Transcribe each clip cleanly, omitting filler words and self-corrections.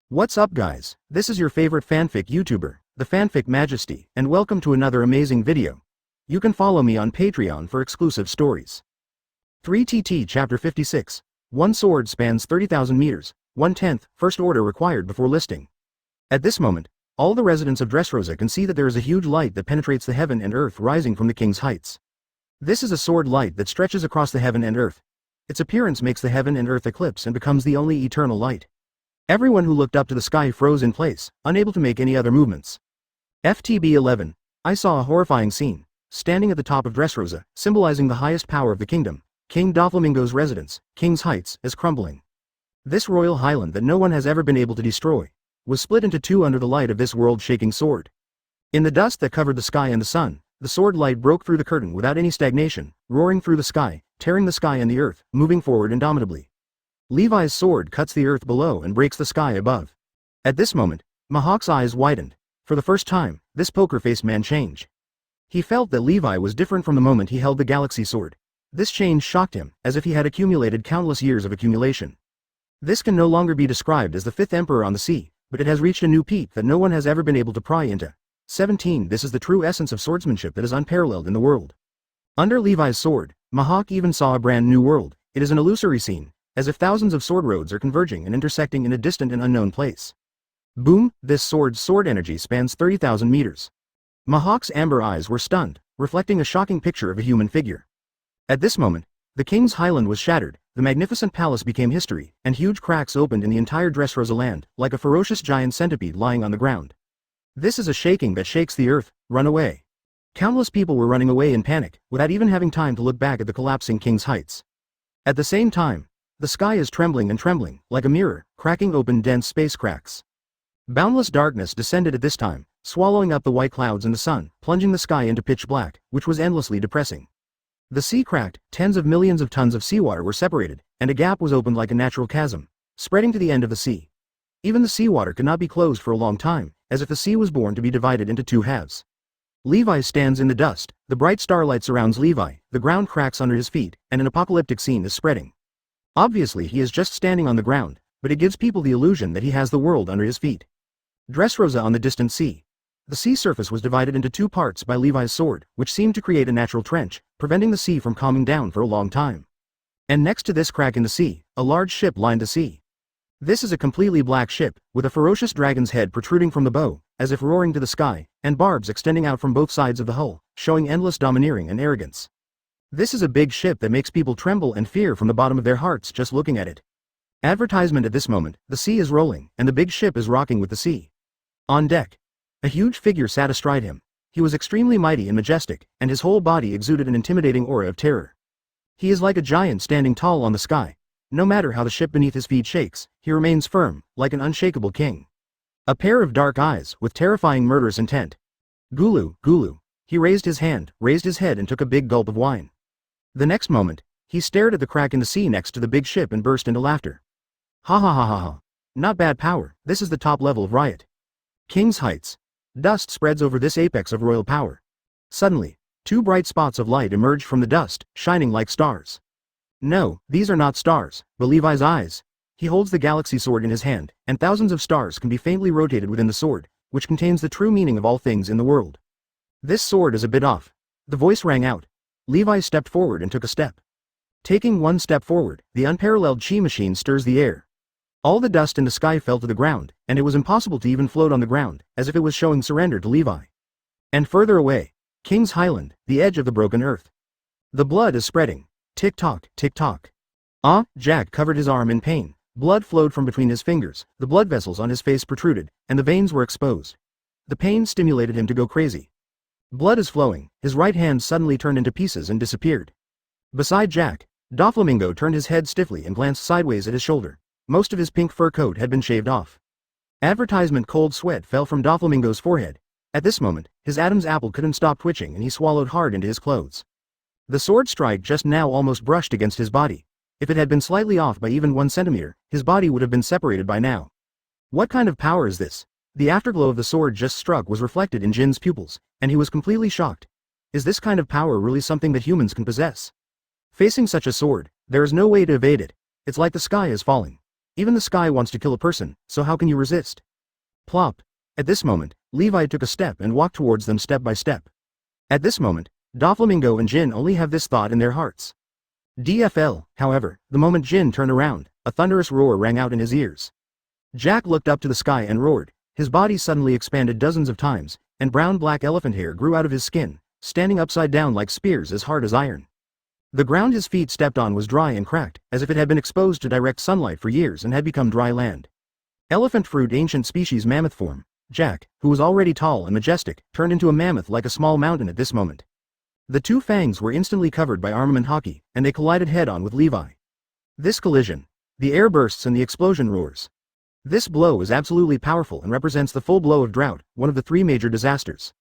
What's up guys, this is your favorite fanfic YouTuber, the Fanfic Majesty, and welcome to another amazing video. You can follow me on Patreon for exclusive stories. 3TT Chapter 56. One sword spans 30,000 meters, 1/10, first order required before listing. At this moment, all the residents of Dressrosa can see that there is a huge light that penetrates the heaven and earth rising from the king's heights. This is a sword light that stretches across the heaven and earth. Its appearance makes the heaven and earth eclipse and becomes the only eternal light. Everyone who looked up to the sky froze in place, unable to make any other movements. FTB 11. I saw a horrifying scene. Standing at the top of Dressrosa, symbolizing the highest power of the kingdom, King Doflamingo's residence, King's Heights, is crumbling. This royal highland that no one has ever been able to destroy, was split into two under the light of this world-shaking sword. In the dust that covered the sky and the sun, the sword light broke through the curtain without any stagnation, roaring through the sky, tearing the sky and the earth, moving forward indomitably. Levi's sword cuts the earth below and breaks the sky above. At this moment, Mihawk's eyes widened. For the first time, this poker-faced man changed. He felt that Levi was different from the moment he held the galaxy sword. This change shocked him, as if he had accumulated countless years of accumulation. This can no longer be described as the fifth emperor on the sea, but it has reached a new peak that no one has ever been able to pry into. 17. This is the true essence of swordsmanship that is unparalleled in the world. Under Levi's sword, Mihawk even saw a brand new world. It is an illusory scene, as if thousands of sword roads are converging and intersecting in a distant and unknown place. Boom, this sword's sword energy spans 30,000 meters. Mihawk's amber eyes were stunned, reflecting a shocking picture of a human figure. At this moment, the king's highland was shattered, the magnificent palace became history, and huge cracks opened in the entire Dressrosa land, like a ferocious giant centipede lying on the ground. This is a shaking that shakes the earth. Run away. Countless people were running away in panic, without even having time to look back at the collapsing King's Heights. At the same time, the sky is trembling and trembling, like a mirror, cracking open dense space cracks. Boundless darkness descended at this time, swallowing up the white clouds and the sun, plunging the sky into pitch black, which was endlessly depressing. The sea cracked, tens of millions of tons of seawater were separated, and a gap was opened like a natural chasm, spreading to the end of the sea. Even the seawater could not be closed for a long time, as if the sea was born to be divided into two halves. Levi stands in the dust, the bright starlight surrounds Levi, the ground cracks under his feet, and an apocalyptic scene is spreading. Obviously he is just standing on the ground, but it gives people the illusion that he has the world under his feet. Dressrosa on the distant sea. The sea surface was divided into two parts by Levi's sword, which seemed to create a natural trench, preventing the sea from calming down for a long time. And next to this crack in the sea, a large ship lined the sea. This is a completely black ship, with a ferocious dragon's head protruding from the bow, as if roaring to the sky, and barbs extending out from both sides of the hull, showing endless domineering and arrogance. This is a big ship that makes people tremble and fear from the bottom of their hearts just looking at it. Advertisement at this moment, the sea is rolling, and the big ship is rocking with the sea. On deck, a huge figure sat astride him. He was extremely mighty and majestic, and his whole body exuded an intimidating aura of terror. He is like a giant standing tall on the sky. No matter how the ship beneath his feet shakes, he remains firm, like an unshakable king. A pair of dark eyes, with terrifying murderous intent. Gulu, Gulu. He raised his hand, raised his head and took a big gulp of wine. The next moment, he stared at the crack in the sea next to the big ship and burst into laughter. Ha ha ha ha ha. Not bad power, this is the top level of riot. King's Heights. Dust spreads over this apex of royal power. Suddenly, two bright spots of light emerged from the dust, shining like stars. No, these are not stars, but Levi's eyes. He holds the galaxy sword in his hand, and thousands of stars can be faintly rotated within the sword, which contains the true meaning of all things in the world. This sword is a bit off. The voice rang out. Levi stepped forward and took a step. Taking one step forward, the unparalleled chi machine stirs the air. All the dust in the sky fell to the ground, and it was impossible to even float on the ground, as if it was showing surrender to Levi. And further away, King's Highland, the edge of the broken earth. The blood is spreading. Tick-tock, tick-tock. Jack covered his arm in pain. Blood flowed from between his fingers, the blood vessels on his face protruded, and the veins were exposed. The pain stimulated him to go crazy. Blood is flowing, his right hand suddenly turned into pieces and disappeared. Beside Jack, Doflamingo turned his head stiffly and glanced sideways at his shoulder. Most of his pink fur coat had been shaved off. Advertisement cold sweat fell from Doflamingo's forehead. At this moment, his Adam's apple couldn't stop twitching and he swallowed hard into his clothes. The sword strike just now almost brushed against his body. If it had been slightly off by even 1 centimeter, his body would have been separated by now. What kind of power is this? The afterglow of the sword just struck was reflected in Jin's pupils, and he was completely shocked. Is this kind of power really something that humans can possess? Facing such a sword, there is no way to evade it. It's like the sky is falling. Even the sky wants to kill a person, so how can you resist? Plop. At this moment, Levi took a step and walked towards them step by step. At this moment, Doflamingo and Jin only have this thought in their hearts. DFL, however, the moment Jin turned around, a thunderous roar rang out in his ears. Jack looked up to the sky and roared. His body suddenly expanded dozens of times, and brown-black elephant hair grew out of his skin, standing upside down like spears as hard as iron. The ground his feet stepped on was dry and cracked, as if it had been exposed to direct sunlight for years and had become dry land. Elephant fruit ancient species mammoth form. Jack, who was already tall and majestic, turned into a mammoth like a small mountain at this moment. The two fangs were instantly covered by armament hockey, and they collided head-on with Levi. This collision. The air bursts and the explosion roars. This blow is absolutely powerful and represents the full blow of drought, one of the three major disasters.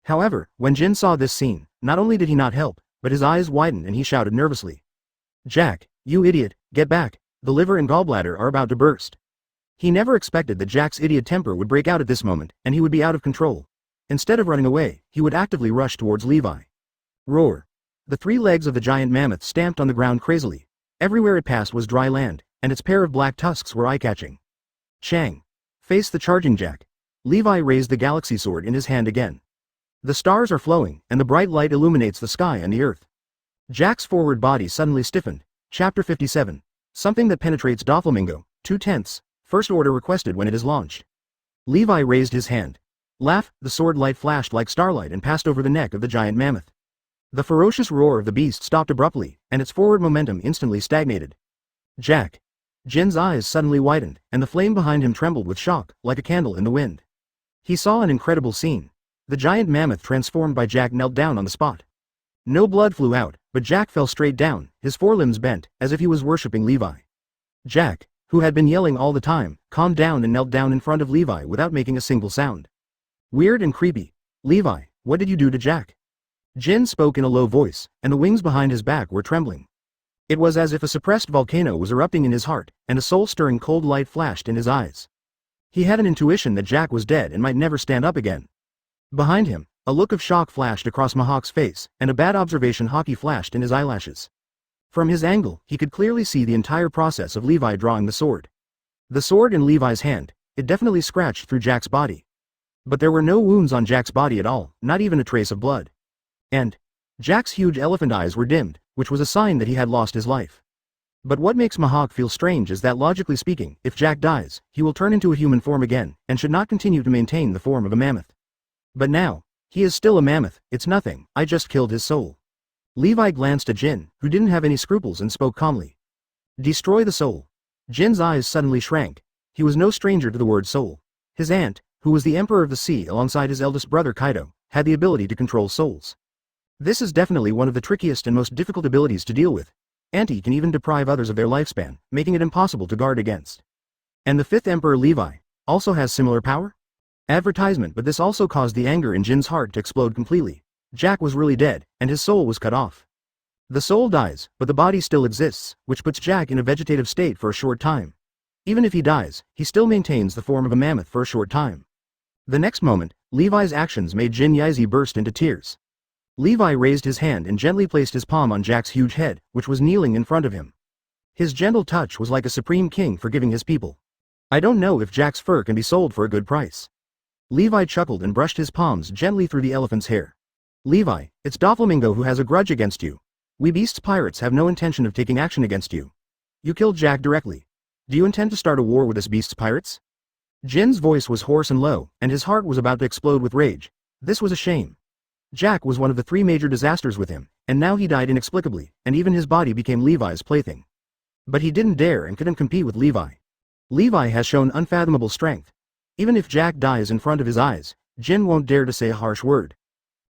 However, when Jin saw this scene, not only did he not help, but his eyes widened and he shouted nervously. Jack, you idiot, get back, the liver and gallbladder are about to burst. He never expected that Jack's idiot temper would break out at this moment, and he would be out of control. Instead of running away, he would actively rush towards Levi. Roar. The three legs of the giant mammoth stamped on the ground crazily. Everywhere it passed was dry land, and its pair of black tusks were eye-catching. Chang. Face the charging Jack. Levi raised the galaxy sword in his hand again. The stars are flowing, and the bright light illuminates the sky and the earth. Jack's forward body suddenly stiffened. Chapter 57. Something that penetrates Doflamingo, 2/10, first order requested when it is launched. Levi raised his hand. Laugh, the sword light flashed like starlight and passed over the neck of the giant mammoth. The ferocious roar of the beast stopped abruptly, and its forward momentum instantly stagnated. Jack. Jin's eyes suddenly widened, and the flame behind him trembled with shock, like a candle in the wind. He saw an incredible scene. The giant mammoth transformed by Jack knelt down on the spot. No blood flew out, but Jack fell straight down, his forelimbs bent, as if he was worshipping Levi. Jack, who had been yelling all the time, calmed down and knelt down in front of Levi without making a single sound. Weird and creepy. Levi, what did you do to Jack? Jin spoke in a low voice, and the wings behind his back were trembling. It was as if a suppressed volcano was erupting in his heart, and a soul-stirring cold light flashed in his eyes. He had an intuition that Jack was dead and might never stand up again. Behind him, a look of shock flashed across Mihawk's face, and a bad observation hockey flashed in his eyelashes. From his angle, he could clearly see the entire process of Levi drawing the sword. The sword in Levi's hand, it definitely scratched through Jack's body. But there were no wounds on Jack's body at all, not even a trace of blood. And Jack's huge elephant eyes were dimmed, which was a sign that he had lost his life. But what makes Mihawk feel strange is that logically speaking, if Jack dies, he will turn into a human form again, and should not continue to maintain the form of a mammoth. But now, he is still a mammoth, it's nothing, I just killed his soul. Levi glanced at Jin, who didn't have any scruples and spoke calmly. Destroy the soul. Jin's eyes suddenly shrank. He was no stranger to the word soul. His aunt, who was the Emperor of the Sea alongside his eldest brother Kaido, had the ability to control souls. This is definitely one of the trickiest and most difficult abilities to deal with. Auntie can even deprive others of their lifespan, making it impossible to guard against. And the fifth Emperor Levi also has similar power? Advertisement, but this also caused the anger in Jin's heart to explode completely. Jack was really dead, and his soul was cut off. The soul dies, but the body still exists, which puts Jack in a vegetative state for a short time. Even if he dies, he still maintains the form of a mammoth for a short time. The next moment, Levi's actions made Jin Yizi burst into tears. Levi raised his hand and gently placed his palm on Jack's huge head, which was kneeling in front of him. His gentle touch was like a supreme king forgiving his people. I don't know if Jack's fur can be sold for a good price. Levi chuckled and brushed his palms gently through the elephant's hair. Levi, it's Doflamingo who has a grudge against you. We Beast's pirates have no intention of taking action against you. You killed Jack directly. Do you intend to start a war with us Beast's pirates? Jin's voice was hoarse and low, and his heart was about to explode with rage. This was a shame. Jack was one of the three major disasters with him, and now he died inexplicably, and even his body became Levi's plaything. But he didn't dare and couldn't compete with Levi. Levi has shown unfathomable strength. Even if Jack dies in front of his eyes, Jin won't dare to say a harsh word.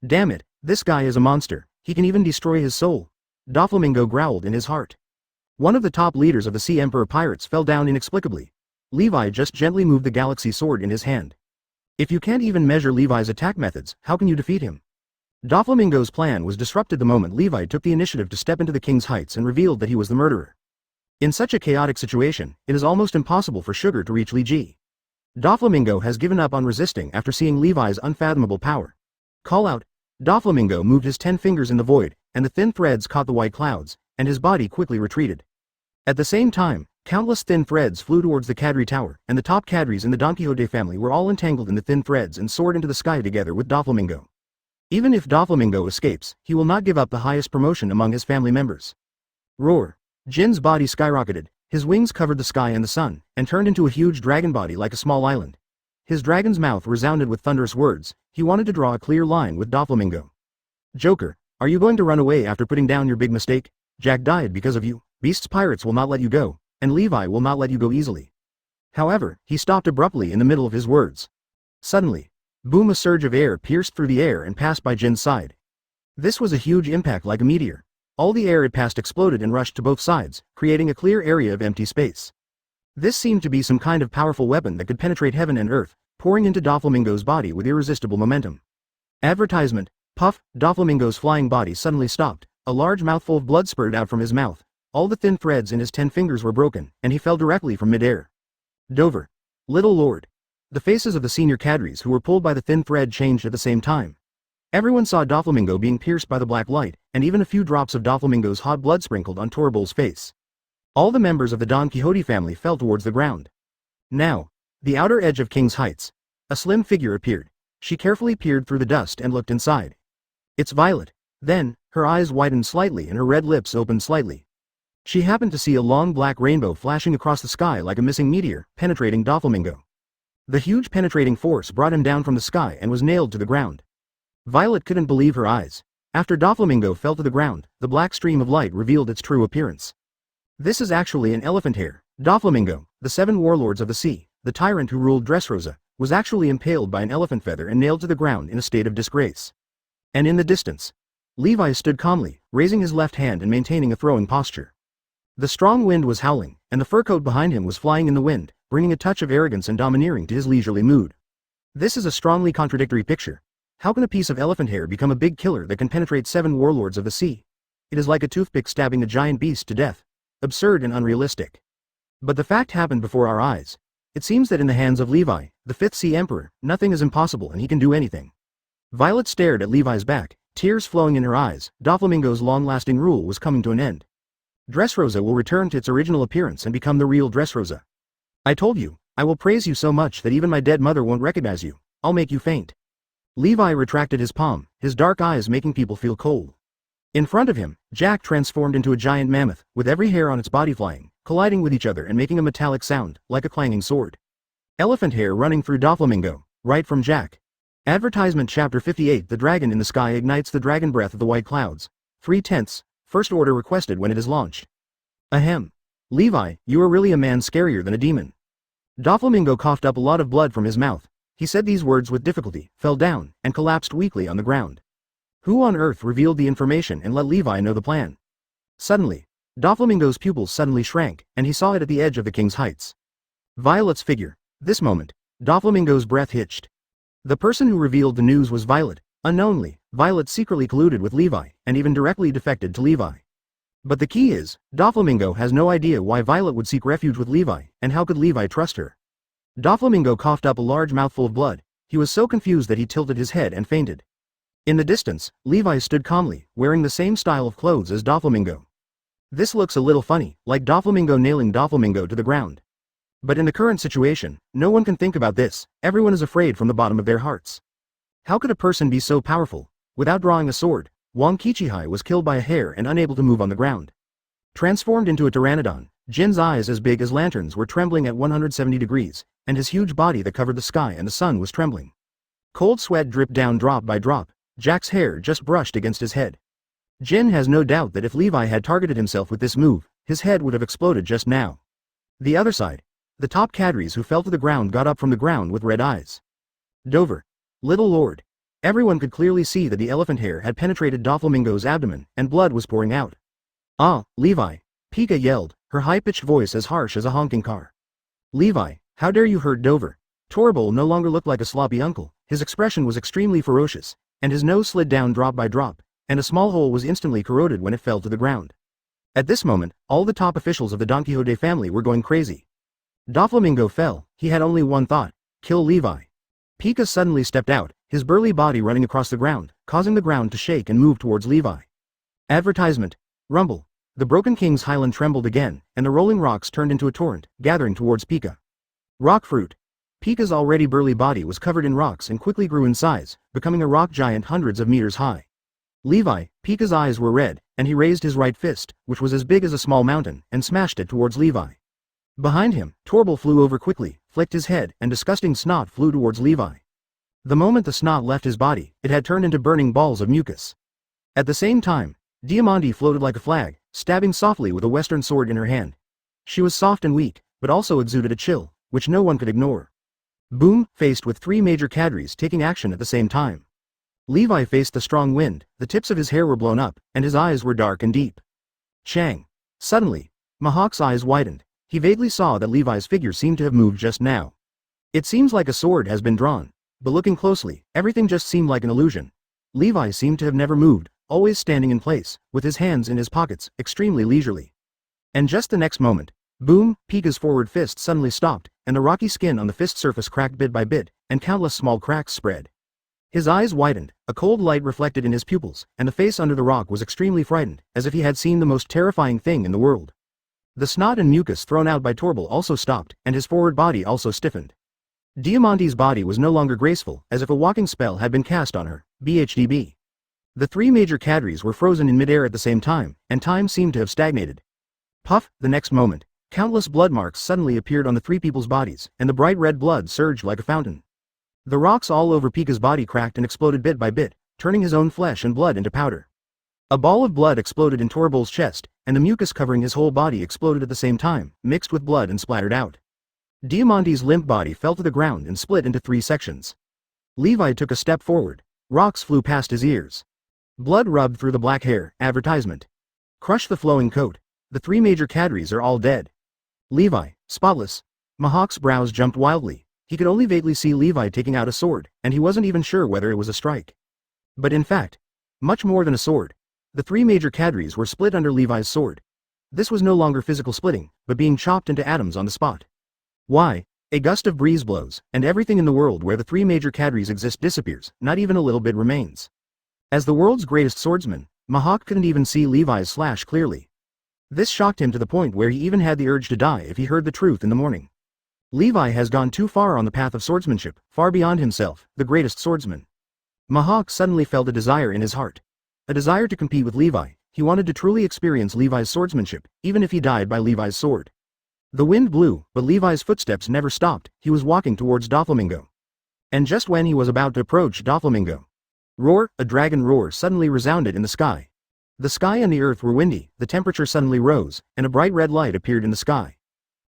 Damn it, this guy is a monster, he can even destroy his soul. Doflamingo growled in his heart. One of the top leaders of the Sea Emperor pirates fell down inexplicably. Levi just gently moved the galaxy sword in his hand. If you can't even measure Levi's attack methods, how can you defeat him? Doflamingo's plan was disrupted the moment Levi took the initiative to step into the King's Heights and revealed that he was the murderer. In such a chaotic situation, it is almost impossible for Sugar to reach Liuqi. Doflamingo has given up on resisting after seeing Levi's unfathomable power. Call out. Doflamingo moved his 10 fingers in the void, and the thin threads caught the white clouds, and his body quickly retreated. At the same time, Countless thin threads flew towards the Cadre Tower, and the top cadres in the Don Quixote family were all entangled in the thin threads and soared into the sky together with Doflamingo. Even if Doflamingo escapes, he will not give up the highest promotion among his family members. Roar! Jin's body skyrocketed, his wings covered the sky and the sun, and turned into a huge dragon body like a small island. His dragon's mouth resounded with thunderous words. He wanted to draw a clear line with Doflamingo. Joker, are you going to run away after putting down your big mistake? Jack died because of you. Beast's pirates will not let you go, and Levi will not let you go easily. However, he stopped abruptly in the middle of his words. Suddenly, boom! A surge of air pierced through the air and passed by Jin's side. This was a huge impact like a meteor. All the air it passed exploded and rushed to both sides, creating a clear area of empty space. This seemed to be some kind of powerful weapon that could penetrate heaven and earth, pouring into Doflamingo's body with irresistible momentum. Advertisement. Puff! Doflamingo's flying body suddenly stopped. A large mouthful of blood spurted out from his mouth. All the thin threads in his 10 fingers were broken, and he fell directly from midair. Dover. Little Lord. The faces of the senior cadres who were pulled by the thin thread changed at the same time. Everyone saw Doflamingo being pierced by the black light, and even a few drops of Doflamingo's hot blood sprinkled on Torbol's face. All the members of the Don Quixote family fell towards the ground. Now, the outer edge of King's Heights. A slim figure appeared. She carefully peered through the dust and looked inside. It's Violet. Then, her eyes widened slightly and her red lips opened slightly. She happened to see a long black rainbow flashing across the sky like a missing meteor, penetrating Doflamingo. The huge penetrating force brought him down from the sky and was nailed to the ground. Violet couldn't believe her eyes. After Doflamingo fell to the ground, the black stream of light revealed its true appearance. This is actually an elephant hair. Doflamingo, the 7 warlords of the sea, the tyrant who ruled Dressrosa, was actually impaled by an elephant feather and nailed to the ground in a state of disgrace. And in the distance, Levi stood calmly, raising his left hand and maintaining a throwing posture. The strong wind was howling, and the fur coat behind him was flying in the wind, bringing a touch of arrogance and domineering to his leisurely mood. This is a strongly contradictory picture. How can a piece of elephant hair become a big killer that can penetrate 7 warlords of the sea? It is like a toothpick stabbing a giant beast to death. Absurd and unrealistic. But the fact happened before our eyes. It seems that in the hands of Levi, the 5th Sea Emperor, nothing is impossible and he can do anything. Violet stared at Levi's back, tears flowing in her eyes. Doflamingo's long-lasting rule was coming to an end. Dressrosa will return to its original appearance and become the real Dressrosa. I told you, I will praise you so much that even my dead mother won't recognize you. I'll make you faint. Levi retracted his palm, his dark eyes making people feel cold. In front of him, Jack transformed into a giant mammoth, with every hair on its body flying, colliding with each other and making a metallic sound, like a clanging sword. Elephant hair running through Doflamingo, right from Jack. Advertisement Chapter 58. The dragon in the sky ignites the dragon breath of the white clouds. 3/10. First order requested when it is launched. Ahem. Levi, you are really a man scarier than a demon. Doflamingo coughed up a lot of blood from his mouth. He said these words with difficulty, fell down, and collapsed weakly on the ground. Who on earth revealed the information and let Levi know the plan? Suddenly, Doflamingo's pupils suddenly shrank, and he saw it at the edge of the King's Heights. Violet's figure. This moment, Doflamingo's breath hitched. The person who revealed the news was Violet. Unknowingly, Violet secretly colluded with Levi, and even directly defected to Levi. But the key is, Doflamingo has no idea why Violet would seek refuge with Levi, and how could Levi trust her? Doflamingo coughed up a large mouthful of blood. He was so confused that he tilted his head and fainted. In the distance, Levi stood calmly, wearing the same style of clothes as Doflamingo. This looks a little funny, like Doflamingo nailing Doflamingo to the ground. But in the current situation, no one can think about this. Everyone is afraid from the bottom of their hearts. How could a person be so powerful? Without drawing a sword, Wang Quanfugui was killed by a hair and unable to move on the ground. Transformed into a pteranodon, Jin's eyes as big as lanterns were trembling at 170 degrees, and his huge body that covered the sky and the sun was trembling. Cold sweat dripped down drop by drop. Jack's hair just brushed against his head. Jin has no doubt that if Levi had targeted himself with this move, his head would have exploded just now. The other side. The top cadres who fell to the ground got up from the ground with red eyes. Dover. Little Lord. Everyone could clearly see that the elephant hair had penetrated Doflamingo's abdomen, and blood was pouring out. Ah, Levi. Pika yelled, her high-pitched voice as harsh as a honking car. Levi, how dare you hurt Dover? Torbol no longer looked like a sloppy uncle. His expression was extremely ferocious, and his nose slid down drop by drop, and a small hole was instantly corroded when it fell to the ground. At this moment, all the top officials of the Don Quixote family were going crazy. Doflamingo fell. He had only one thought: kill Levi. Pika suddenly stepped out, his burly body running across the ground, causing the ground to shake and move towards Levi. Advertisement. Rumble. The Broken King's highland trembled again, and the rolling rocks turned into a torrent, gathering towards Pika. Rock fruit. Pika's already burly body was covered in rocks and quickly grew in size, becoming a rock giant hundreds of meters high. Levi, Pika's eyes were red, and he raised his right fist, which was as big as a small mountain, and smashed it towards Levi. Behind him, Torble flew over quickly, flicked his head, and disgusting snot flew towards Levi. The moment the snot left his body, it had turned into burning balls of mucus. At the same time, Diamante floated like a flag, stabbing softly with a western sword in her hand. She was soft and weak, but also exuded a chill, which no one could ignore. Boom, faced with three major cadres taking action at the same time. Levi faced the strong wind, the tips of his hair were blown up, and his eyes were dark and deep. Chang. Suddenly, Mihawk's eyes widened. He vaguely saw that Levi's figure seemed to have moved just now. It seems like a sword has been drawn, but looking closely, everything just seemed like an illusion. Levi seemed to have never moved, always standing in place, with his hands in his pockets, extremely leisurely. And just the next moment, boom, Pika's forward fist suddenly stopped, and the rocky skin on the fist surface cracked bit by bit, and countless small cracks spread. His eyes widened, a cold light reflected in his pupils, and the face under the rock was extremely frightened, as if he had seen the most terrifying thing in the world. The snot and mucus thrown out by Torble also stopped, and his forward body also stiffened. Diamante's body was no longer graceful, as if a walking spell had been cast on her, BHDB. The three major cadres were frozen in midair at the same time, and time seemed to have stagnated. Puff, the next moment, countless blood marks suddenly appeared on the three people's bodies, and the bright red blood surged like a fountain. The rocks all over Pika's body cracked and exploded bit by bit, turning his own flesh and blood into powder. A ball of blood exploded in Torble's chest, and the mucus covering his whole body exploded at the same time, mixed with blood and splattered out. Diamante's limp body fell to the ground and split into three sections. Levi took a step forward. Rocks flew past his ears. Blood rubbed through the black hair, advertisement. Crush the flowing coat. The three major cadres are all dead. Levi, spotless. Mihawk's brows jumped wildly. He could only vaguely see Levi taking out a sword, and he wasn't even sure whether it was a strike. But in fact, much more than a sword. The three major cadres were split under Levi's sword. This was no longer physical splitting, but being chopped into atoms on the spot. Why? A gust of breeze blows, and everything in the world where the three major cadres exist disappears, not even a little bit remains. As the world's greatest swordsman, Mihawk couldn't even see Levi's slash clearly. This shocked him to the point where he even had the urge to die if he heard the truth in the morning. Levi has gone too far on the path of swordsmanship, far beyond himself, the greatest swordsman. Mihawk suddenly felt a desire in his heart. A desire to compete with Levi. He wanted to truly experience Levi's swordsmanship, even if he died by Levi's sword. The wind blew, but Levi's footsteps never stopped. He was walking towards Doflamingo. And just when he was about to approach Doflamingo, roar, a dragon roar suddenly resounded in the sky. The sky and the earth were windy, the temperature suddenly rose, and a bright red light appeared in the sky.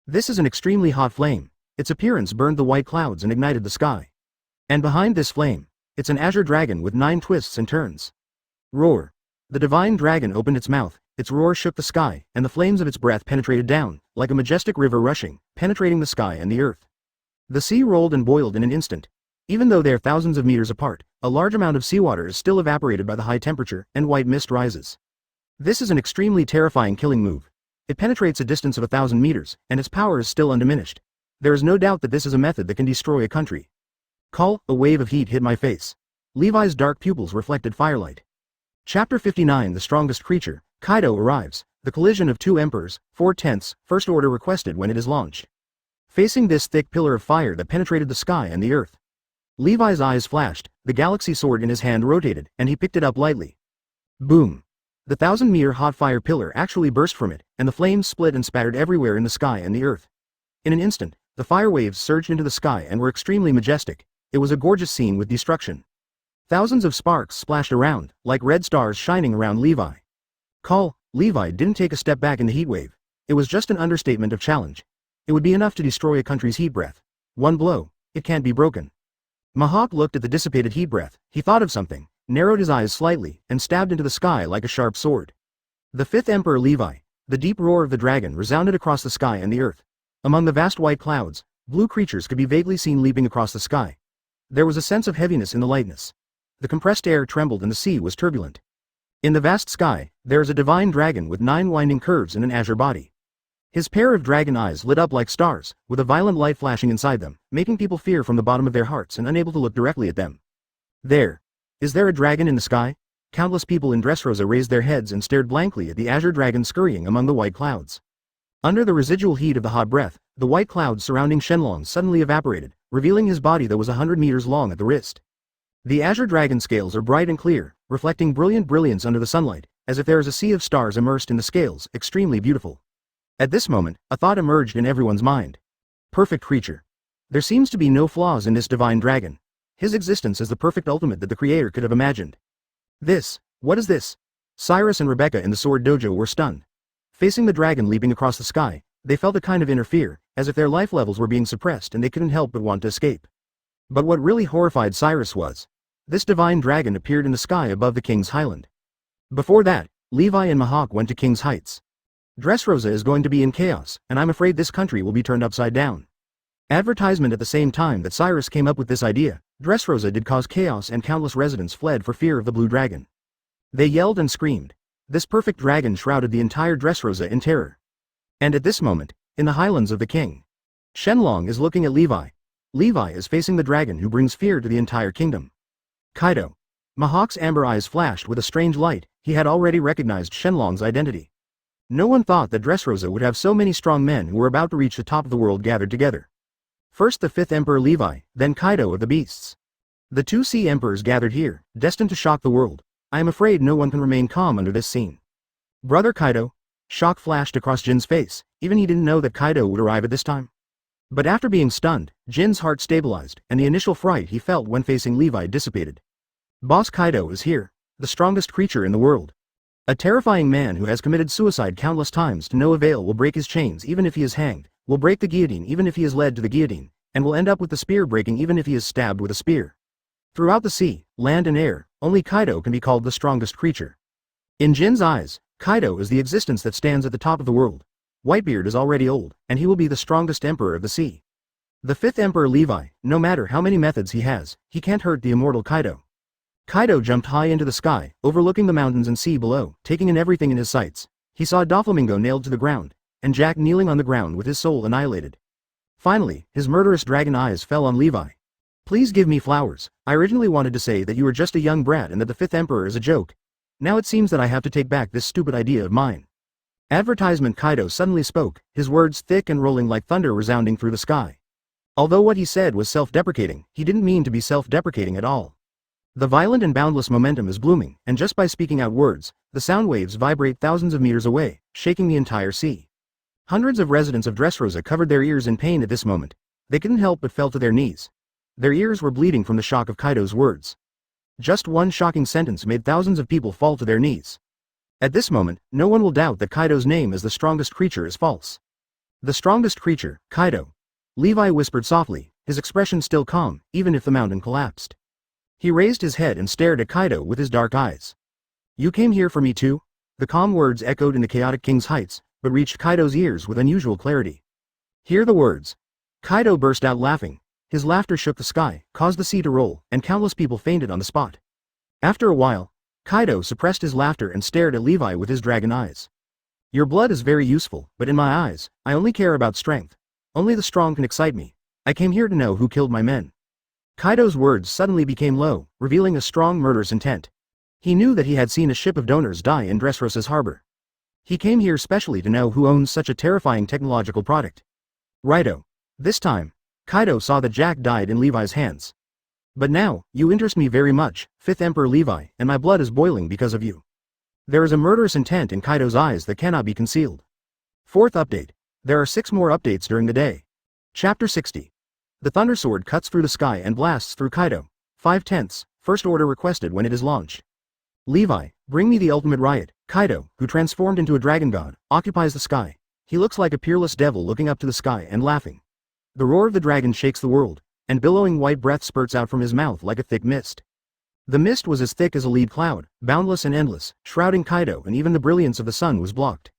This is an extremely hot flame. Its appearance burned the white clouds and ignited the sky. And behind this flame, it's an azure dragon with 9 twists and turns. Roar. The divine dragon opened its mouth, its roar shook the sky, and the flames of its breath penetrated down, like a majestic river rushing, penetrating the sky and the earth. The sea rolled and boiled in an instant. Even though they are thousands of meters apart, a large amount of seawater is still evaporated by the high temperature, and white mist rises. This is an extremely terrifying killing move. It penetrates a distance of 1,000 meters, and its power is still undiminished. There is no doubt that this is a method that can destroy a country. Call, a wave of heat hit my face. Levi's dark pupils reflected firelight. Chapter 59 The strongest creature, Kaido arrives. The collision of two emperors, 4/10, First Order requested when it is launched. Facing this thick pillar of fire that penetrated the sky and the earth. Levi's eyes flashed, the galaxy sword in his hand rotated, and he picked it up lightly. Boom. The 1,000-meter hot fire pillar actually burst from it, and the flames split and spattered everywhere in the sky and the earth. In an instant, the fire waves surged into the sky and were extremely majestic. It was a gorgeous scene with destruction. Thousands of sparks splashed around, like red stars shining around Levi. Call, Levi didn't take a step back in the heat wave. It was just an understatement of challenge. It would be enough to destroy a country's heat breath. One blow, it can't be broken. Mihawk looked at the dissipated heat breath. He thought of something, narrowed his eyes slightly, and stabbed into the sky like a sharp sword. The fifth Emperor Levi. The deep roar of the dragon resounded across the sky and the earth. Among the vast white clouds, blue creatures could be vaguely seen leaping across the sky. There was a sense of heaviness in the lightness. The compressed air trembled and the sea was turbulent. In the vast sky, there is a divine dragon with 9 winding curves and an azure body. His pair of dragon eyes lit up like stars, with a violent light flashing inside them, making people fear from the bottom of their hearts and unable to look directly at them. Is there a dragon in the sky? countless people in Dressrosa raised their heads and stared blankly at the azure dragon scurrying among the white clouds. Under the residual heat of the hot breath, the white clouds surrounding Shenlong suddenly evaporated, revealing his body that was 100 meters long at the wrist. The azure dragon scales are bright and clear, reflecting brilliant brilliance under the sunlight, as if there is a sea of stars immersed in the scales, extremely beautiful. At this moment, a thought emerged in everyone's mind. Perfect creature. There seems to be no flaws in this divine dragon. His existence is the perfect ultimate that the creator could have imagined. What is this? Cyrus and Rebecca in the sword dojo were stunned. Facing the dragon leaping across the sky, they felt a kind of inner fear, as if their life levels were being suppressed and they couldn't help but want to escape. But what really horrified Cyrus was, this divine dragon appeared in the sky above the king's highland. Before that, Levi and Mihawk went to King's Heights. Dressrosa is going to be in chaos, and I'm afraid this country will be turned upside down. Advertisement at the same time that Cyrus came up with this idea, Dressrosa did cause chaos and countless residents fled for fear of the blue dragon. They yelled and screamed. This perfect dragon shrouded the entire Dressrosa in terror. And at this moment, in the highlands of the king, Shenlong is looking at Levi. Levi is facing the dragon who brings fear to the entire kingdom. Kaido. Mihawk's amber eyes flashed with a strange light. He had already recognized Shenlong's identity. No one thought that Dressrosa would have so many strong men who were about to reach the top of the world gathered together. First the 5th Emperor Levi, then Kaido of the Beasts. The 2 Sea Emperors gathered here, destined to shock the world. I am afraid no one can remain calm under this scene. Brother Kaido. Shock flashed across Jin's face, even he didn't know that Kaido would arrive at this time. But after being stunned, Jin's heart stabilized, and the initial fright he felt when facing Levi dissipated. Boss Kaido is here, the strongest creature in the world. A terrifying man who has committed suicide countless times to no avail will break his chains even if he is hanged, will break the guillotine even if he is led to the guillotine, and will end up with the spear breaking even if he is stabbed with a spear. Throughout the sea, land and air, only Kaido can be called the strongest creature. In Jin's eyes, Kaido is the existence that stands at the top of the world. Whitebeard is already old, and he will be the strongest emperor of the sea. The 5th Emperor Levi, no matter how many methods he has, he can't hurt the immortal Kaido. Kaido jumped high into the sky, overlooking the mountains and sea below, taking in everything in his sights. He saw Doflamingo nailed to the ground, and Jack kneeling on the ground with his soul annihilated. Finally, his murderous dragon eyes fell on Levi. Please give me flowers. I originally wanted to say that you are just a young brat and that the 5th Emperor is a joke. Now it seems that I have to take back this stupid idea of mine. Advertisement. Kaido suddenly spoke, his words thick and rolling like thunder resounding through the sky. Although what he said was self-deprecating, he didn't mean to be self-deprecating at all. The violent and boundless momentum is blooming, and just by speaking out words, the sound waves vibrate thousands of meters away, shaking the entire sea. Hundreds of residents of Dressrosa covered their ears in pain at this moment. They couldn't help but fell to their knees. Their ears were bleeding from the shock of Kaido's words. Just one shocking sentence made thousands of people fall to their knees. At this moment, no one will doubt that Kaido's name as the strongest creature is false. The strongest creature, Kaido. Levi whispered softly, his expression still calm, even if the mountain collapsed. He raised his head and stared at Kaido with his dark eyes. You came here for me too? The calm words echoed in the chaotic King's Heights, but reached Kaido's ears with unusual clarity. Hear the words. Kaido burst out laughing. His laughter shook the sky, caused the sea to roll, and countless people fainted on the spot. After a while, Kaido suppressed his laughter and stared at Levi with his dragon eyes. Your blood is very useful, but in my eyes, I only care about strength. Only the strong can excite me. I came here to know who killed my men. Kaido's words suddenly became low, revealing a strong murderous intent. He knew that he had seen a ship of donors die in Dressrosa's harbor. He came here specially to know who owns such a terrifying technological product. Righto. This time, Kaido saw that Jack died in Levi's hands. But now, you interest me very much, 5th Emperor Levi, and my blood is boiling because of you. There is a murderous intent in Kaido's eyes that cannot be concealed. 4th update. There are 6 more updates during the day. Chapter 60. The Thunder Sword cuts through the sky and blasts through Kaido. 5/10, first order requested when it is launched. Levi, bring me the ultimate riot. Kaido, who transformed into a dragon god, occupies the sky. He looks like a peerless devil looking up to the sky and laughing. The roar of the dragon shakes the world, and billowing white breath spurts out from his mouth like a thick mist. The mist was as thick as a lead cloud, boundless and endless, shrouding Kaido, and even the brilliance of the sun was blocked.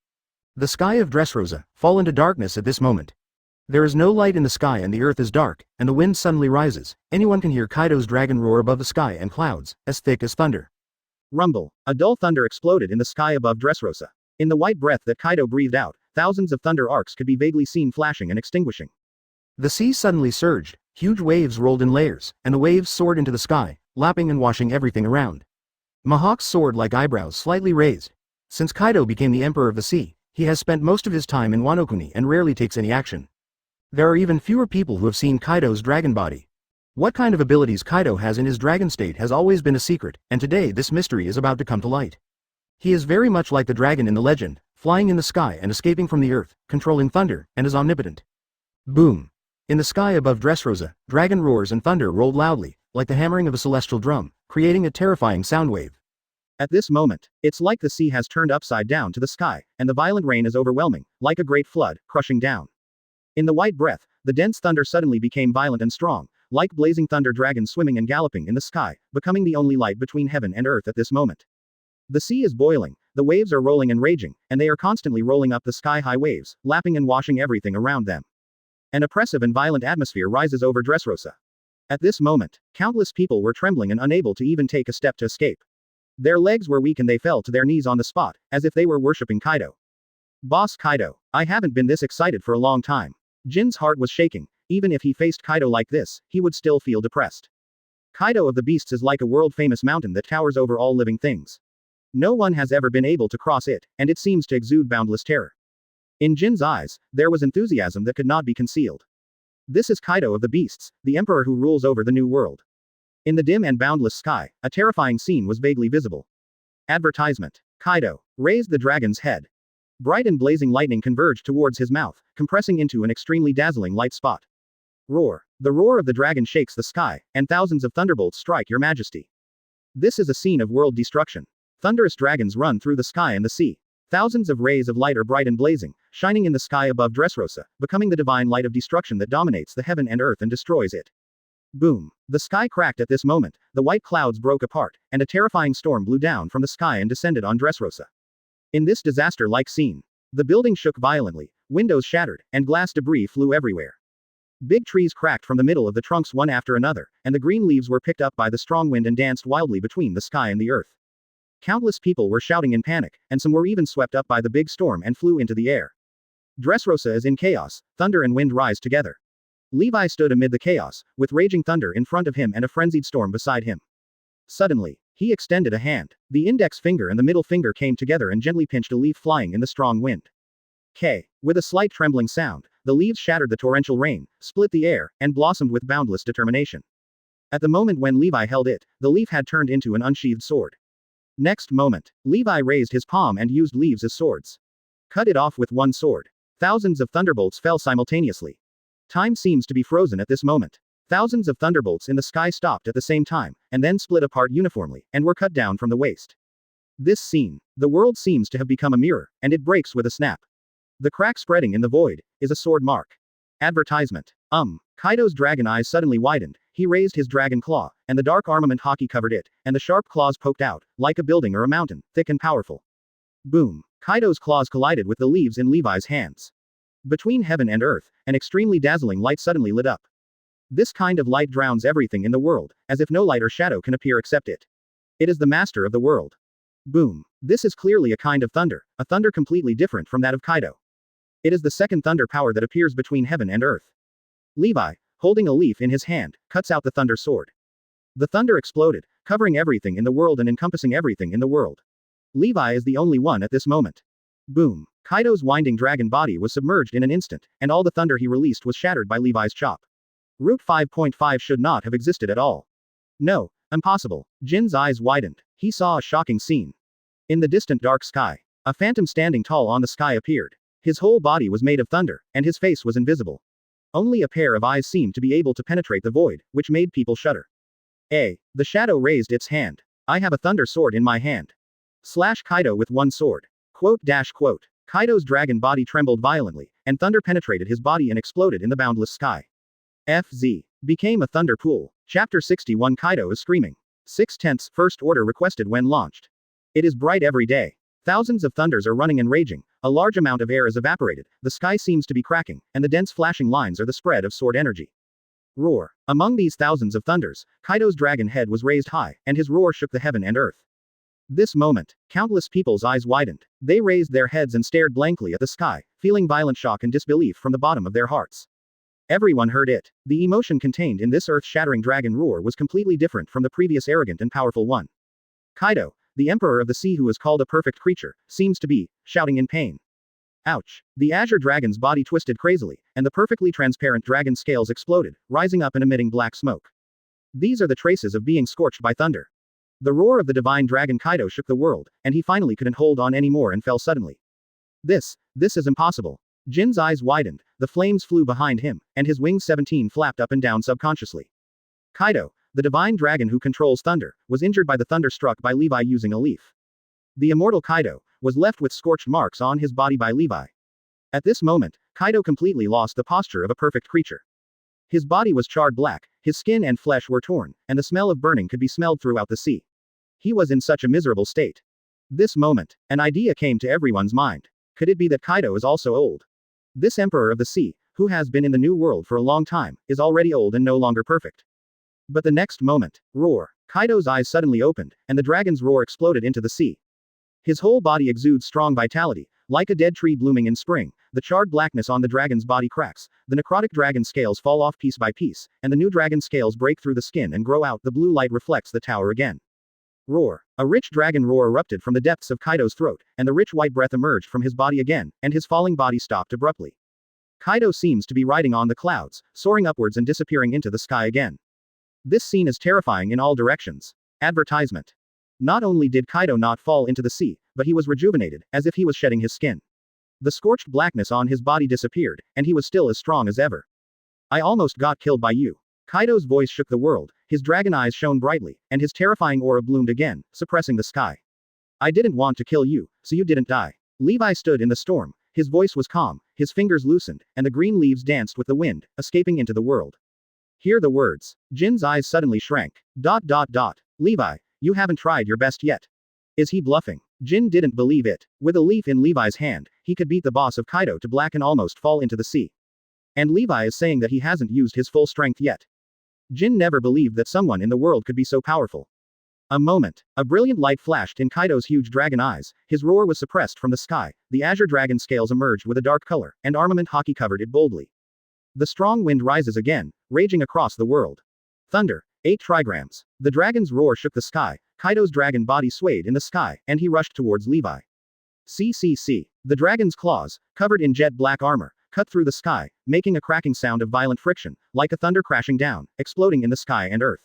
The sky of Dressrosa fall into darkness at this moment. There is no light in the sky and the earth is dark, and the wind suddenly rises. Anyone can hear Kaido's dragon roar above the sky and clouds, as thick as thunder. Rumble. A dull thunder exploded in the sky above Dressrosa. In the white breath that Kaido breathed out, thousands of thunder arcs could be vaguely seen flashing and extinguishing. The sea suddenly surged, huge waves rolled in layers, and the waves soared into the sky, lapping and washing everything around. Mihawk's sword-like eyebrows slightly raised. Since Kaido became the Emperor of the Sea, he has spent most of his time in Wano Kuni and rarely takes any action. There are even fewer people who have seen Kaido's dragon body. What kind of abilities Kaido has in his dragon state has always been a secret, and today this mystery is about to come to light. He is very much like the dragon in the legend, flying in the sky and escaping from the earth, controlling thunder, and is omnipotent. Boom! In the sky above Dressrosa, dragon roars and thunder rolled loudly, like the hammering of a celestial drum, creating a terrifying sound wave. At this moment, it's like the sea has turned upside down to the sky, and the violent rain is overwhelming, like a great flood, crushing down. In the white breath, the dense thunder suddenly became violent and strong, like blazing thunder dragons swimming and galloping in the sky, becoming the only light between heaven and earth at this moment. The sea is boiling, the waves are rolling and raging, and they are constantly rolling up the sky-high waves, lapping and washing everything around them. An oppressive and violent atmosphere rises over Dressrosa. At this moment, countless people were trembling and unable to even take a step to escape. Their legs were weak and they fell to their knees on the spot, as if they were worshipping Kaido. Boss Kaido, I haven't been this excited for a long time. Jin's heart was shaking. Even if he faced Kaido like this, he would still feel depressed. Kaido of the Beasts is like a world-famous mountain that towers over all living things. No one has ever been able to cross it, and it seems to exude boundless terror. In Jin's eyes, there was enthusiasm that could not be concealed. This is Kaido of the Beasts, the emperor who rules over the new world. In the dim and boundless sky, a terrifying scene was vaguely visible. Advertisement. Kaido raised the dragon's head. Bright and blazing lightning converged towards his mouth, compressing into an extremely dazzling light spot. Roar. The roar of the dragon shakes the sky, and thousands of thunderbolts strike your majesty. This is a scene of world destruction. Thunderous dragons run through the sky and the sea. Thousands of rays of light are bright and blazing, shining in the sky above Dressrosa, becoming the divine light of destruction that dominates the heaven and earth and destroys it. Boom. The sky cracked at this moment, the white clouds broke apart, and a terrifying storm blew down from the sky and descended on Dressrosa. In this disaster-like scene, the building shook violently, windows shattered, and glass debris flew everywhere. Big trees cracked from the middle of the trunks one after another, and the green leaves were picked up by the strong wind and danced wildly between the sky and the earth. Countless people were shouting in panic, and some were even swept up by the big storm and flew into the air. Dressrosa is in chaos, thunder and wind rise together. Levi stood amid the chaos, with raging thunder in front of him and a frenzied storm beside him. Suddenly, he extended a hand. The index finger and the middle finger came together and gently pinched a leaf flying in the strong wind. With a slight trembling sound, the leaves shattered the torrential rain, split the air, and blossomed with boundless determination. At the moment when Levi held it, the leaf had turned into an unsheathed sword. Next moment, Levi raised his palm and used leaves as swords. Cut it off with one sword. Thousands of thunderbolts fell simultaneously. Time seems to be frozen at this moment. Thousands of thunderbolts in the sky stopped at the same time, and then split apart uniformly, and were cut down from the waist. This scene, the world seems to have become a mirror, and it breaks with a snap. The crack spreading in the void is a sword mark. Advertisement. Kaido's dragon eyes suddenly widened, he raised his dragon claw, and the dark armament hockey covered it, and the sharp claws poked out, like a building or a mountain, thick and powerful. Boom. Kaido's claws collided with the leaves in Levi's hands. Between heaven and earth, an extremely dazzling light suddenly lit up. This kind of light drowns everything in the world, as if no light or shadow can appear except it. It is the master of the world. Boom. This is clearly a kind of thunder, a thunder completely different from that of Kaido. It is the second thunder power that appears between heaven and earth. Levi, holding a leaf in his hand, cuts out the thunder sword. The thunder exploded, covering everything in the world and encompassing everything in the world. Levi is the only one at this moment. Boom. Kaido's winding dragon body was submerged in an instant, and all the thunder he released was shattered by Levi's chop. Route 5.5 should not have existed at all. No, impossible. Jin's eyes widened. He saw a shocking scene. In the distant dark sky, a phantom standing tall on the sky appeared. His whole body was made of thunder, and his face was invisible. Only a pair of eyes seemed to be able to penetrate the void, which made people shudder. The shadow raised its hand. I have a thunder sword in my hand. Slash Kaido with one sword. Quote. Kaido's dragon body trembled violently, and thunder penetrated his body and exploded in the boundless sky. FZ. Became a thunder pool. Chapter 61 Kaido is screaming. 6/10 First Order requested when launched. It is bright every day. Thousands of thunders are running and raging, a large amount of air is evaporated, the sky seems to be cracking, and the dense flashing lines are the spread of sword energy. Roar. Among these thousands of thunders, Kaido's dragon head was raised high, and his roar shook the heaven and earth. This moment, countless people's eyes widened. They raised their heads and stared blankly at the sky, feeling violent shock and disbelief from the bottom of their hearts. Everyone heard it. The emotion contained in this earth-shattering dragon roar was completely different from the previous arrogant and powerful one. Kaido, the Emperor of the Sea who is called a perfect creature, seems to be shouting in pain. Ouch. The azure dragon's body twisted crazily, and the perfectly transparent dragon scales exploded, rising up and emitting black smoke. These are the traces of being scorched by thunder. The roar of the divine dragon Kaido shook the world, and he finally couldn't hold on anymore and fell suddenly. This is impossible. Jin's eyes widened, the flames flew behind him, and his wings 17 flapped up and down subconsciously. Kaido, the divine dragon who controls thunder, was injured by the thunder struck by Levi using a leaf. The immortal Kaido was left with scorched marks on his body by Levi. At this moment, Kaido completely lost the posture of a perfect creature. His body was charred black, his skin and flesh were torn, and the smell of burning could be smelled throughout the sea. He was in such a miserable state. This moment, an idea came to everyone's mind. Could it be that Kaido is also old? This Emperor of the Sea, who has been in the New World for a long time, is already old and no longer perfect. But the next moment, roar. Kaido's eyes suddenly opened, and the dragon's roar exploded into the sea. His whole body exudes strong vitality, like a dead tree blooming in spring. The charred blackness on the dragon's body cracks, the necrotic dragon scales fall off piece by piece, and the new dragon scales break through the skin and grow out. The blue light reflects the tower again. Roar. A rich dragon roar erupted from the depths of Kaido's throat, and the rich white breath emerged from his body again, and his falling body stopped abruptly. Kaido seems to be riding on the clouds, soaring upwards and disappearing into the sky again. This scene is terrifying in all directions. Advertisement. Not only did Kaido not fall into the sea, but he was rejuvenated, as if he was shedding his skin. The scorched blackness on his body disappeared, and he was still as strong as ever. I almost got killed by you. Kaido's voice shook the world, his dragon eyes shone brightly, and his terrifying aura bloomed again, suppressing the sky. I didn't want to kill you, so you didn't die. Levi stood in the storm, his voice was calm, his fingers loosened, and the green leaves danced with the wind, escaping into the world. Hear the words. Jin's eyes suddenly shrank. Levi, you haven't tried your best yet. Is he bluffing? Jin didn't believe it. With a leaf in Levi's hand, he could beat the boss of Kaido to black and almost fall into the sea. And Levi is saying that he hasn't used his full strength yet. Jin never believed that someone in the world could be so powerful. A moment. A brilliant light flashed in Kaido's huge dragon eyes, his roar was suppressed from the sky, the azure dragon scales emerged with a dark color, and armament hockey covered it boldly. The strong wind rises again, raging across the world. Thunder. 8 trigrams. The dragon's roar shook the sky, Kaido's dragon body swayed in the sky, and he rushed towards Levi. CCC. The dragon's claws, covered in jet black armor, cut through the sky, making a cracking sound of violent friction, like a thunder crashing down, exploding in the sky and earth.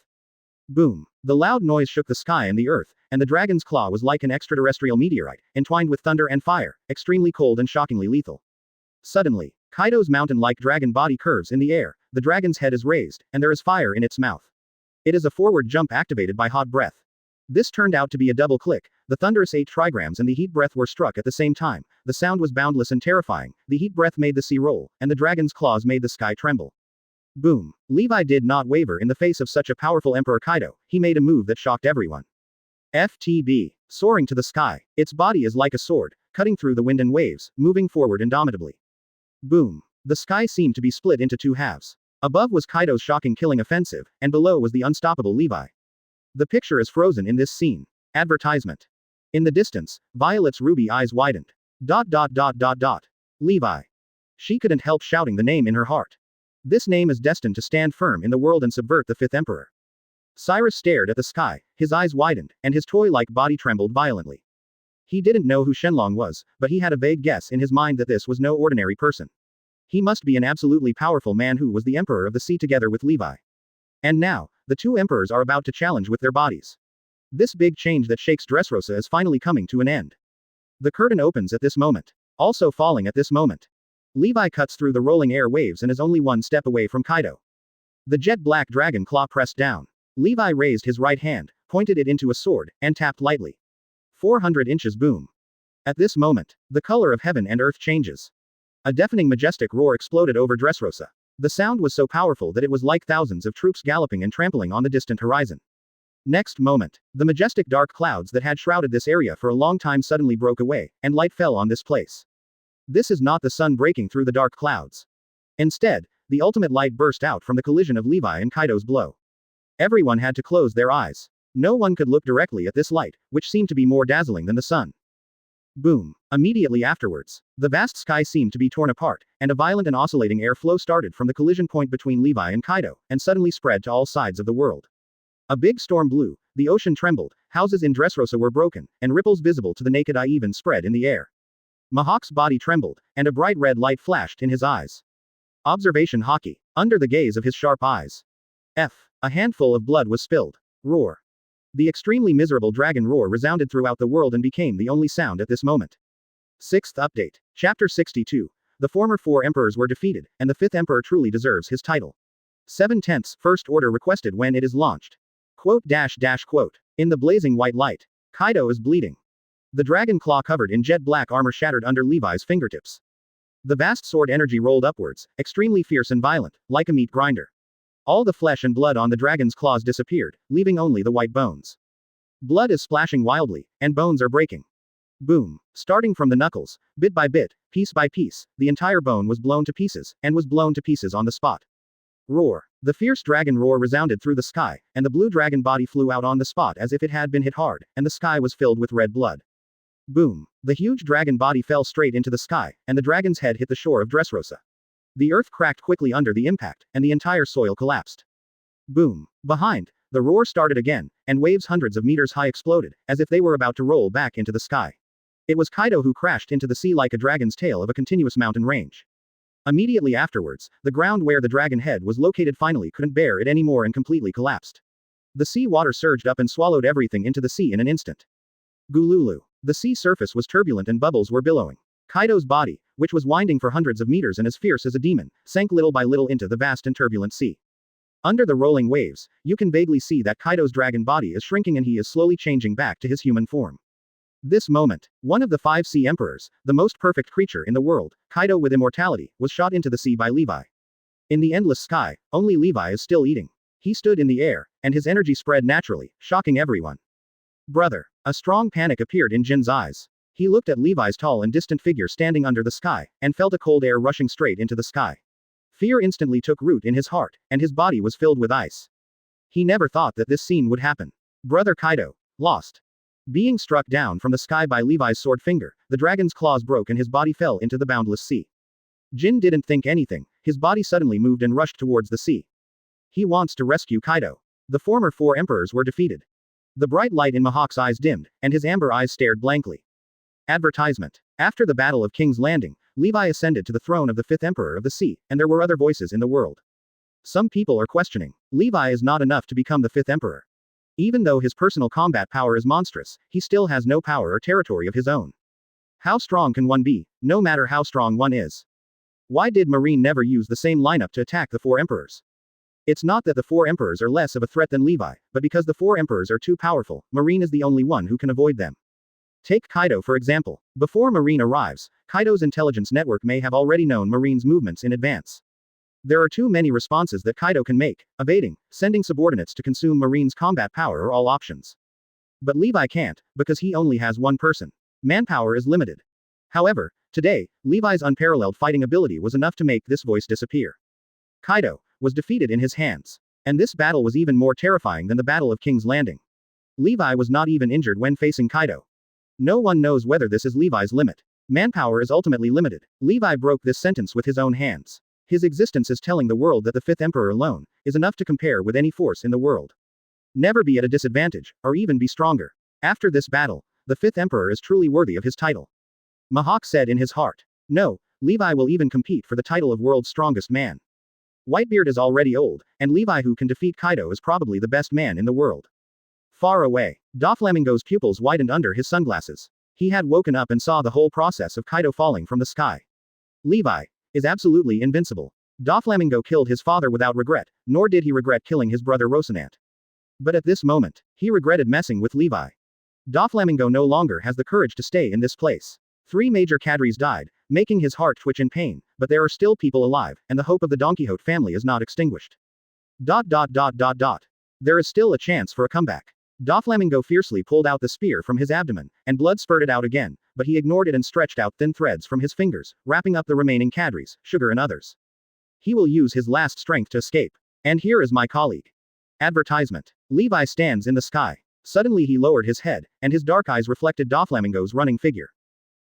Boom. The loud noise shook the sky and the earth, and the dragon's claw was like an extraterrestrial meteorite, entwined with thunder and fire, extremely cold and shockingly lethal. Suddenly, Kaido's mountain-like dragon body curves in the air, the dragon's head is raised, and there is fire in its mouth. It is a forward jump activated by hot breath. This turned out to be a double click. The thunderous 8 trigrams and the heat breath were struck at the same time. The sound was boundless and terrifying. The heat breath made the sea roll, and the dragon's claws made the sky tremble. Boom. Levi did not waver in the face of such a powerful Emperor Kaido. He made a move that shocked everyone. FTB. Soaring to the sky. Its body is like a sword, cutting through the wind and waves, moving forward indomitably. Boom. The sky seemed to be split into 2 halves. Above was Kaido's shocking killing offensive, and below was the unstoppable Levi. The picture is frozen in this scene. Advertisement. In the distance, Violet's ruby eyes widened. Levi. She couldn't help shouting the name in her heart. This name is destined to stand firm in the world and subvert the 5th Emperor. Cyrus stared at the sky, his eyes widened, and his toy-like body trembled violently. He didn't know who Shenlong was, but he had a vague guess in his mind that this was no ordinary person. He must be an absolutely powerful man who was the Emperor of the Sea together with Levi. And now, the 2 emperors are about to challenge with their bodies. This big change that shakes Dressrosa is finally coming to an end. The curtain opens at this moment. Also falling at this moment. Levi cuts through the rolling air waves and is only 1 step away from Kaido. The jet black dragon claw pressed down. Levi raised his right hand, pointed it into a sword, and tapped lightly. 400 inches boom. At this moment, the color of heaven and earth changes. A deafening majestic roar exploded over Dressrosa. The sound was so powerful that it was like thousands of troops galloping and trampling on the distant horizon. Next moment, the majestic dark clouds that had shrouded this area for a long time suddenly broke away, and light fell on this place. This is not the sun breaking through the dark clouds. Instead, the ultimate light burst out from the collision of Levi and Kaido's blow. Everyone had to close their eyes. No one could look directly at this light, which seemed to be more dazzling than the sun. Boom. Immediately afterwards, the vast sky seemed to be torn apart, and a violent and oscillating air flow started from the collision point between Levi and Kaido, and suddenly spread to all sides of the world. A big storm blew, the ocean trembled, houses in Dressrosa were broken, and ripples visible to the naked eye even spread in the air. Mihawk's body trembled, and a bright red light flashed in his eyes. Observation Haki. Under the gaze of his sharp eyes. A handful of blood was spilled. Roar. The extremely miserable dragon roar resounded throughout the world and became the only sound at this moment. 6th update. Chapter 62. The former 4 emperors were defeated, and the 5th emperor truly deserves his title. 7/10 First Order requested when it is launched. Quote. In the blazing white light. Kaido is bleeding. The dragon claw covered in jet black armor shattered under Levi's fingertips. The vast sword energy rolled upwards, extremely fierce and violent, like a meat grinder. All the flesh and blood on the dragon's claws disappeared, leaving only the white bones. Blood is splashing wildly, and bones are breaking. Boom. Starting from the knuckles, bit by bit, piece by piece, the entire bone was blown to pieces, and was blown to pieces on the spot. Roar. The fierce dragon roar resounded through the sky, and the blue dragon body flew out on the spot as if it had been hit hard, and the sky was filled with red blood. Boom. The huge dragon body fell straight into the sky, and the dragon's head hit the shore of Dressrosa. The earth cracked quickly under the impact, and the entire soil collapsed. Boom. Behind, the roar started again, and waves hundreds of meters high exploded, as if they were about to roll back into the sky. It was Kaido who crashed into the sea like a dragon's tail of a continuous mountain range. Immediately afterwards, the ground where the dragon head was located finally couldn't bear it anymore and completely collapsed. The sea water surged up and swallowed everything into the sea in an instant. Gululu. The sea surface was turbulent and bubbles were billowing. Kaido's body, which was winding for hundreds of meters and as fierce as a demon, sank little by little into the vast and turbulent sea. Under the rolling waves, you can vaguely see that Kaido's dragon body is shrinking and he is slowly changing back to his human form. This moment, one of the 5 sea emperors, the most perfect creature in the world, Kaido with immortality, was shot into the sea by Levi. In the endless sky, only Levi is still eating. He stood in the air, and his energy spread naturally, shocking everyone. Brother. A strong panic appeared in Jin's eyes. He looked at Levi's tall and distant figure standing under the sky, and felt a cold air rushing straight into the sky. Fear instantly took root in his heart, and his body was filled with ice. He never thought that this scene would happen. Brother Kaido. Lost. Being struck down from the sky by Levi's sword finger, the dragon's claws broke and his body fell into the boundless sea. Jin didn't think anything, his body suddenly moved and rushed towards the sea. He wants to rescue Kaido. The former 4 emperors were defeated. The bright light in Mihawk's eyes dimmed, and his amber eyes stared blankly. Advertisement. After the Battle of King's Landing, Levi ascended to the throne of the 5th Emperor of the Sea, and there were other voices in the world. Some people are questioning. Levi is not enough to become the 5th Emperor. Even though his personal combat power is monstrous, he still has no power or territory of his own. How strong can one be, no matter how strong one is? Why did Marine never use the same lineup to attack the 4 emperors? It's not that the 4 emperors are less of a threat than Levi, but because the 4 emperors are too powerful, Marine is the only one who can avoid them. Take Kaido for example. Before Marine arrives, Kaido's intelligence network may have already known Marine's movements in advance. There are too many responses that Kaido can make, evading, sending subordinates to consume Marine's combat power are all options. But Levi can't, because he only has one person. Manpower is limited. However, today, Levi's unparalleled fighting ability was enough to make this voice disappear. Kaido was defeated in his hands. And this battle was even more terrifying than the Battle of King's Landing. Levi was not even injured when facing Kaido. No one knows whether this is Levi's limit. Manpower is ultimately limited. Levi broke this sentence with his own hands. His existence is telling the world that the 5th Emperor alone is enough to compare with any force in the world. Never be at a disadvantage, or even be stronger. After this battle, the 5th Emperor is truly worthy of his title. Mihawk said in his heart. No, Levi will even compete for the title of world's strongest man. Whitebeard is already old, and Levi who can defeat Kaido is probably the best man in the world. Far away, Doflamingo's pupils widened under his sunglasses. He had woken up and saw the whole process of Kaido falling from the sky. Levi is absolutely invincible. Doflamingo killed his father without regret, nor did he regret killing his brother Rocinante. But at this moment, he regretted messing with Levi. Doflamingo no longer has the courage to stay in this place. 3 major cadres died, making his heart twitch in pain, but there are still people alive, and the hope of the Don Quixote family is not extinguished. There is still a chance for a comeback. Doflamingo fiercely pulled out the spear from his abdomen, and blood spurted out again, but he ignored it and stretched out thin threads from his fingers, wrapping up the remaining cadres, Sugar and others. He will use his last strength to escape. And here is my colleague. Advertisement. Levi stands in the sky. Suddenly he lowered his head, and his dark eyes reflected Doflamingo's running figure.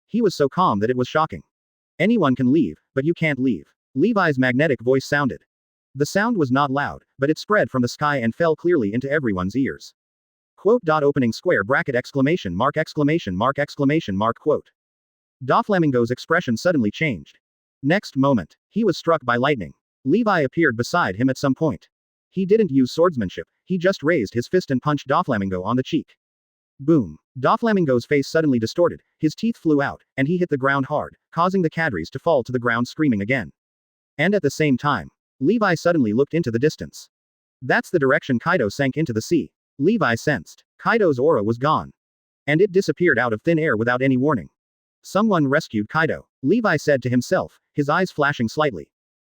He was so calm that it was shocking. Anyone can leave, but you can't leave. Levi's magnetic voice sounded. The sound was not loud, but it spread from the sky and fell clearly into everyone's ears. Quote. Opening square bracket exclamation mark quote. Doflamingo's expression suddenly changed. Next moment, he was struck by lightning. Levi appeared beside him at some point. He didn't use swordsmanship, he just raised his fist and punched Doflamingo on the cheek. Boom. Doflamingo's face suddenly distorted, his teeth flew out, and he hit the ground hard, causing the cadres to fall to the ground screaming again. And at the same time, Levi suddenly looked into the distance. That's the direction Kaido sank into the sea. Levi sensed. Kaido's aura was gone. And it disappeared out of thin air without any warning. Someone rescued Kaido, Levi said to himself, his eyes flashing slightly.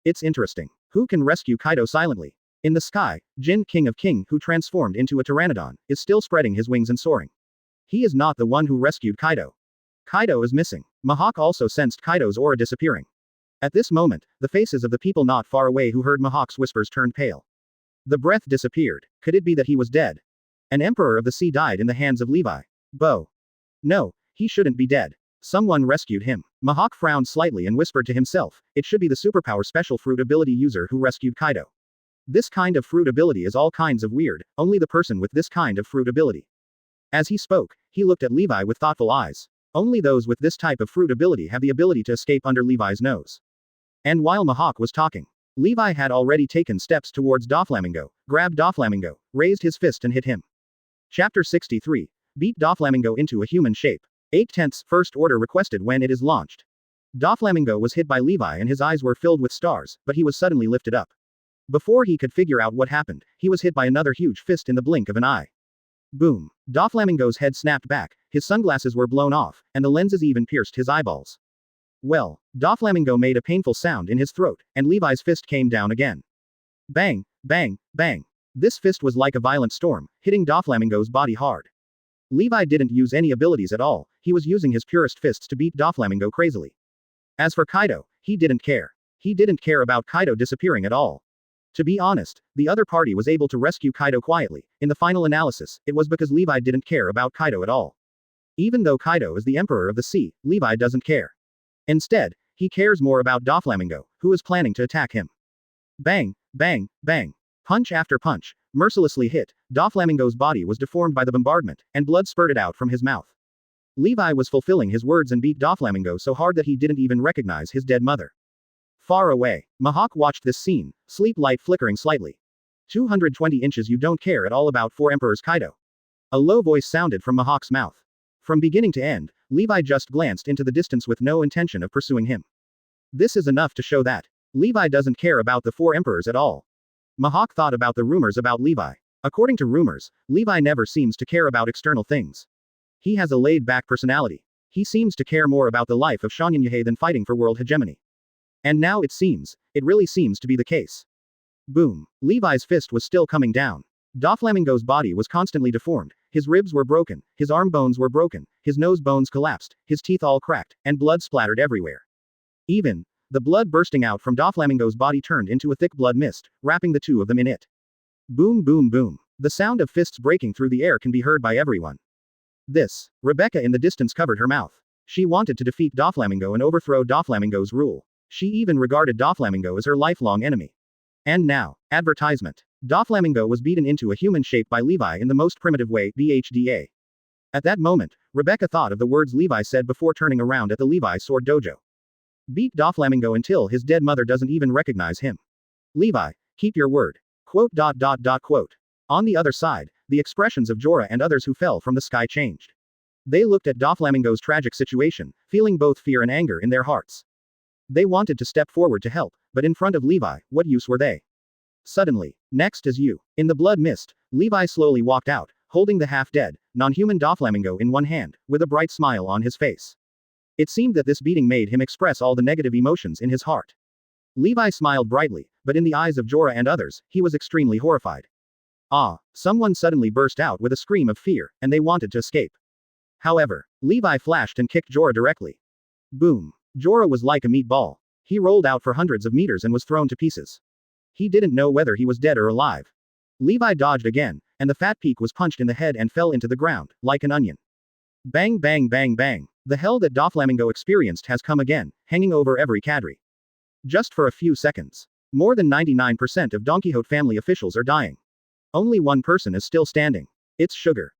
It's interesting. Who can rescue Kaido silently? In the sky, Jin, King of King, who transformed into a pteranodon, is still spreading his wings and soaring. He is not the one who rescued Kaido. Kaido is missing. Mihawk also sensed Kaido's aura disappearing. At this moment, the faces of the people not far away who heard Mihawk's whispers turned pale. The breath disappeared. Could it be that he was dead? An emperor of the sea died in the hands of Levi. Bo. No, he shouldn't be dead. Someone rescued him. Mihawk frowned slightly and whispered to himself, it should be the superpower special fruit ability user who rescued Kaido. This kind of fruit ability is all kinds of weird, only the person with this kind of fruit ability. As he spoke, he looked at Levi with thoughtful eyes. Only those with this type of fruit ability have the ability to escape under Levi's nose. And while Mihawk was talking, Levi had already taken steps towards Doflamingo, grabbed Doflamingo, raised his fist and hit him. Chapter 63. Beat Doflamingo into a human shape. 8/10 First Order requested when it is launched. Doflamingo was hit by Levi and his eyes were filled with stars, but he was suddenly lifted up. Before he could figure out what happened, he was hit by another huge fist in the blink of an eye. Boom. Doflamingo's head snapped back, his sunglasses were blown off, and the lenses even pierced his eyeballs. Well, Doflamingo made a painful sound in his throat, and Levi's fist came down again. Bang, bang, bang. This fist was like a violent storm, hitting Doflamingo's body hard. Levi didn't use any abilities at all, he was using his purest fists to beat Doflamingo crazily. As for Kaido, he didn't care. He didn't care about Kaido disappearing at all. To be honest, the other party was able to rescue Kaido quietly. In the final analysis, it was because Levi didn't care about Kaido at all. Even though Kaido is the emperor of the sea, Levi doesn't care. Instead, he cares more about Doflamingo, who is planning to attack him. Bang, bang, bang. Punch after punch, mercilessly hit, Doflamingo's body was deformed by the bombardment, and blood spurted out from his mouth. Levi was fulfilling his words and beat Doflamingo so hard that he didn't even recognize his dead mother. Far away, Mihawk watched this scene, sleep light flickering slightly. 220 inches. You don't care at all about four emperors Kaido. A low voice sounded from Mihawk's mouth. From beginning to end, Levi just glanced into the distance with no intention of pursuing him. This is enough to show that Levi doesn't care about the four emperors at all. Mihawk thought about the rumors about Levi. According to rumors, Levi never seems to care about external things. He has a laid-back personality. He seems to care more about the life of Shanyuhei than fighting for world hegemony. And now it really seems to be the case. Boom. Levi's fist was still coming down. Doflamingo's body was constantly deformed, his ribs were broken, his arm bones were broken, his nose bones collapsed, his teeth all cracked, and blood splattered everywhere. Even, the blood bursting out from Doflamingo's body turned into a thick blood mist, wrapping the two of them in it. Boom boom boom. The sound of fists breaking through the air can be heard by everyone. Rebecca in the distance covered her mouth. She wanted to defeat Doflamingo and overthrow Doflamingo's rule. She even regarded Doflamingo as her lifelong enemy. And now, advertisement. Doflamingo was beaten into a human shape by Levi in the most primitive way, BHDA. At that moment, Rebecca thought of the words Levi said before turning around at the Levi Sword Dojo. Beat Doflamingo until his dead mother doesn't even recognize him. Levi, keep your word. Quote. On the other side, the expressions of Jorah and others who fell from the sky changed. They looked at Doflamingo's tragic situation, feeling both fear and anger in their hearts. They wanted to step forward to help, but in front of Levi, what use were they? Suddenly, next is you. In the blood mist, Levi slowly walked out, holding the half-dead, non-human Doflamingo in one hand, with a bright smile on his face. It seemed that this beating made him express all the negative emotions in his heart. Levi smiled brightly, but in the eyes of Jorah and others, he was extremely horrified. Someone suddenly burst out with a scream of fear, and they wanted to escape. However, Levi flashed and kicked Jorah directly. Boom. Jorah was like a meatball. He rolled out for hundreds of meters and was thrown to pieces. He didn't know whether he was dead or alive. Levi dodged again, and the fat peak was punched in the head and fell into the ground, like an onion. Bang bang bang bang. The hell that Doflamingo experienced has come again, hanging over every cadre. Just for a few seconds. More than 99% of Don Quixote family officials are dying. Only one person is still standing. It's Sugar.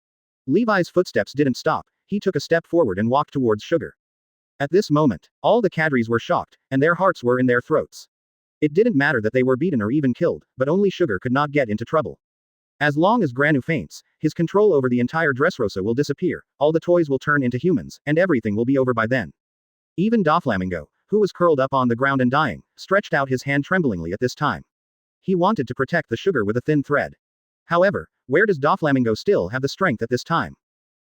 Levi's footsteps didn't stop, he took a step forward and walked towards Sugar. At this moment, all the cadres were shocked, and their hearts were in their throats. It didn't matter that they were beaten or even killed, but only Sugar could not get into trouble. As long as Granu faints, his control over the entire Dressrosa will disappear, all the toys will turn into humans, and everything will be over by then. Even Doflamingo, who was curled up on the ground and dying, stretched out his hand tremblingly at this time. He wanted to protect the Sugar with a thin thread. However, where does Doflamingo still have the strength at this time?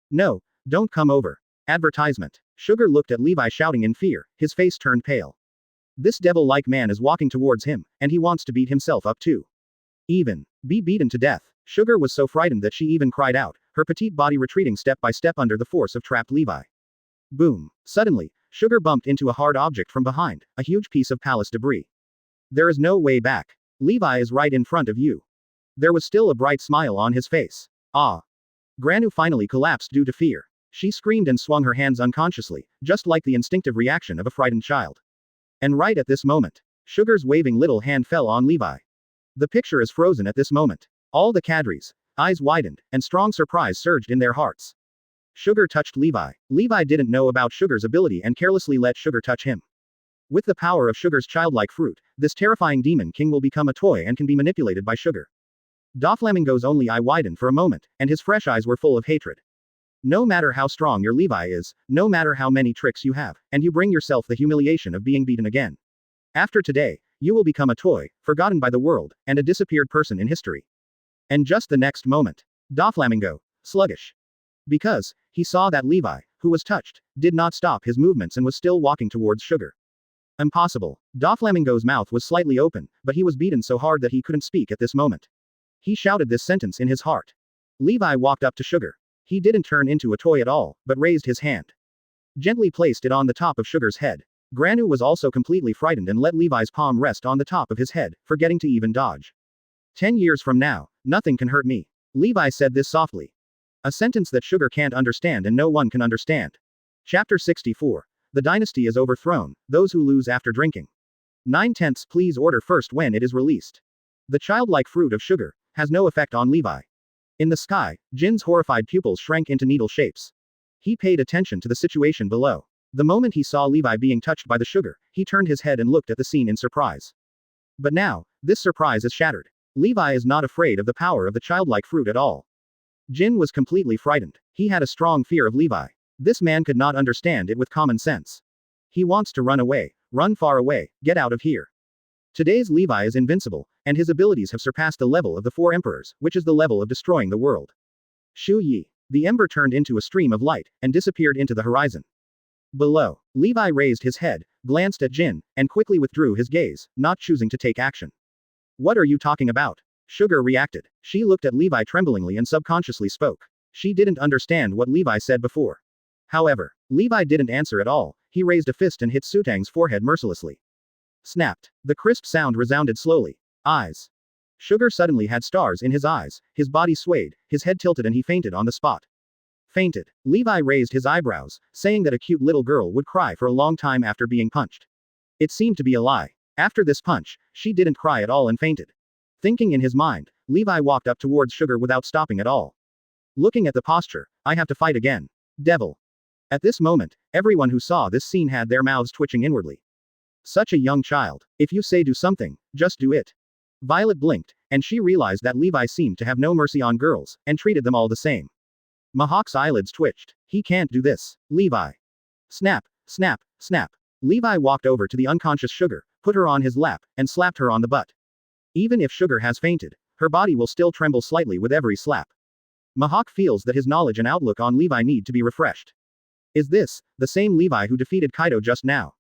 No, don't come over. Advertisement. Sugar looked at Levi shouting in fear, his face turned pale. This devil-like man is walking towards him, and he wants to beat himself up too. Be beaten to death. Sugar was so frightened that she even cried out, her petite body retreating step by step under the force of trapped Levi. Boom. Suddenly, Sugar bumped into a hard object from behind, a huge piece of palace debris. There is no way back. Levi is right in front of you. There was still a bright smile on his face. Ah. Granu finally collapsed due to fear. She screamed and swung her hands unconsciously, just like the instinctive reaction of a frightened child. And right at this moment, Sugar's waving little hand fell on Levi. The picture is frozen at this moment. All the cadres, eyes widened, and strong surprise surged in their hearts. Sugar touched Levi. Levi didn't know about Sugar's ability and carelessly let Sugar touch him. With the power of Sugar's childlike fruit, this terrifying demon king will become a toy and can be manipulated by Sugar. Doflamingo's only eye widened for a moment, and his fresh eyes were full of hatred. No matter how strong your Levi is, no matter how many tricks you have, and you bring yourself the humiliation of being beaten again. After today, you will become a toy, forgotten by the world, and a disappeared person in history. And just the next moment, Doflamingo, sluggish. Because, he saw that Levi, who was touched, did not stop his movements and was still walking towards Sugar. Impossible. Doflamingo's mouth was slightly open, but he was beaten so hard that he couldn't speak at this moment. He shouted this sentence in his heart. Levi walked up to Sugar. He didn't turn into a toy at all, but raised his hand. Gently placed it on the top of Sugar's head. Granu was also completely frightened and let Levi's palm rest on the top of his head, forgetting to even dodge. 10 years from now, nothing can hurt me. Levi said this softly. A sentence that Sugar can't understand and no one can understand. Chapter 64. The dynasty is overthrown, those who lose after drinking. 9/10 please order first when it is released. The childlike fruit of Sugar has no effect on Levi. In the sky, Jin's horrified pupils shrank into needle shapes. He paid attention to the situation below. The moment he saw Levi being touched by the Sugar, he turned his head and looked at the scene in surprise. But now, this surprise is shattered. Levi is not afraid of the power of the childlike fruit at all. Jin was completely frightened. He had a strong fear of Levi. This man could not understand it with common sense. He wants to run away, run far away, get out of here. Today's Levi is invincible, and his abilities have surpassed the level of the 4 emperors, which is the level of destroying the world. Shu Yi. The ember turned into a stream of light, and disappeared into the horizon. Below, Levi raised his head, glanced at Jin, and quickly withdrew his gaze, not choosing to take action. What are you talking about? Sugar reacted. She looked at Levi tremblingly and subconsciously spoke. She didn't understand what Levi said before. However, Levi didn't answer at all. He raised a fist and hit Sutang's forehead mercilessly. Snapped. The crisp sound resounded slowly. Eyes. Sugar suddenly had stars in his eyes, his body swayed, his head tilted and he fainted on the spot. Fainted. Levi raised his eyebrows, saying that a cute little girl would cry for a long time after being punched. It seemed to be a lie. After this punch, she didn't cry at all and fainted. Thinking in his mind, Levi walked up towards Sugar without stopping at all. Looking at the posture, I have to fight again. Devil. At this moment, everyone who saw this scene had their mouths twitching inwardly. Such a young child. If you say do something, just do it. Violet blinked, and she realized that Levi seemed to have no mercy on girls, and treated them all the same. Mihawk's eyelids twitched. He can't do this. Levi. Snap, snap, snap. Levi walked over to the unconscious Sugar, put her on his lap, and slapped her on the butt. Even if Sugar has fainted, her body will still tremble slightly with every slap. Mihawk feels that his knowledge and outlook on Levi need to be refreshed. Is this the same Levi who defeated Kaido just now?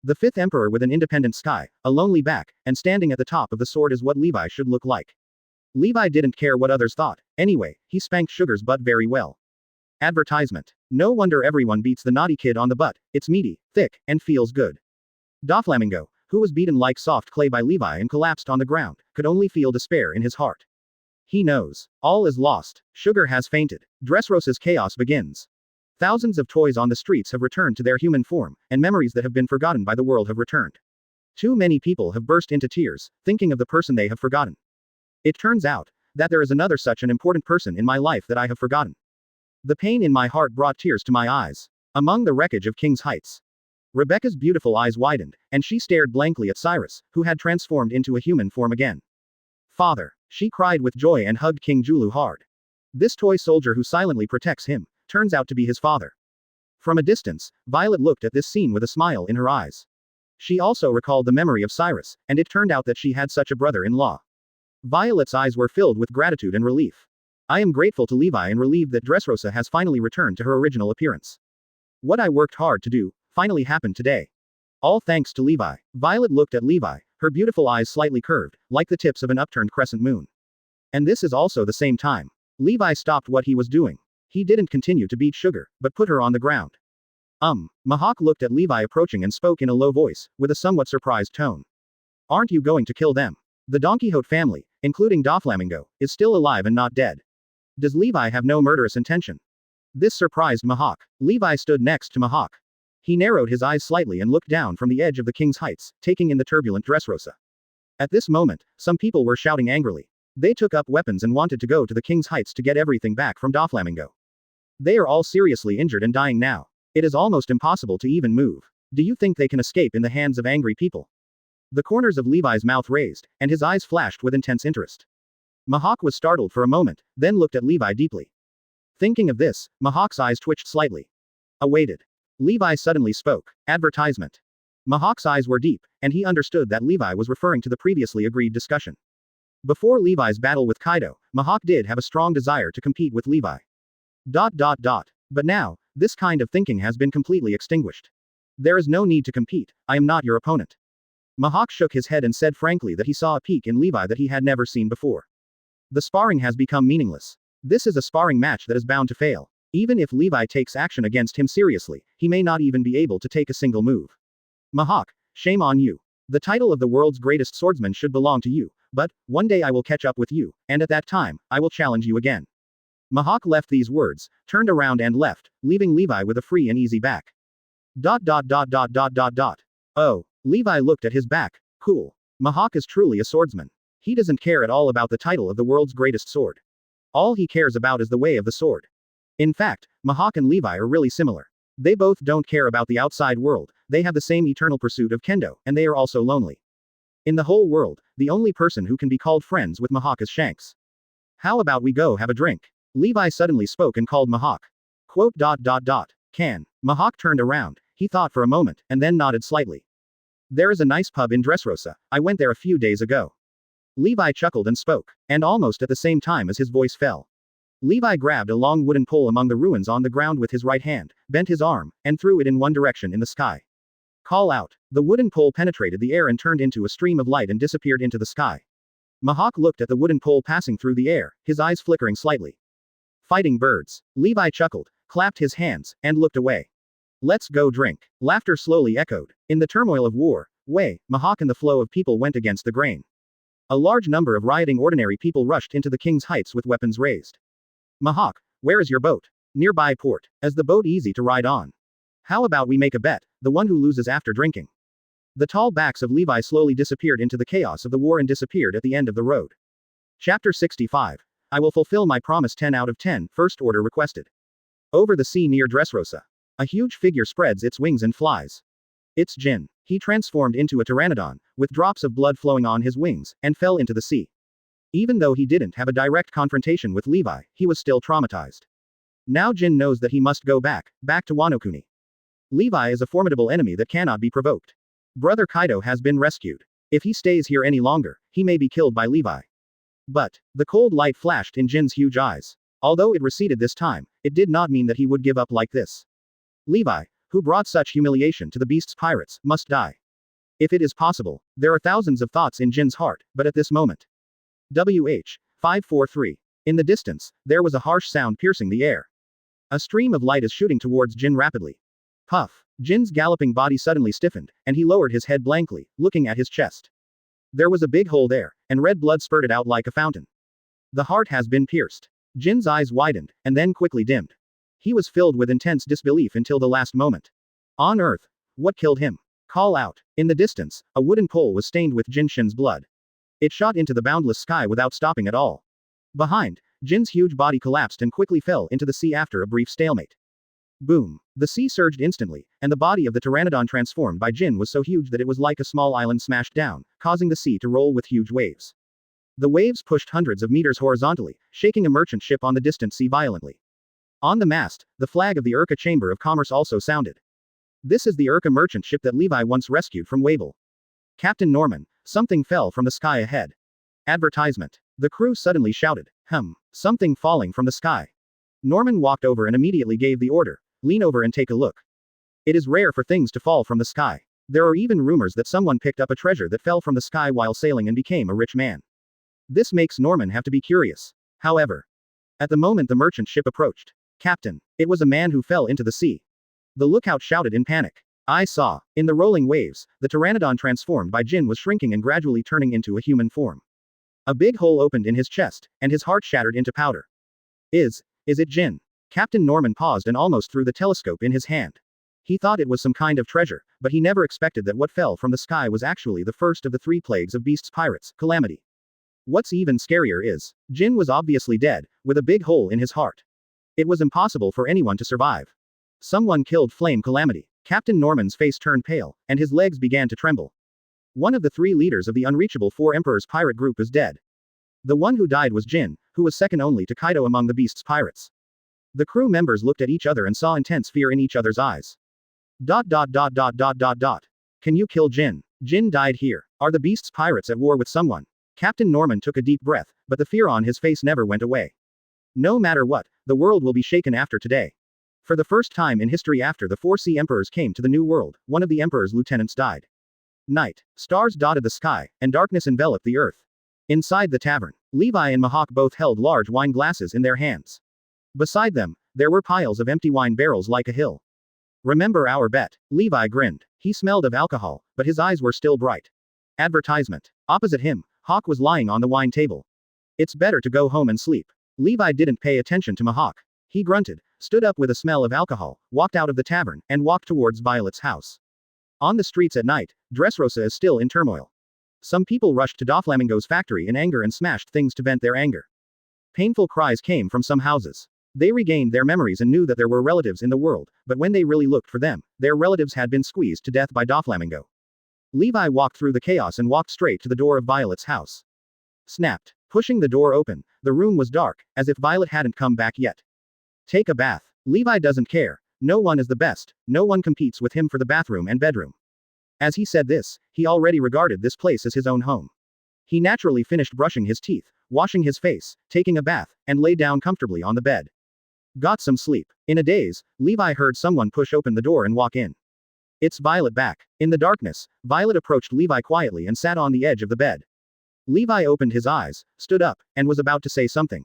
The 5th emperor with an independent sky, a lonely back, and standing at the top of the sword is what Levi should look like. Levi didn't care what others thought. Anyway, he spanked Sugar's butt very well. Advertisement. No wonder everyone beats the naughty kid on the butt. It's meaty, thick, and feels good. Doflamingo, who was beaten like soft clay by Levi and collapsed on the ground, could only feel despair in his heart. He knows. All is lost. Sugar has fainted. Dressrosa's chaos begins. Thousands of toys on the streets have returned to their human form, and memories that have been forgotten by the world have returned. Too many people have burst into tears, thinking of the person they have forgotten. It turns out that there is another such an important person in my life that I have forgotten. The pain in my heart brought tears to my eyes. Among the wreckage of King's Heights, Rebecca's beautiful eyes widened, and she stared blankly at Cyrus, who had transformed into a human form again. Father! She cried with joy and hugged King Julu hard. This toy soldier who silently protects him, turns out to be his father. From a distance, Violet looked at this scene with a smile in her eyes. She also recalled the memory of Cyrus, and it turned out that she had such a brother-in-law. Violet's eyes were filled with gratitude and relief. I am grateful to Levi and relieved that Dressrosa has finally returned to her original appearance. What I worked hard to do, finally happened today. All thanks to Levi. Violet looked at Levi, her beautiful eyes slightly curved, like the tips of an upturned crescent moon. And this is also the same time. Levi stopped what he was doing. He didn't continue to beat Sugar, but put her on the ground. Mihawk looked at Levi approaching and spoke in a low voice, with a somewhat surprised tone. Aren't you going to kill them? The Don Quixote family, including Doflamingo, is still alive and not dead. Does Levi have no murderous intention? This surprised Mihawk. Levi stood next to Mihawk. He narrowed his eyes slightly and looked down from the edge of the King's Heights, taking in the turbulent Dressrosa. At this moment, some people were shouting angrily. They took up weapons and wanted to go to the King's Heights to get everything back from Doflamingo. They are all seriously injured and dying now. It is almost impossible to even move. Do you think they can escape in the hands of angry people? The corners of Levi's mouth raised, and his eyes flashed with intense interest. Mihawk was startled for a moment, then looked at Levi deeply. Thinking of this, Mihawk's eyes twitched slightly. Awaited. Levi suddenly spoke. Advertisement. Mihawk's eyes were deep, and he understood that Levi was referring to the previously agreed discussion. Before Levi's battle with Kaido, Mihawk did have a strong desire to compete with Levi. But now, this kind of thinking has been completely extinguished. There is no need to compete, I am not your opponent. Mihawk shook his head and said frankly that he saw a peak in Levi that he had never seen before. The sparring has become meaningless. This is a sparring match that is bound to fail. Even if Levi takes action against him seriously, he may not even be able to take a single move. Mihawk, shame on you. The title of the world's greatest swordsman should belong to you, but, one day I will catch up with you, and at that time, I will challenge you again. Mihawk left these words, turned around and left, leaving Levi with a free and easy back. Oh, Levi looked at his back. Cool. Mihawk is truly a swordsman. He doesn't care at all about the title of the world's greatest sword. All he cares about is the way of the sword. In fact, Mihawk and Levi are really similar. They both don't care about the outside world, they have the same eternal pursuit of Kendo, and they are also lonely. In the whole world, the only person who can be called friends with Mihawk is Shanks. How about we go have a drink? Levi suddenly spoke and called Mihawk. Can. Mihawk turned around, he thought for a moment, and then nodded slightly. There is a nice pub in Dressrosa, I went there a few days ago. Levi chuckled and spoke, and almost at the same time as his voice fell. Levi grabbed a long wooden pole among the ruins on the ground with his right hand, bent his arm, and threw it in one direction in the sky. Call out. The wooden pole penetrated the air and turned into a stream of light and disappeared into the sky. Mihawk looked at the wooden pole passing through the air, his eyes flickering slightly. Fighting birds. Levi chuckled, clapped his hands, and looked away. Let's go drink. Laughter slowly echoed. In the turmoil of war, Mihawk and the flow of people went against the grain. A large number of rioting ordinary people rushed into the King's Heights with weapons raised. Mihawk, where is your boat? Nearby port. Is the boat easy to ride on? How about we make a bet, the one who loses after drinking? The tall backs of Levi slowly disappeared into the chaos of the war and disappeared at the end of the road. Chapter 65. I will fulfill my promise 10 out of 10, First Order requested. Over the sea near Dressrosa. A huge figure spreads its wings and flies. It's Jin. He transformed into a pteranodon, with drops of blood flowing on his wings, and fell into the sea. Even though he didn't have a direct confrontation with Levi, he was still traumatized. Now Jin knows that he must go back to Wano Kuni. Levi is a formidable enemy that cannot be provoked. Brother Kaido has been rescued. If he stays here any longer, he may be killed by Levi. But, the cold light flashed in Jin's huge eyes. Although it receded this time, it did not mean that he would give up like this. Levi, who brought such humiliation to the beast's pirates, must die. If it is possible, there are thousands of thoughts in Jin's heart, but at this moment. WH. 543. In the distance, there was a harsh sound piercing the air. A stream of light is shooting towards Jin rapidly. Puff. Jin's galloping body suddenly stiffened, and he lowered his head blankly, looking at his chest. There was a big hole there, and red blood spurted out like a fountain. The heart has been pierced. Jin's eyes widened, and then quickly dimmed. He was filled with intense disbelief until the last moment. On Earth, what killed him? Call out. In the distance, a wooden pole was stained with Jin Shin's blood. It shot into the boundless sky without stopping at all. Behind, Jin's huge body collapsed and quickly fell into the sea after a brief stalemate. Boom. The sea surged instantly, and the body of the pteranodon transformed by Jin was so huge that it was like a small island smashed down, causing the sea to roll with huge waves. The waves pushed hundreds of meters horizontally, shaking a merchant ship on the distant sea violently. On the mast, the flag of the Urca Chamber of Commerce also sounded. This is the Urca merchant ship that Levi once rescued from Wabel. Captain Norman, something fell from the sky ahead. Advertisement. The crew suddenly shouted, something falling from the sky. Norman walked over and immediately gave the order, lean over and take a look. It is rare for things to fall from the sky. There are even rumors that someone picked up a treasure that fell from the sky while sailing and became a rich man. This makes Norman have to be curious. However, at the moment the merchant ship approached. Captain, it was a man who fell into the sea. The lookout shouted in panic. I saw. In the rolling waves, the pteranodon transformed by Jin was shrinking and gradually turning into a human form. A big hole opened in his chest, and his heart shattered into powder. Is it Jin? Captain Norman paused and almost threw the telescope in his hand. He thought it was some kind of treasure, but he never expected that what fell from the sky was actually the first of the 3 plagues of beasts pirates, calamity. What's even scarier is, Jin was obviously dead, with a big hole in his heart. It was impossible for anyone to survive. Someone killed Flame Calamity. Captain Norman's face turned pale, and his legs began to tremble. One of the 3 leaders of the unreachable 4 Emperors pirate group is dead. The one who died was Jin, who was second only to Kaido among the beast's pirates. The crew members looked at each other and saw intense fear in each other's eyes. Can you kill Jin? Jin died here. Are the beast's pirates at war with someone? Captain Norman took a deep breath, but the fear on his face never went away. No matter what, the world will be shaken after today. For the first time in history after the 4 Sea Emperors came to the New World, one of the Emperor's lieutenants died. Night. Stars dotted the sky, and darkness enveloped the earth. Inside the tavern, Levi and Mihawk both held large wine glasses in their hands. Beside them, there were piles of empty wine barrels like a hill. Remember our bet? Levi grinned. He smelled of alcohol, but his eyes were still bright. Advertisement. Opposite him, Hawk was lying on the wine table. It's better to go home and sleep. Levi didn't pay attention to Mihawk. He grunted, stood up with a smell of alcohol, walked out of the tavern, and walked towards Violet's house. On the streets at night, Dressrosa is still in turmoil. Some people rushed to Doflamingo's factory in anger and smashed things to vent their anger. Painful cries came from some houses. They regained their memories and knew that there were relatives in the world, but when they really looked for them, their relatives had been squeezed to death by Doflamingo. Levi walked through the chaos and walked straight to the door of Violet's house. Snapped. Pushing the door open, the room was dark, as if Violet hadn't come back yet. Take a bath. Levi doesn't care. No one is the best, no one competes with him for the bathroom and bedroom. As he said this, he already regarded this place as his own home. He naturally finished brushing his teeth, washing his face, taking a bath, and lay down comfortably on the bed. Got some sleep. In a daze, Levi heard someone push open the door and walk in. It's Violet back. In the darkness, Violet approached Levi quietly and sat on the edge of the bed. Levi opened his eyes, stood up, and was about to say something.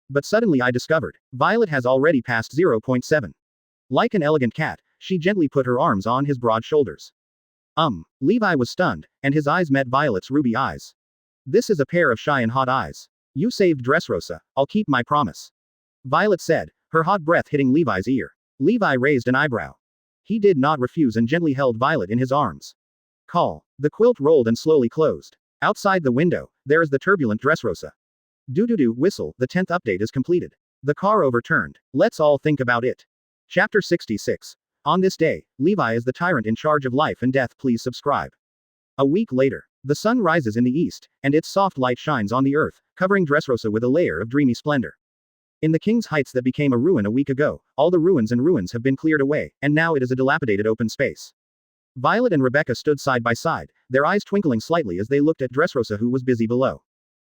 But suddenly I discovered, Violet has already passed 0.7. Like an elegant cat, she gently put her arms on his broad shoulders. Levi was stunned, and his eyes met Violet's ruby eyes. This is a pair of shy and hot eyes. You saved Dressrosa, I'll keep my promise. Violet said, her hot breath hitting Levi's ear. Levi raised an eyebrow. He did not refuse and gently held Violet in his arms. Call. The quilt rolled and slowly closed. Outside the window, there is the turbulent Dressrosa. Doo-doo-doo, whistle, the 10th update is completed. The car overturned. Let's all think about it. Chapter 66. On this day, Levi is the tyrant in charge of life and death. Please subscribe. A week later, the sun rises in the east, and its soft light shines on the earth, covering Dressrosa with a layer of dreamy splendor. In the King's Heights that became a ruin a week ago, all the ruins have been cleared away, and now it is a dilapidated open space. Violet and Rebecca stood side by side, their eyes twinkling slightly as they looked at Dressrosa who was busy below.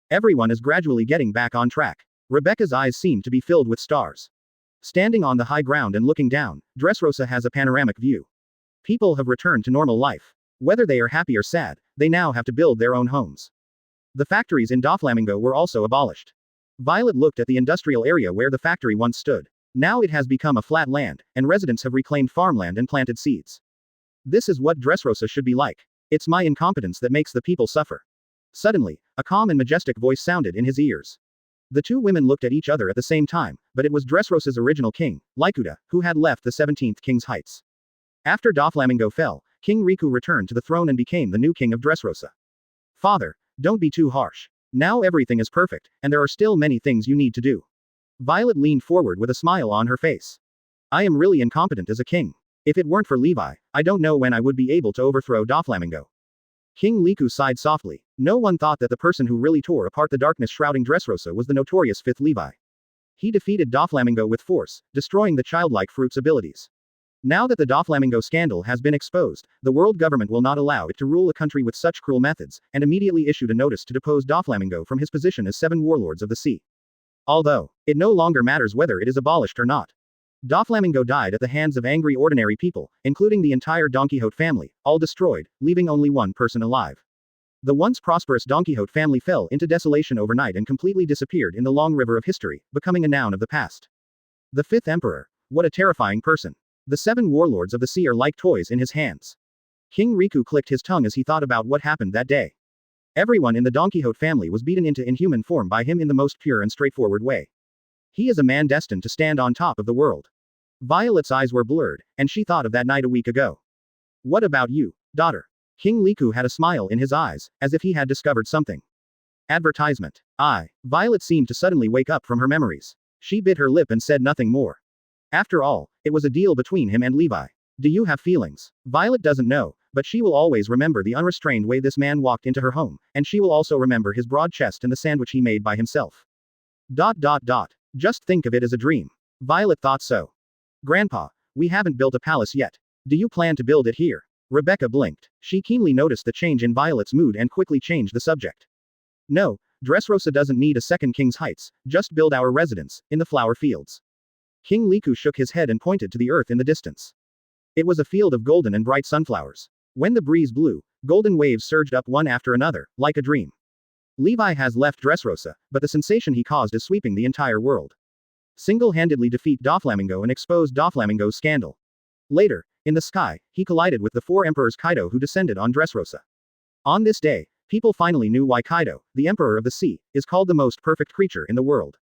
Everyone is gradually getting back on track. Rebecca's eyes seem to be filled with stars. Standing on the high ground and looking down, Dressrosa has a panoramic view. People have returned to normal life. Whether they are happy or sad, they now have to build their own homes. The factories in Doflamingo were also abolished. Violet looked at the industrial area where the factory once stood. Now it has become a flat land, and residents have reclaimed farmland and planted seeds. This is what Dressrosa should be like. It's my incompetence that makes the people suffer. Suddenly, a calm and majestic voice sounded in his ears. The two women looked at each other at the same time, but it was Dressrosa's original king, Liuqi, who had left the 17th King's Heights. After Doflamingo fell, King Riku returned to the throne and became the new king of Dressrosa. Father, don't be too harsh. Now everything is perfect, and there are still many things you need to do. Violet leaned forward with a smile on her face. I am really incompetent as a king. If it weren't for Levi, I don't know when I would be able to overthrow Doflamingo. King Liuqi sighed softly. No one thought that the person who really tore apart the darkness shrouding Dressrosa was the notorious fifth Levi. He defeated Doflamingo with force, destroying the childlike fruit's abilities. Now that the Doflamingo scandal has been exposed, the world government will not allow it to rule a country with such cruel methods, and immediately issued a notice to depose Doflamingo from his position as 7 warlords of the sea. Although, it no longer matters whether it is abolished or not. Doflamingo died at the hands of angry ordinary people, including the entire Don Quixote family, all destroyed, leaving only one person alive. The once prosperous Don Quixote family fell into desolation overnight and completely disappeared in the long river of history, becoming a noun of the past. The fifth emperor. What a terrifying person. The 7 warlords of the sea are like toys in his hands. King Riku clicked his tongue as he thought about what happened that day. Everyone in the Don Quixote family was beaten into inhuman form by him in the most pure and straightforward way. He is a man destined to stand on top of the world. Violet's eyes were blurred, and she thought of that night a week ago. What about you, daughter? King Liuqi had a smile in his eyes, as if he had discovered something. Advertisement. Violet seemed to suddenly wake up from her memories. She bit her lip and said nothing more. After all, it was a deal between him and Levi. Do you have feelings? Violet doesn't know, but she will always remember the unrestrained way this man walked into her home, and she will also remember his broad chest and the sandwich he made by himself. ... Just think of it as a dream. Violet thought so. Grandpa, we haven't built a palace yet. Do you plan to build it here? Rebecca blinked. She keenly noticed the change in Violet's mood and quickly changed the subject. No, Dressrosa doesn't need a second King's Heights, just build our residence, in the flower fields. King Liuqi shook his head and pointed to the earth in the distance. It was a field of golden and bright sunflowers. When the breeze blew, golden waves surged up one after another, like a dream. Levi has left Dressrosa, but the sensation he caused is sweeping the entire world. Single-handedly defeat Doflamingo and expose Doflamingo's scandal. Later, in the sky, he collided with the 4 emperors Kaido who descended on Dressrosa. On this day, people finally knew why Kaido, the emperor of the sea, is called the most perfect creature in the world.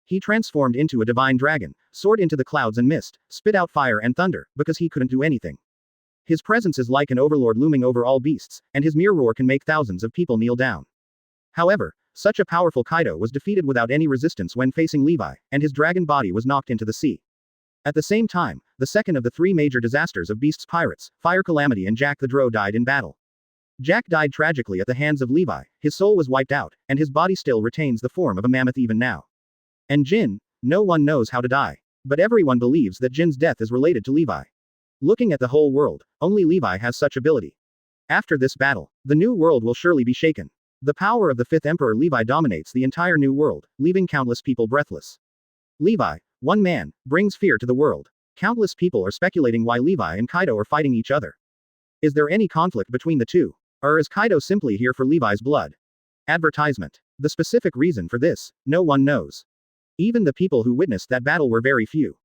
He transformed into a divine dragon, soared into the clouds and mist, spit out fire and thunder, because he couldn't do anything. His presence is like an overlord looming over all beasts, and his mere roar can make thousands of people kneel down. However, such a powerful Kaido was defeated without any resistance when facing Levi, and his dragon body was knocked into the sea. At the same time, the second of the 3 major disasters of Beast's pirates, Fire Calamity and Jack the Drow died in battle. Jack died tragically at the hands of Levi, his soul was wiped out, and his body still retains the form of a mammoth even now. And Jin, no one knows how to die. But everyone believes that Jin's death is related to Levi. Looking at the whole world, only Levi has such ability. After this battle, the new world will surely be shaken. The power of the 5th Emperor Levi dominates the entire new world, leaving countless people breathless. Levi, one man, brings fear to the world. Countless people are speculating why Levi and Kaido are fighting each other. Is there any conflict between the two? Or is Kaido simply here for Levi's blood? Advertisement. The specific reason for this, no one knows. Even the people who witnessed that battle were very few.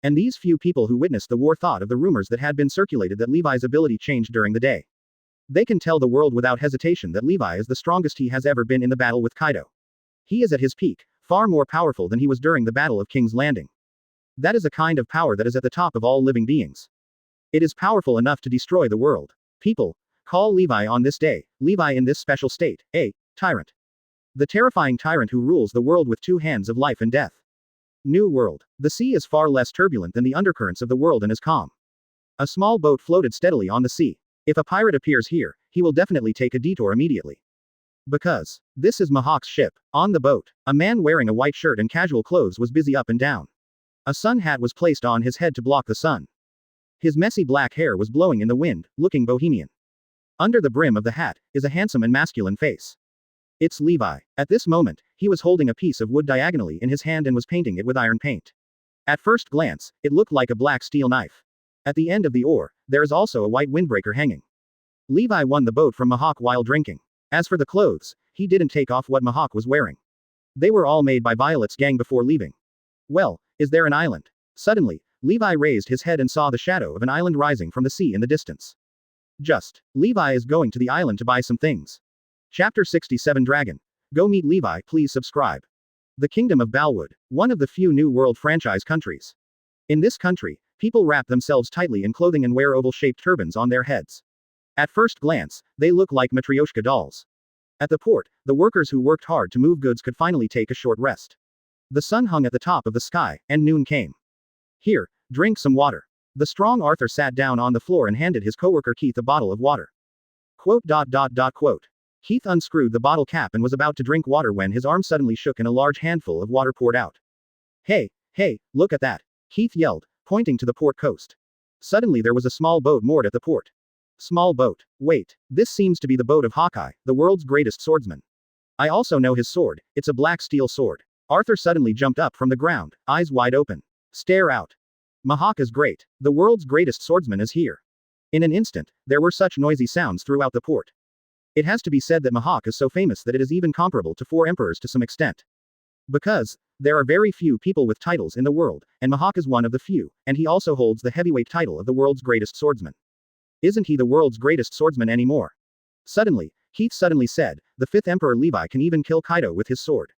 And these few people who witnessed the war thought of the rumors that had been circulated that Levi's ability changed during the day. They can tell the world without hesitation that Levi is the strongest he has ever been in the battle with Kaido. He is at his peak, far more powerful than he was during the Battle of King's Landing. That is a kind of power that is at the top of all living beings. It is powerful enough to destroy the world. People call Levi on this day, Levi in this special state, a tyrant. The terrifying tyrant who rules the world with 2 hands of life and death. New world. The sea is far less turbulent than the undercurrents of the world and is calm. A small boat floated steadily on the sea. If a pirate appears here, he will definitely take a detour immediately. Because this is Mihawk's ship. On the boat, a man wearing a white shirt and casual clothes was busy up and down. A sun hat was placed on his head to block the sun. His messy black hair was blowing in the wind, looking bohemian. Under the brim of the hat is a handsome and masculine face. It's Levi. At this moment, he was holding a piece of wood diagonally in his hand and was painting it with iron paint. At first glance, it looked like a black steel knife. At the end of the oar, there is also a white windbreaker hanging. Levi won the boat from Mihawk while drinking. As for the clothes, he didn't take off what Mihawk was wearing. They were all made by Violet's gang before leaving. Well, is there an island? Suddenly, Levi raised his head and saw the shadow of an island rising from the sea in the distance. Levi is going to the island to buy some things. Chapter 67 Dragon. Go meet Levi, please subscribe. The Kingdom of Balwood, one of the few New World franchise countries. In this country, people wrap themselves tightly in clothing and wear oval-shaped turbans on their heads. At first glance, they look like Matryoshka dolls. At the port, the workers who worked hard to move goods could finally take a short rest. The sun hung at the top of the sky, and noon came. Here, drink some water. The strong Arthur sat down on the floor and handed his coworker Keith a bottle of water. Quote. Keith unscrewed the bottle cap and was about to drink water when his arm suddenly shook and a large handful of water poured out. Hey, look at that! Keith yelled, pointing to the port coast. Suddenly there was a small boat moored at the port. Small boat. Wait, this seems to be the boat of Hawkeye, the world's greatest swordsman. I also know his sword, it's a black steel sword. Arthur suddenly jumped up from the ground, eyes wide open. Stare out. Mihawk is great. The world's greatest swordsman is here. In an instant, there were such noisy sounds throughout the port. It has to be said that Mihawk is so famous that it is even comparable to 4 emperors to some extent. Because, there are very few people with titles in the world, and Mihawk is one of the few, and he also holds the heavyweight title of the world's greatest swordsman. Isn't he the world's greatest swordsman anymore? Suddenly, Keith suddenly said, the 5th Emperor Levi can even kill Kaido with his sword.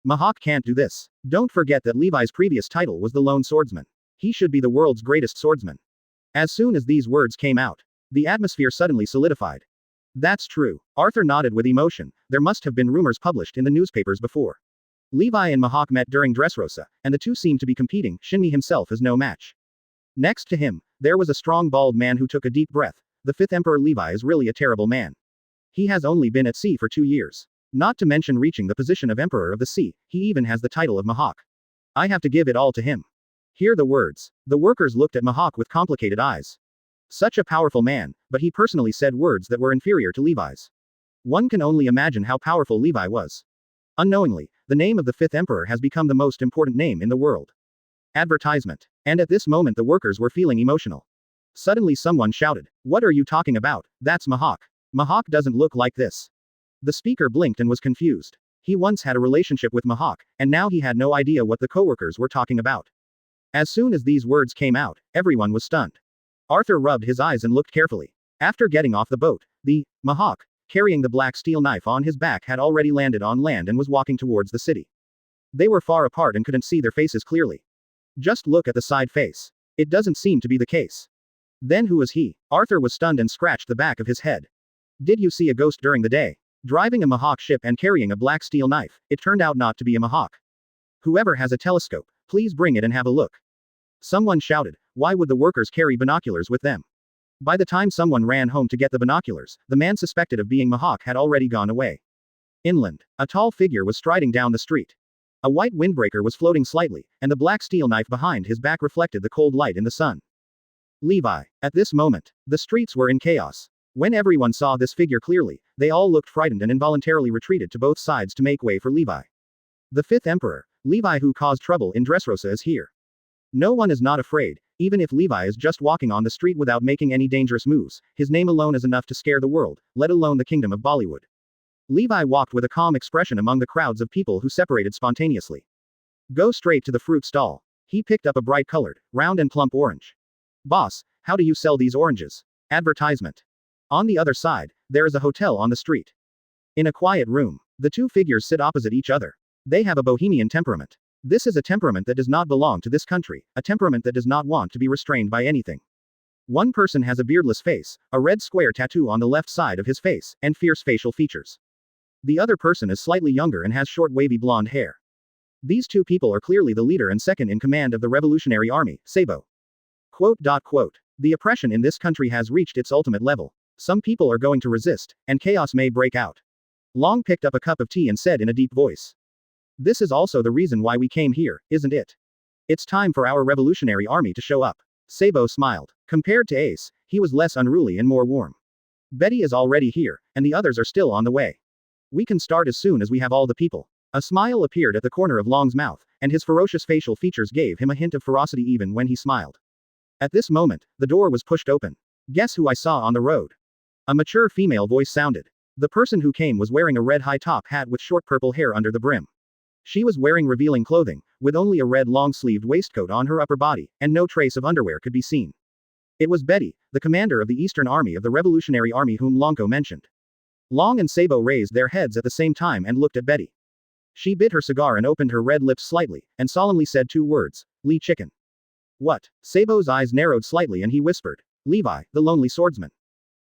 Mihawk can't do this. Don't forget that Levi's previous title was the lone swordsman. He should be the world's greatest swordsman. As soon as these words came out, the atmosphere suddenly solidified. That's true. Arthur nodded with emotion. There must have been rumors published in the newspapers before. Levi and Mihawk met during Dressrosa, and the two seemed to be competing. Shinmi himself is no match. Next to him, there was a strong bald man who took a deep breath. The 5th Emperor Levi is really a terrible man. He has only been at sea for 2 years. Not to mention reaching the position of Emperor of the Sea, he even has the title of Mihawk. I have to give it all to him. Hear the words. The workers looked at Mihawk with complicated eyes. Such a powerful man, but he personally said words that were inferior to Levi's. One can only imagine how powerful Levi was. Unknowingly, the name of the 5th Emperor has become the most important name in the world. Advertisement. And at this moment the workers were feeling emotional. Suddenly someone shouted, "What are you talking about? That's Mihawk. Mihawk doesn't look like this." The speaker blinked and was confused. He once had a relationship with Mihawk, and now he had no idea what the coworkers were talking about. As soon as these words came out, everyone was stunned. Arthur rubbed his eyes and looked carefully. After getting off the boat, the Mihawk, carrying the black steel knife on his back, had already landed on land and was walking towards the city. They were far apart and couldn't see their faces clearly. Just look at the side face. It doesn't seem to be the case. Then who is he? Arthur was stunned and scratched the back of his head. Did you see a ghost during the day? Driving a Mihawk ship and carrying a black steel knife, it turned out not to be a Mihawk. Whoever has a telescope, please bring it and have a look. Someone shouted. Why would the workers carry binoculars with them? By the time someone ran home to get the binoculars, the man suspected of being Mihawk had already gone away. Inland, a tall figure was striding down the street. A white windbreaker was floating slightly, and the black steel knife behind his back reflected the cold light in the sun. Levi. At this moment, the streets were in chaos. When everyone saw this figure clearly, they all looked frightened and involuntarily retreated to both sides to make way for Levi. The 5th Emperor, Levi who caused trouble in Dressrosa, is here. No one is not afraid, even if Levi is just walking on the street without making any dangerous moves. His name alone is enough to scare the world, let alone the kingdom of Bollywood. Levi walked with a calm expression among the crowds of people who separated spontaneously. Go straight to the fruit stall. He picked up a bright-colored, round and plump orange. Boss, how do you sell these oranges? Advertisement. On the other side, there is a hotel on the street. In a quiet room, the two figures sit opposite each other. They have a bohemian temperament. This is a temperament that does not belong to this country, a temperament that does not want to be restrained by anything. One person has a beardless face, a red square tattoo on the left side of his face, and fierce facial features. The other person is slightly younger and has short wavy blonde hair. These two people are clearly the leader and second in command of the Revolutionary Army, Sabo. The oppression in this country has reached its ultimate level. Some people are going to resist, and chaos may break out. Long picked up a cup of tea and said in a deep voice. This is also the reason why we came here, isn't it? It's time for our Revolutionary Army to show up. Sabo smiled. Compared to Ace, he was less unruly and more warm. Betty is already here, and the others are still on the way. We can start as soon as we have all the people. A smile appeared at the corner of Long's mouth, and his ferocious facial features gave him a hint of ferocity even when he smiled. At this moment, the door was pushed open. Guess who I saw on the road? A mature female voice sounded. The person who came was wearing a red high-top hat with short purple hair under the brim. She was wearing revealing clothing, with only a red long-sleeved waistcoat on her upper body, and no trace of underwear could be seen. It was Betty, the commander of the Eastern Army of the Revolutionary Army whom Lonko mentioned. Long and Sabo raised their heads at the same time and looked at Betty. She bit her cigar and opened her red lips slightly, and solemnly said 2 words, Lee Chicken. What? Sabo's eyes narrowed slightly and he whispered, Levi, the lonely swordsman.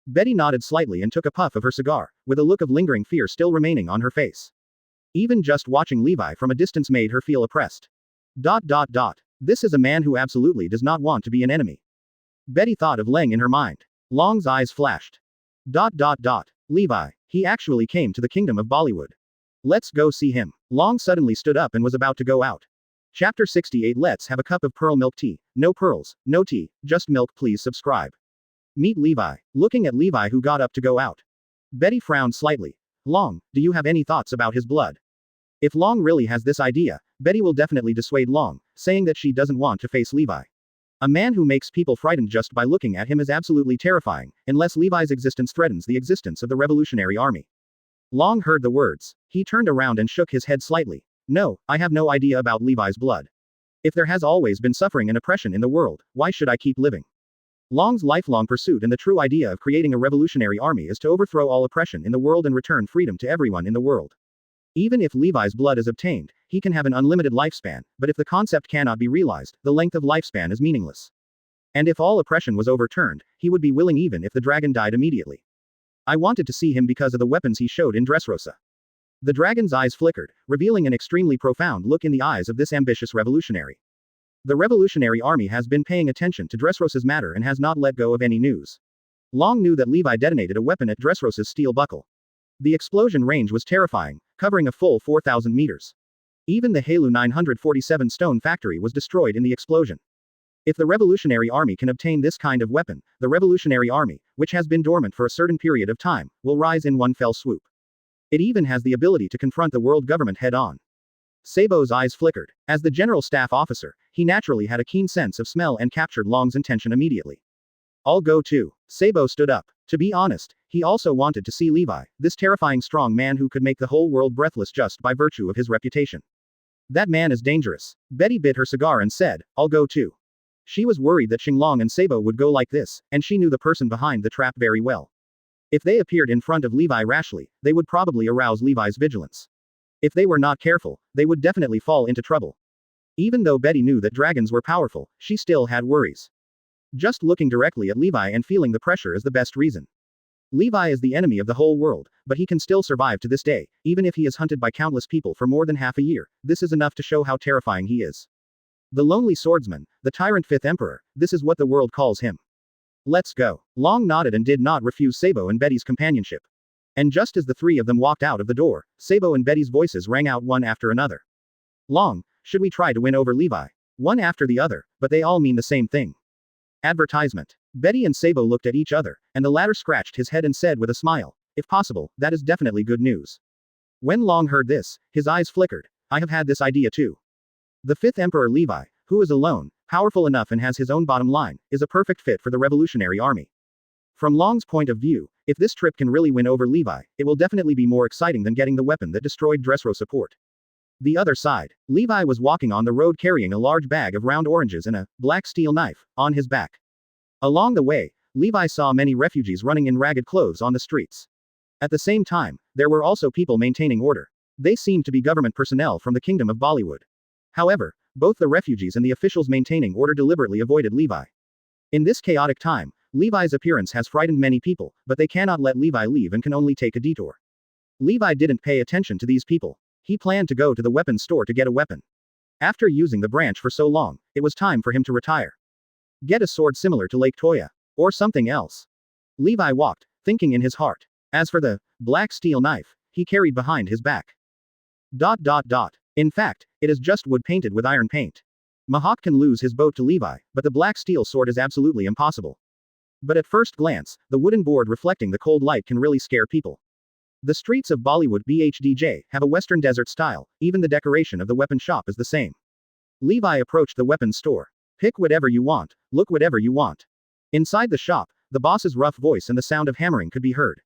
Betty nodded slightly and took a puff of her cigar, with a look of lingering fear still remaining on her face. Even just watching Levi from a distance made her feel oppressed. This is a man who absolutely does not want to be an enemy. Betty thought of Leng in her mind. Long's eyes flashed. Levi. He actually came to the kingdom of Bollywood. Let's go see him. Long suddenly stood up and was about to go out. Chapter 68. Let's have a cup of pearl milk tea. No pearls, no tea, just milk, please subscribe. Meet Levi. Looking at Levi, who got up to go out. Betty frowned slightly. Long, do you have any thoughts about his blood? If Long really has this idea, Betty will definitely dissuade Long, saying that she doesn't want to face Levi. A man who makes people frightened just by looking at him is absolutely terrifying, unless Levi's existence threatens the existence of the Revolutionary Army. Long heard the words. He turned around and shook his head slightly. No, I have no idea about Levi's blood. If there has always been suffering and oppression in the world, why should I keep living? Long's lifelong pursuit and the true idea of creating a revolutionary army is to overthrow all oppression in the world and return freedom to everyone in the world. Even if Levi's blood is obtained, he can have an unlimited lifespan, but if the concept cannot be realized, the length of lifespan is meaningless. And if all oppression was overturned, he would be willing even if the dragon died immediately. I wanted to see him because of the weapons he showed in Dressrosa. The dragon's eyes flickered, revealing an extremely profound look in the eyes of this ambitious revolutionary. The Revolutionary Army has been paying attention to Dressrosa's matter and has not let go of any news. Long knew that Levi detonated a weapon at Dressrosa's steel buckle. The explosion range was terrifying, covering a full 4,000 meters. Even the Halu 947 stone factory was destroyed in the explosion. If the Revolutionary Army can obtain this kind of weapon, the Revolutionary Army, which has been dormant for a certain period of time, will rise in one fell swoop. It even has the ability to confront the world government head-on. Sabo's eyes flickered. As the general staff officer, he naturally had a keen sense of smell and captured Long's intention immediately. I'll go too. Sabo stood up. To be honest, he also wanted to see Levi, this terrifying strong man who could make the whole world breathless just by virtue of his reputation. That man is dangerous. Betty bit her cigar and said, I'll go too. She was worried that Xinglong and Sabo would go like this, and she knew the person behind the trap very well. If they appeared in front of Levi rashly, they would probably arouse Levi's vigilance. If they were not careful, they would definitely fall into trouble. Even though Betty knew that dragons were powerful, she still had worries. Just looking directly at Levi and feeling the pressure is the best reason. Levi is the enemy of the whole world, but he can still survive to this day, even if he is hunted by countless people for more than half a year. This is enough to show how terrifying he is. The lonely swordsman, the tyrant fifth emperor, this is what the world calls him. Let's go. Long nodded and did not refuse Sabo and Betty's companionship. And just as the three of them walked out of the door, Sabo and Betty's voices rang out one after another. Long, should we try to win over Levi? One after the other, but they all mean the same thing. Advertisement. Betty and Sabo looked at each other, and the latter scratched his head and said with a smile, if possible, that is definitely good news. When Long heard this, his eyes flickered. I have had this idea too. The fifth emperor Levi, who is alone, powerful enough and has his own bottom line, is a perfect fit for the Revolutionary Army. From Long's point of view, if this trip can really win over Levi, it will definitely be more exciting than getting the weapon that destroyed Dressrosa Port. The other side. Levi was walking on the road carrying a large bag of round oranges and a black steel knife on his back. Along the way, Levi saw many refugees running in ragged clothes on the streets. At the same time, there were also people maintaining order. They seemed to be government personnel from the kingdom of Bollywood. However, both the refugees and the officials maintaining order deliberately avoided Levi. In this chaotic time, Levi's appearance has frightened many people, but they cannot let Levi leave and can only take a detour. Levi didn't pay attention to these people. He planned to go to the weapons store to get a weapon. After using the branch for so long, it was time for him to retire. Get a sword similar to Lake Toya. Or something else. Levi walked, thinking in his heart. As for the black steel knife, he carried behind his back. In fact, it is just wood painted with iron paint. Mahawk can lose his boat to Levi, but the black steel sword is absolutely impossible. But at first glance, the wooden board reflecting the cold light can really scare people. The streets of Bollywood BHDJ have a western desert style, even the decoration of the weapon shop is the same. Levi approached the weapons store. Pick whatever you want, look whatever you want. Inside the shop, the boss's rough voice and the sound of hammering could be heard.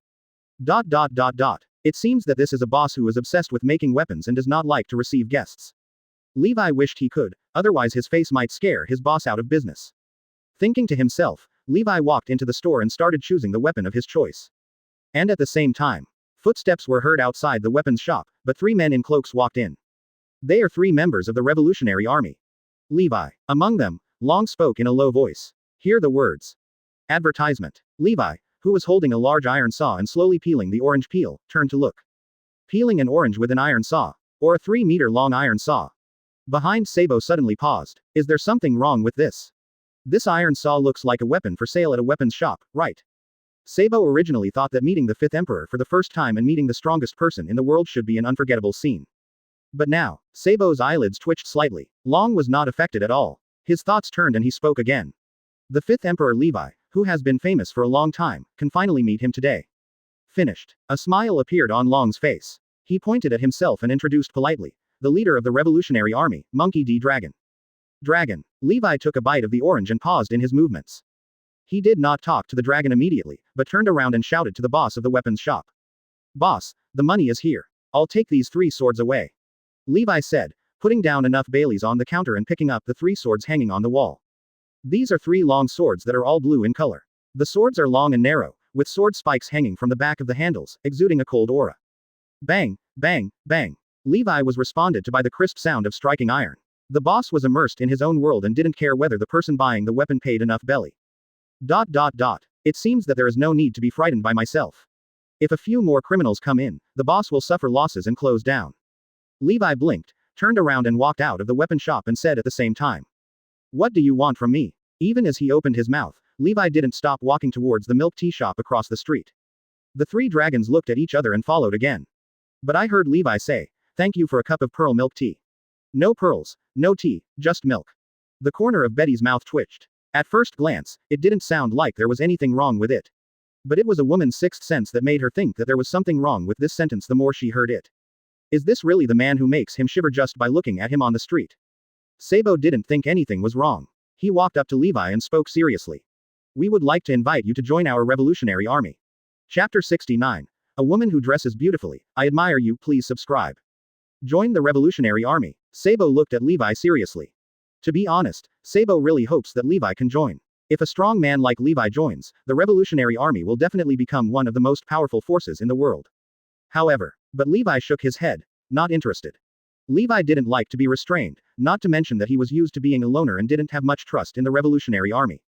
It seems that this is a boss who is obsessed with making weapons and does not like to receive guests. Levi wished he could, otherwise his face might scare his boss out of business. Thinking to himself, Levi walked into the store and started choosing the weapon of his choice. And at the same time, footsteps were heard outside the weapons shop, but three men in cloaks walked in. They are three members of the Revolutionary Army. Levi. Among them, Long spoke in a low voice. Hear the words. Advertisement. Levi, who was holding a large iron saw and slowly peeling the orange peel, turned to look. Peeling an orange with an iron saw. Or a 3-meter-long iron saw. Behind Sabo suddenly paused. Is there something wrong with this? This iron saw looks like a weapon for sale at a weapons shop, right? Sabo originally thought that meeting the 5th Emperor for the first time and meeting the strongest person in the world should be an unforgettable scene. But now, Sabo's eyelids twitched slightly. Long was not affected at all. His thoughts turned and he spoke again. The 5th Emperor Levi, who has been famous for a long time, can finally meet him today. Finished. A smile appeared on Long's face. He pointed at himself and introduced politely. The leader of the Revolutionary Army, Monkey D. Dragon. Dragon. Levi took a bite of the orange and paused in his movements. He did not talk to the dragon immediately, but turned around and shouted to the boss of the weapons shop. Boss, the money is here. I'll take these 3 swords away. Levi said, putting down enough Baileys on the counter and picking up the 3 swords hanging on the wall. These are 3 long swords that are all blue in color. The swords are long and narrow, with sword spikes hanging from the back of the handles, exuding a cold aura. Bang, bang, bang. Levi was responded to by the crisp sound of striking iron. The boss was immersed in his own world and didn't care whether the person buying the weapon paid enough belly. ... It seems that there is no need to be frightened by myself. If a few more criminals come in, the boss will suffer losses and close down. Levi blinked, turned around and walked out of the weapon shop and said at the same time. What do you want from me? Even as he opened his mouth, Levi didn't stop walking towards the milk tea shop across the street. The 3 dragons looked at each other and followed again. But I heard Levi say, thank you for a cup of pearl milk tea. No pearls, no tea, just milk. The corner of Betty's mouth twitched. At first glance, it didn't sound like there was anything wrong with it. But it was a woman's 6th sense that made her think that there was something wrong with this sentence the more she heard it. Is this really the man who makes him shiver just by looking at him on the street? Sabo didn't think anything was wrong. He walked up to Levi and spoke seriously. We would like to invite you to join our revolutionary army. Chapter 69. A woman who dresses beautifully. I admire you, please subscribe. Join the revolutionary army. Sabo looked at Levi seriously. To be honest, Sabo really hopes that Levi can join. If a strong man like Levi joins, the revolutionary army will definitely become one of the most powerful forces in the world. However, but Levi shook his head. Not interested. Levi didn't like to be restrained, not to mention that he was used to being a loner and didn't have much trust in the revolutionary army.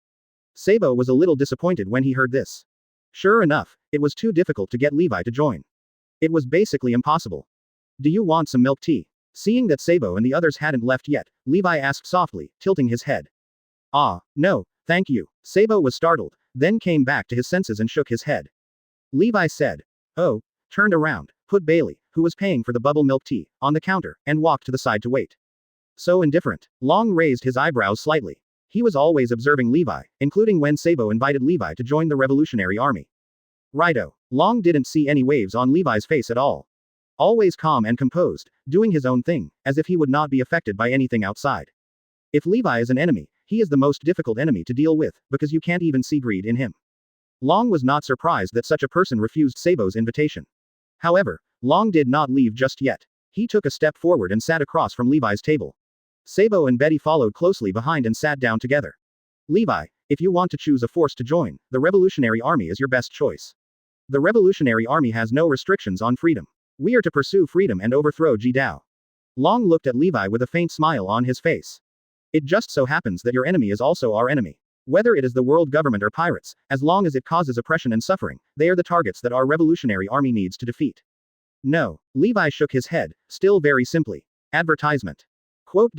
Sabo was a little disappointed when he heard this. Sure enough, it was too difficult to get Levi to join. It was basically impossible. Do you want some milk tea? Seeing that Sabo and the others hadn't left yet, Levi asked softly, tilting his head. Ah, no, thank you. Sabo was startled, then came back to his senses and shook his head. Levi said. Oh, turned around, put Bailey, who was paying for the bubble milk tea, on the counter, and walked to the side to wait. So indifferent. Long raised his eyebrows slightly. He was always observing Levi, including when Sabo invited Levi to join the revolutionary army. Righto. Long didn't see any waves on Levi's face at all. Always calm and composed, doing his own thing, as if he would not be affected by anything outside. If Levi is an enemy, he is the most difficult enemy to deal with, because you can't even see greed in him. Long was not surprised that such a person refused Sabo's invitation. However, Long did not leave just yet. He took a step forward and sat across from Levi's table. Sabo and Betty followed closely behind and sat down together. Levi, if you want to choose a force to join, the Revolutionary Army is your best choice. The Revolutionary Army has no restrictions on freedom. We are to pursue freedom and overthrow Jidao. Long looked at Levi with a faint smile on his face. It just so happens that your enemy is also our enemy. Whether it is the world government or pirates, as long as it causes oppression and suffering, they are the targets that our Revolutionary Army needs to defeat. No. Levi shook his head, still very simply. Advertisement. Quote.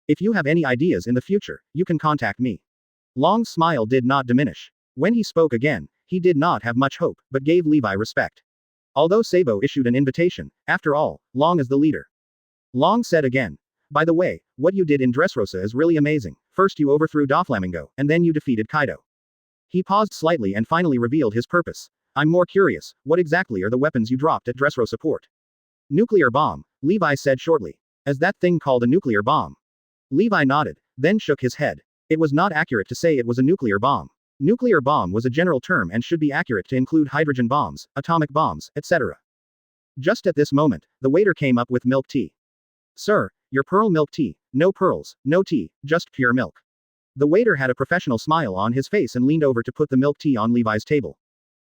If you have any ideas in the future, you can contact me. Long's smile did not diminish. When he spoke again, he did not have much hope, but gave Levi respect. Although Sabo issued an invitation, after all, Long is the leader. Long said again. By the way, what you did in Dressrosa is really amazing. First you overthrew Doflamingo, and then you defeated Kaido. He paused slightly and finally revealed his purpose. I'm more curious, what exactly are the weapons you dropped at Dressrosa port? Nuclear bomb, Levi said shortly. Is that thing called a nuclear bomb? Levi nodded, then shook his head. It was not accurate to say it was a nuclear bomb. Nuclear bomb was a general term and should be accurate to include hydrogen bombs, atomic bombs, etc. Just at this moment, the waiter came up with milk tea. Sir, your pearl milk tea. No pearls, no tea, just pure milk. The waiter had a professional smile on his face and leaned over to put the milk tea on Levi's table.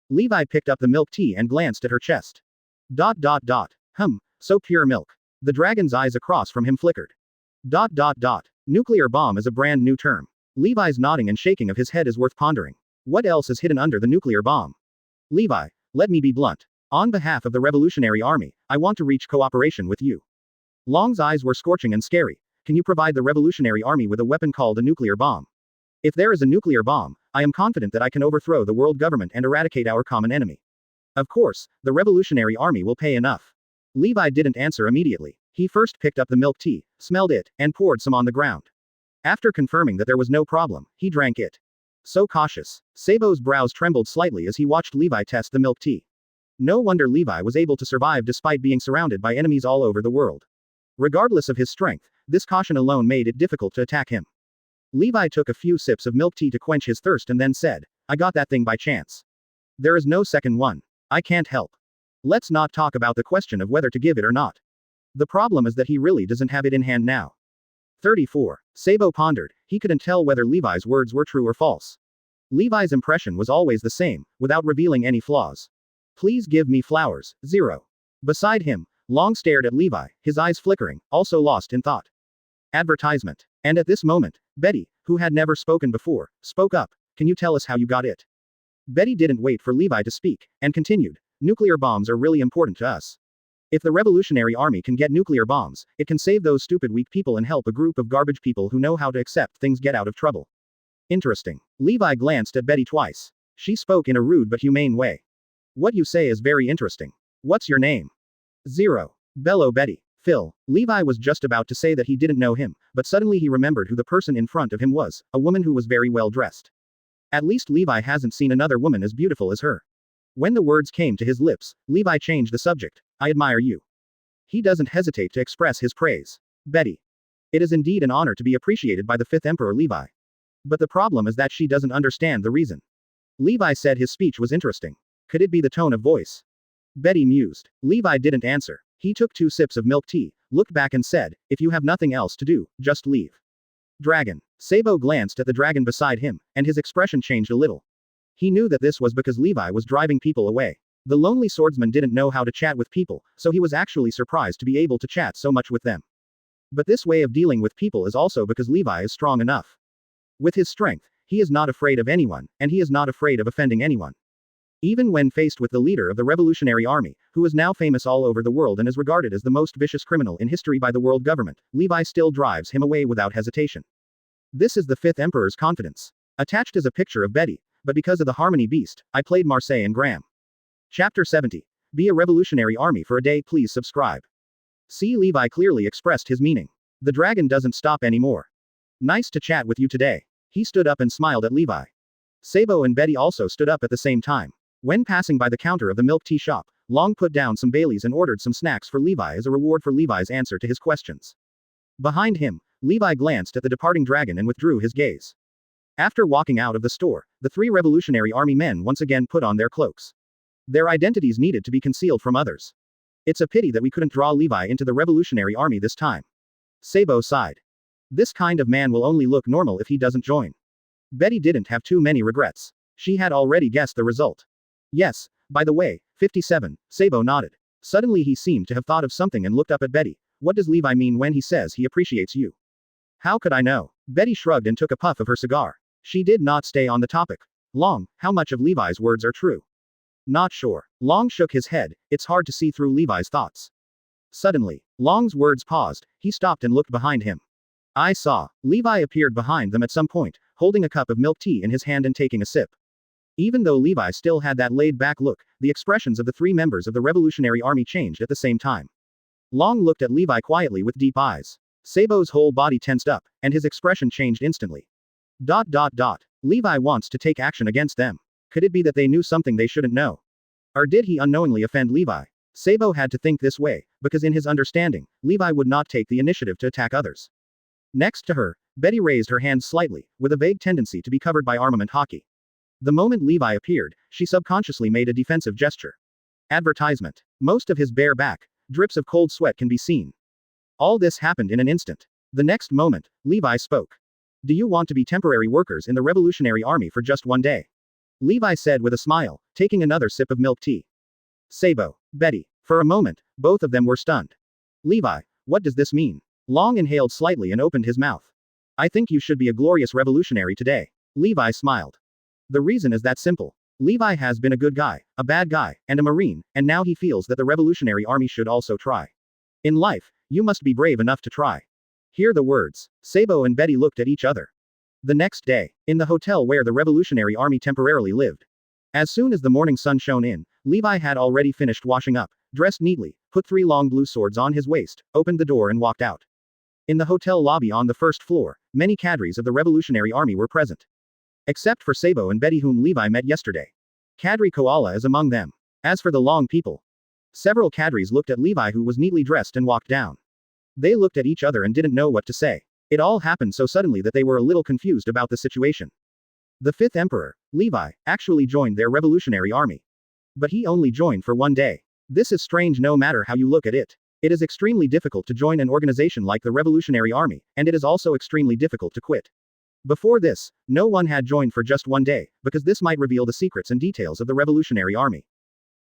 Levi picked up the milk tea and glanced at her chest. So pure milk. The dragon's eyes across from him flickered. Nuclear bomb is a brand new term. Levi's nodding and shaking of his head is worth pondering. What else is hidden under the nuclear bomb? Levi, let me be blunt. On behalf of the Revolutionary Army, I want to reach cooperation with you. Long's eyes were scorching and scary. Can you provide the Revolutionary Army with a weapon called a nuclear bomb? If there is a nuclear bomb, I am confident that I can overthrow the world government and eradicate our common enemy. Of course, the Revolutionary Army will pay enough. Levi didn't answer immediately. He first picked up the milk tea, smelled it, and poured some on the ground. After confirming that there was no problem, he drank it. So cautious. Sabo's brows trembled slightly as he watched Levi test the milk tea. No wonder Levi was able to survive despite being surrounded by enemies all over the world. Regardless of his strength, this caution alone made it difficult to attack him. Levi took a few sips of milk tea to quench his thirst and then said, I got that thing by chance. There is no second one. I can't help. Let's not talk about the question of whether to give it or not. The problem is that he really doesn't have it in hand now. 34. Sabo pondered. He couldn't tell whether Levi's words were true or false. Levi's impression was always the same, without revealing any flaws. Please give me flowers. 0. Beside him, Long stared at Levi, his eyes flickering, also lost in thought. Advertisement. And at this moment, Betty, who had never spoken before, spoke up. Can you tell us how you got it? Betty didn't wait for Levi to speak, and continued. Nuclear bombs are really important to us. If the Revolutionary Army can get nuclear bombs, it can save those stupid weak people and help a group of garbage people who know how to accept things get out of trouble. Interesting. Levi glanced at Betty twice. She spoke in a rude but humane way. What you say is very interesting. What's your name? 0. Bellow Betty. Phil. Levi was just about to say that he didn't know him, but suddenly he remembered who the person in front of him was, a woman who was very well dressed. At least Levi hasn't seen another woman as beautiful as her. When the words came to his lips, Levi changed the subject. I admire you. He doesn't hesitate to express his praise. Betty. It is indeed an honor to be appreciated by the 5th Emperor Levi. But the problem is that she doesn't understand the reason. Levi said his speech was interesting. Could it be the tone of voice? Betty mused. Levi didn't answer. He took 2 sips of milk tea, looked back and said, if you have nothing else to do, just leave. Dragon. Sabo glanced at the dragon beside him, and his expression changed a little. He knew that this was because Levi was driving people away. The lonely swordsman didn't know how to chat with people, so he was actually surprised to be able to chat so much with them. But this way of dealing with people is also because Levi is strong enough. With his strength, he is not afraid of anyone, and he is not afraid of offending anyone. Even when faced with the leader of the Revolutionary Army, who is now famous all over the world and is regarded as the most vicious criminal in history by the world government, Levi still drives him away without hesitation. This is the 5th Emperor's confidence. Attached is a picture of Betty, but because of the Harmony Beast, I played Marseille and Graham. Chapter 70. Be a Revolutionary Army for a day. Please subscribe. See, Levi clearly expressed his meaning. The dragon doesn't stop anymore. Nice to chat with you today. He stood up and smiled at Levi. Sabo and Betty also stood up at the same time. When passing by the counter of the milk tea shop, Long put down some Baileys and ordered some snacks for Levi as a reward for Levi's answer to his questions. Behind him, Levi glanced at the departing dragon and withdrew his gaze. After walking out of the store, the 3 Revolutionary Army men once again put on their cloaks. Their identities needed to be concealed from others. It's a pity that we couldn't draw Levi into the Revolutionary Army this time. Sabo sighed. This kind of man will only look normal if he doesn't join. Betty didn't have too many regrets. She had already guessed the result. Yes, by the way, 57, Sabo nodded. Suddenly he seemed to have thought of something and looked up at Betty. What does Levi mean when he says he appreciates you? How could I know? Betty shrugged and took a puff of her cigar. She did not stay on the topic. Long, how much of Levi's words are true? Not sure. Long shook his head. It's hard to see through Levi's thoughts. Suddenly, Long's words paused. He stopped and looked behind him. I saw. Levi appeared behind them at some point, holding a cup of milk tea in his hand and taking a sip. Even though Levi still had that laid-back look, the expressions of the 3 members of the Revolutionary Army changed at the same time. Long looked at Levi quietly with deep eyes. Sabo's whole body tensed up, and his expression changed instantly. Levi wants to take action against them. Could it be that they knew something they shouldn't know? Or did he unknowingly offend Levi? Sabo had to think this way, because in his understanding, Levi would not take the initiative to attack others. Next to her, Betty raised her hands slightly, with a vague tendency to be covered by armament hockey. The moment Levi appeared, she subconsciously made a defensive gesture. Advertisement. Most of his bare back, drips of cold sweat can be seen. All this happened in an instant. The next moment, Levi spoke. Do you want to be temporary workers in the Revolutionary Army for just one day? Levi said with a smile, taking another sip of milk tea. Sabo, Betty. For a moment, both of them were stunned. Levi, what does this mean? Long inhaled slightly and opened his mouth. I think you should be a glorious revolutionary today. Levi smiled. The reason is that simple. Levi has been a good guy, a bad guy, and a Marine, and now he feels that the Revolutionary Army should also try. In life, you must be brave enough to try. Hear the words. Sabo and Betty looked at each other. The next day, in the hotel where the Revolutionary Army temporarily lived. As soon as the morning sun shone in, Levi had already finished washing up, dressed neatly, put 3 long blue swords on his waist, opened the door and walked out. In the hotel lobby on the first floor, many cadres of the Revolutionary Army were present. Except for Sabo and Betty whom Levi met yesterday. Cadre Koala is among them. As for the long people. Several cadres looked at Levi who was neatly dressed and walked down. They looked at each other and didn't know what to say. It all happened so suddenly that they were a little confused about the situation. The 5th Emperor, Levi, actually joined their Revolutionary Army. But he only joined for 1 day. This is strange no matter how you look at it. It is extremely difficult to join an organization like the Revolutionary Army, and it is also extremely difficult to quit. Before this, no one had joined for just 1 day, because this might reveal the secrets and details of the Revolutionary Army.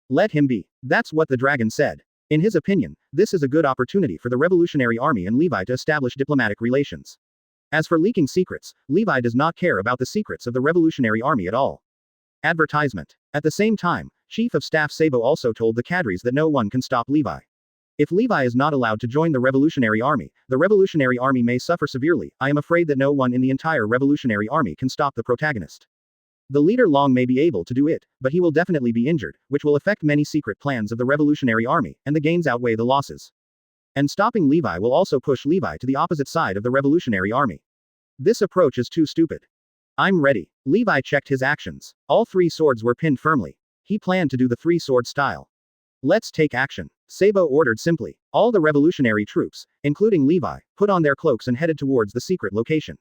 Let him be. That's what the dragon said. In his opinion, this is a good opportunity for the Revolutionary Army and Levi to establish diplomatic relations. As for leaking secrets, Levi does not care about the secrets of the Revolutionary Army at all. Advertisement. At the same time, Chief of Staff Sabo also told the cadres that no one can stop Levi. If Levi is not allowed to join the Revolutionary Army, the Revolutionary Army may suffer severely. I am afraid that no one in the entire Revolutionary Army can stop the protagonist. The leader Long may be able to do it, but he will definitely be injured, which will affect many secret plans of the Revolutionary Army, and the gains outweigh the losses. And stopping Levi will also push Levi to the opposite side of the Revolutionary Army. This approach is too stupid. I'm ready. Levi checked his actions. All 3 swords were pinned firmly. He planned to do the 3-sword style. Let's take action. Sabo ordered simply. All the revolutionary troops, including Levi, put on their cloaks and headed towards the secret location.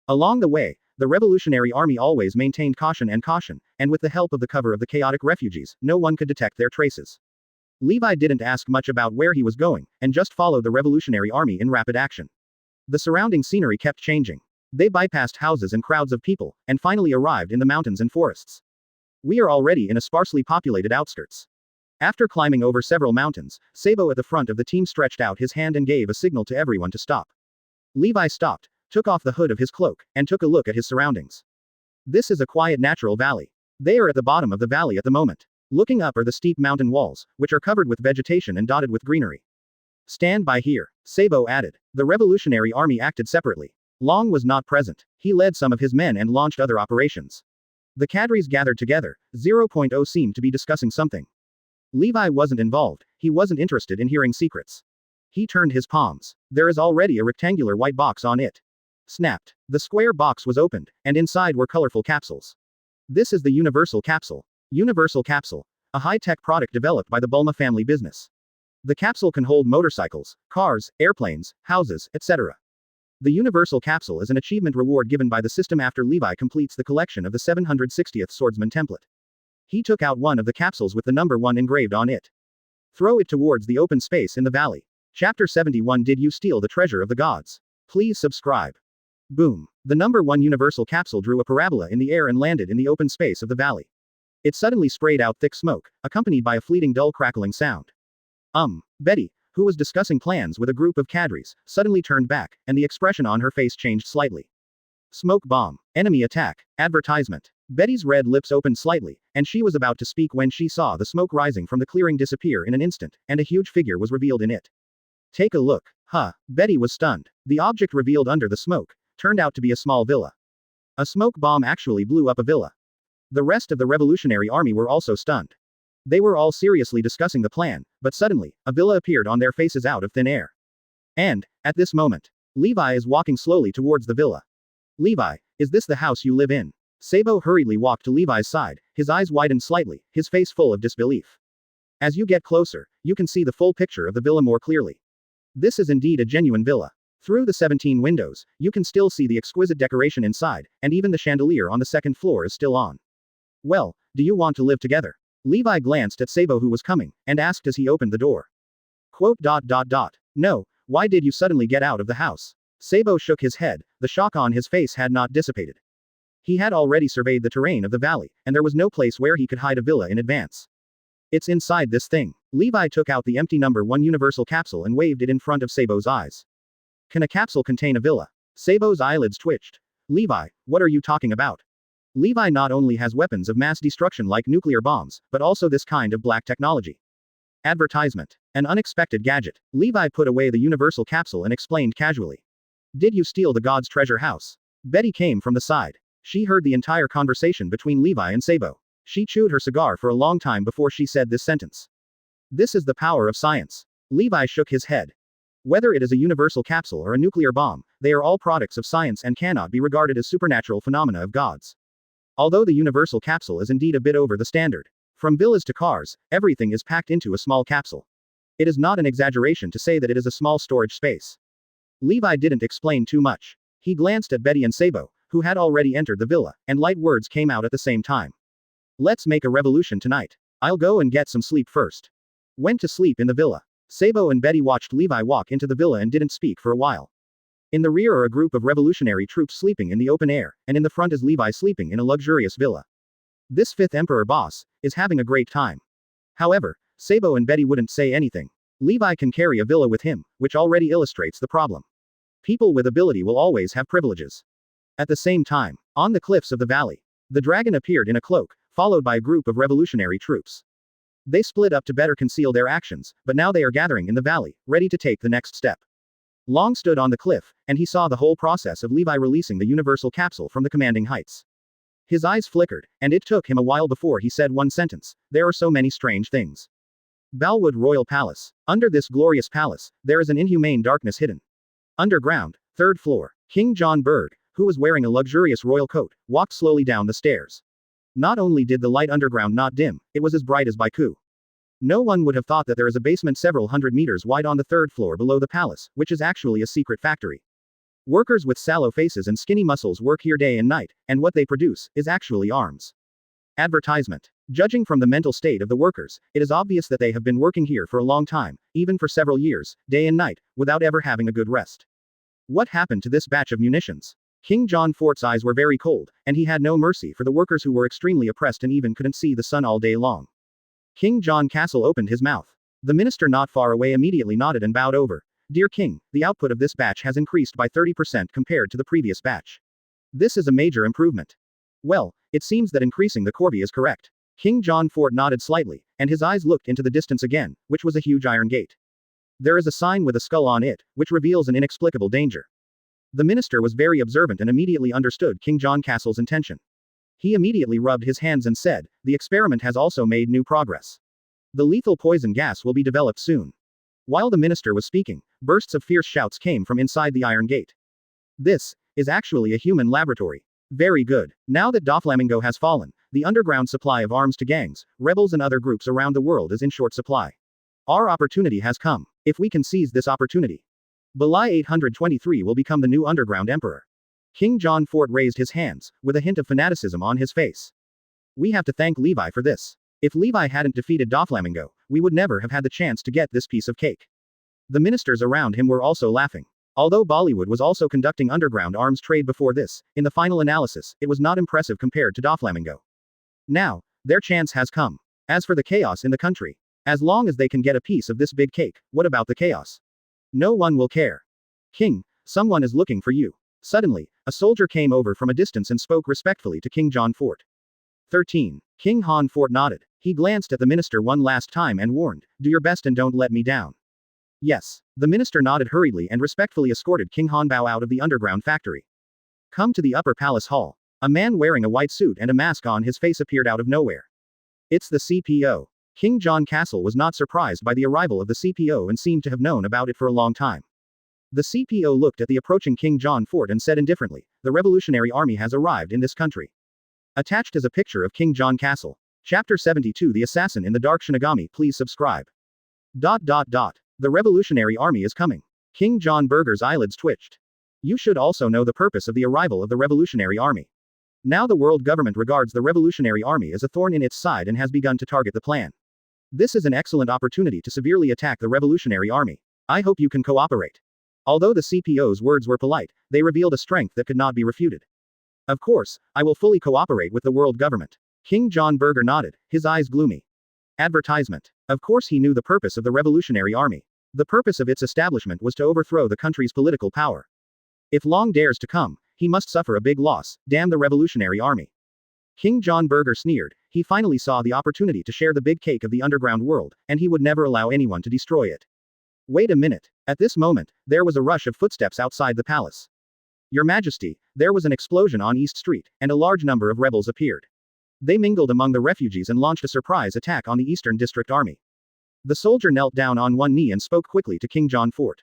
Along the way, the Revolutionary Army always maintained caution, and with the help of the cover of the chaotic refugees, no one could detect their traces. Levi didn't ask much about where he was going, and just followed the Revolutionary Army in rapid action. The surrounding scenery kept changing. They bypassed houses and crowds of people, and finally arrived in the mountains and forests. We are already in a sparsely populated outskirts. After climbing over several mountains, Sabo at the front of the team stretched out his hand and gave a signal to everyone to stop. Levi stopped, took off the hood of his cloak, and took a look at his surroundings. This is a quiet natural valley. They are at the bottom of the valley at the moment. Looking up are the steep mountain walls, which are covered with vegetation and dotted with greenery. Stand by here, Sabo added. The Revolutionary Army acted separately. Long was not present. He led some of his men and launched other operations. The cadres gathered together. 0.0 seemed to be discussing something. Levi wasn't involved. He wasn't interested in hearing secrets. He turned his palms. There is already a rectangular white box on it. Snapped. The square box was opened, and inside were colorful capsules. This is the Universal Capsule. Universal Capsule. A high-tech product developed by the Bulma family business. The capsule can hold motorcycles, cars, airplanes, houses, etc. The Universal Capsule is an achievement reward given by the system after Levi completes the collection of the 760th Swordsman template. He took out one of the capsules with the number 1 engraved on it. Throw it towards the open space in the valley. Chapter 71. Did you steal the treasure of the gods? Please subscribe. Boom. The number 1 universal capsule drew a parabola in the air and landed in the open space of the valley. It suddenly sprayed out thick smoke, accompanied by a fleeting dull crackling sound. Betty, who was discussing plans with a group of cadres, suddenly turned back, and the expression on her face changed slightly. Smoke bomb. Enemy attack. Advertisement. Betty's red lips opened slightly, and she was about to speak when she saw the smoke rising from the clearing disappear in an instant, and a huge figure was revealed in it. Take a look. Betty was stunned. The object revealed under the smoke turned out to be a small villa. A smoke bomb actually blew up a villa. The rest of the Revolutionary Army were also stunned. They were all seriously discussing the plan, but suddenly, a villa appeared on their faces out of thin air. And, at this moment, Levi is walking slowly towards the villa. Levi, is this the house you live in? Sabo hurriedly walked to Levi's side, his eyes widened slightly, his face full of disbelief. As you get closer, you can see the full picture of the villa more clearly. This is indeed a genuine villa. Through the 17 windows, you can still see the exquisite decoration inside, and even the chandelier on the second floor is still on. Well, do you want to live together? Levi glanced at Sabo who was coming, and asked as he opened the door. No, why did you suddenly get out of the house? Sabo shook his head, the shock on his face had not dissipated. He had already surveyed the terrain of the valley, and there was no place where he could hide a villa in advance. It's inside this thing. Levi took out the empty number 1 universal capsule and waved it in front of Sabo's eyes. Can a capsule contain a villa? Sabo's eyelids twitched. Levi, what are you talking about? Levi not only has weapons of mass destruction like nuclear bombs, but also this kind of black technology. Advertisement. An unexpected gadget. Levi put away the universal capsule and explained casually. Did you steal the god's treasure house? Betty came from the side. She heard the entire conversation between Levi and Sabo. She chewed her cigar for a long time before she said this sentence. This is the power of science. Levi shook his head. Whether it is a universal capsule or a nuclear bomb, they are all products of science and cannot be regarded as supernatural phenomena of gods. Although the universal capsule is indeed a bit over the standard. From villas to cars, everything is packed into a small capsule. It is not an exaggeration to say that it is a small storage space. Levi didn't explain too much. He glanced at Betty and Sabo, who had already entered the villa, and light words came out at the same time. Let's make a revolution tonight. I'll go and get some sleep first. Went to sleep in the villa. Sabo and Betty watched Levi walk into the villa and didn't speak for a while. In the rear are a group of revolutionary troops sleeping in the open air, and in the front is Levi sleeping in a luxurious villa. This fifth emperor boss is having a great time. However, Sabo and Betty wouldn't say anything. Levi can carry a villa with him, which already illustrates the problem. People with ability will always have privileges. At the same time, on the cliffs of the valley, the dragon appeared in a cloak, followed by a group of revolutionary troops. They split up to better conceal their actions, but now they are gathering in the valley, ready to take the next step. Long stood on the cliff, and he saw the whole process of Levi releasing the universal capsule from the commanding heights. His eyes flickered, and it took him a while before he said one sentence. There are so many strange things. Balwood Royal Palace. Under this glorious palace, there is an inhumane darkness hidden. Underground, third floor. King John Berg, who was wearing a luxurious royal coat, walked slowly down the stairs. Not only did the light underground not dim, it was as bright as Baiku. No one would have thought that there is a basement several hundred meters wide on the third floor below the palace, which is actually a secret factory. Workers with sallow faces and skinny muscles work here day and night, and what they produce is actually arms. Advertisement. Judging from the mental state of the workers, it is obvious that they have been working here for a long time, even for several years, day and night, without ever having a good rest. What happened to this batch of munitions? King John Fort's eyes were very cold, and he had no mercy for the workers who were extremely oppressed and even couldn't see the sun all day long. King John Castle opened his mouth. The minister not far away immediately nodded and bowed over. Dear King, the output of this batch has increased by 30% compared to the previous batch. This is a major improvement. Well, it seems that increasing the corvée is correct. King John Fort nodded slightly, and his eyes looked into the distance again, which was a huge iron gate. There is a sign with a skull on it, which reveals an inexplicable danger. The minister was very observant and immediately understood King John Castle's intention. He immediately rubbed his hands and said, the experiment has also made new progress. The lethal poison gas will be developed soon. While the minister was speaking, bursts of fierce shouts came from inside the iron gate. This is actually a human laboratory. Very good. Now that Doflamingo has fallen, the underground supply of arms to gangs, rebels and other groups around the world is in short supply. Our opportunity has come. If we can seize this opportunity, Balai 823 will become the new underground emperor. King John Fort raised his hands, with a hint of fanaticism on his face. We have to thank Levi for this. If Levi hadn't defeated Doflamingo, we would never have had the chance to get this piece of cake. The ministers around him were also laughing. Although Bollywood was also conducting underground arms trade before this, in the final analysis, it was not impressive compared to Doflamingo. Now, their chance has come. As for the chaos in the country, as long as they can get a piece of this big cake, what about the chaos? No one will care. King, someone is looking for you. Suddenly, a soldier came over from a distance and spoke respectfully to King John Fort. 13. King Han Fort nodded. He glanced at the minister one last time and warned, do your best and don't let me down. Yes. The minister nodded hurriedly and respectfully escorted King Han Bao out of the underground factory. Come to the upper palace hall. A man wearing a white suit and a mask on his face appeared out of nowhere. It's the CPO. King John Castle was not surprised by the arrival of the CPO and seemed to have known about it for a long time. The CPO looked at the approaching King John Fort and said indifferently, the Revolutionary Army has arrived in this country. Attached is a picture of King John Castle. Chapter 72 The Assassin in the Dark Shinigami. Please subscribe. The Revolutionary Army is coming. King John Berger's eyelids twitched. You should also know the purpose of the arrival of the Revolutionary Army. Now the world government regards the Revolutionary Army as a thorn in its side and has begun to target the plan. This is an excellent opportunity to severely attack the Revolutionary Army. I hope you can cooperate. Although the CPO's words were polite, they revealed a strength that could not be refuted. Of course, I will fully cooperate with the world government. King John Berger nodded, his eyes gloomy. Advertisement. Of course he knew the purpose of the Revolutionary Army. The purpose of its establishment was to overthrow the country's political power. If Long dares to come, he must suffer a big loss. Damn the Revolutionary Army. King John Burger sneered. He finally saw the opportunity to share the big cake of the underground world, and he would never allow anyone to destroy it. Wait a minute. At this moment, there was a rush of footsteps outside the palace. Your Majesty, there was an explosion on East Street, and a large number of rebels appeared. They mingled among the refugees and launched a surprise attack on the Eastern District Army. The soldier knelt down on one knee and spoke quickly to King John Fort.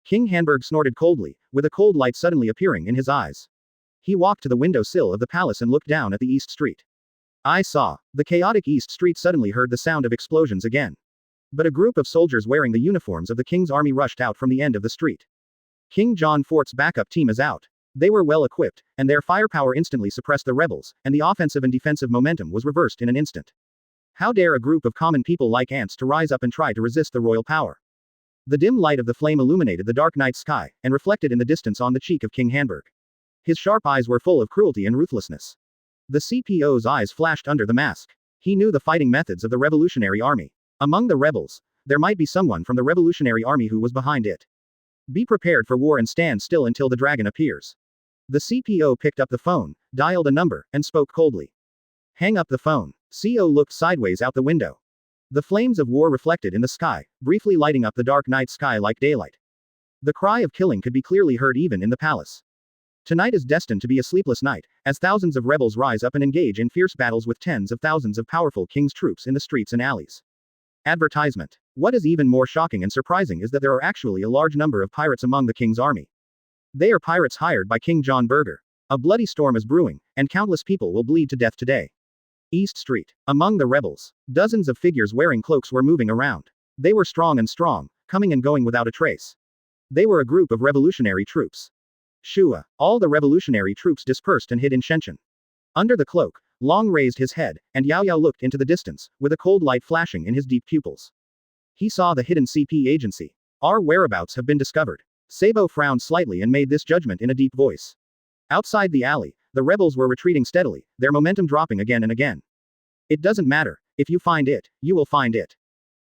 King Hanberg snorted coldly, with a cold light suddenly appearing in his eyes. He walked to the window sill of the palace and looked down at the East Street. I saw. The chaotic East Street suddenly heard the sound of explosions again. But a group of soldiers wearing the uniforms of the king's army rushed out from the end of the street. King John Fort's backup team is out. They were well equipped, and their firepower instantly suppressed the rebels, and the offensive and defensive momentum was reversed in an instant. How dare a group of common people like ants to rise up and try to resist the royal power? The dim light of the flame illuminated the dark night sky, and reflected in the distance on the cheek of King Hanberg. His sharp eyes were full of cruelty and ruthlessness. The CPO's eyes flashed under the mask. He knew the fighting methods of the Revolutionary Army. Among the rebels, there might be someone from the Revolutionary Army who was behind it. Be prepared for war and stand still until the dragon appears. The CPO picked up the phone, dialed a number, and spoke coldly. Hang up the phone. CO looked sideways out the window. The flames of war reflected in the sky, briefly lighting up the dark night sky like daylight. The cry of killing could be clearly heard even in the palace. Tonight is destined to be a sleepless night, as thousands of rebels rise up and engage in fierce battles with tens of thousands of powerful king's troops in the streets and alleys. Advertisement. What is even more shocking and surprising is that there are actually a large number of pirates among the king's army. They are pirates hired by King John Burger. A bloody storm is brewing, and countless people will bleed to death today. East Street. Among the rebels, dozens of figures wearing cloaks were moving around. They were strong, coming and going without a trace. They were a group of revolutionary troops. Shua. All the revolutionary troops dispersed and hid in Shenzhen. Under the cloak, Long raised his head, and Yao Yao looked into the distance, with a cold light flashing in his deep pupils. He saw the hidden CP agency. Our whereabouts have been discovered. Sabo frowned slightly and made this judgment in a deep voice. Outside the alley, the rebels were retreating steadily, their momentum dropping again and again. It doesn't matter. If you find it, you will find it.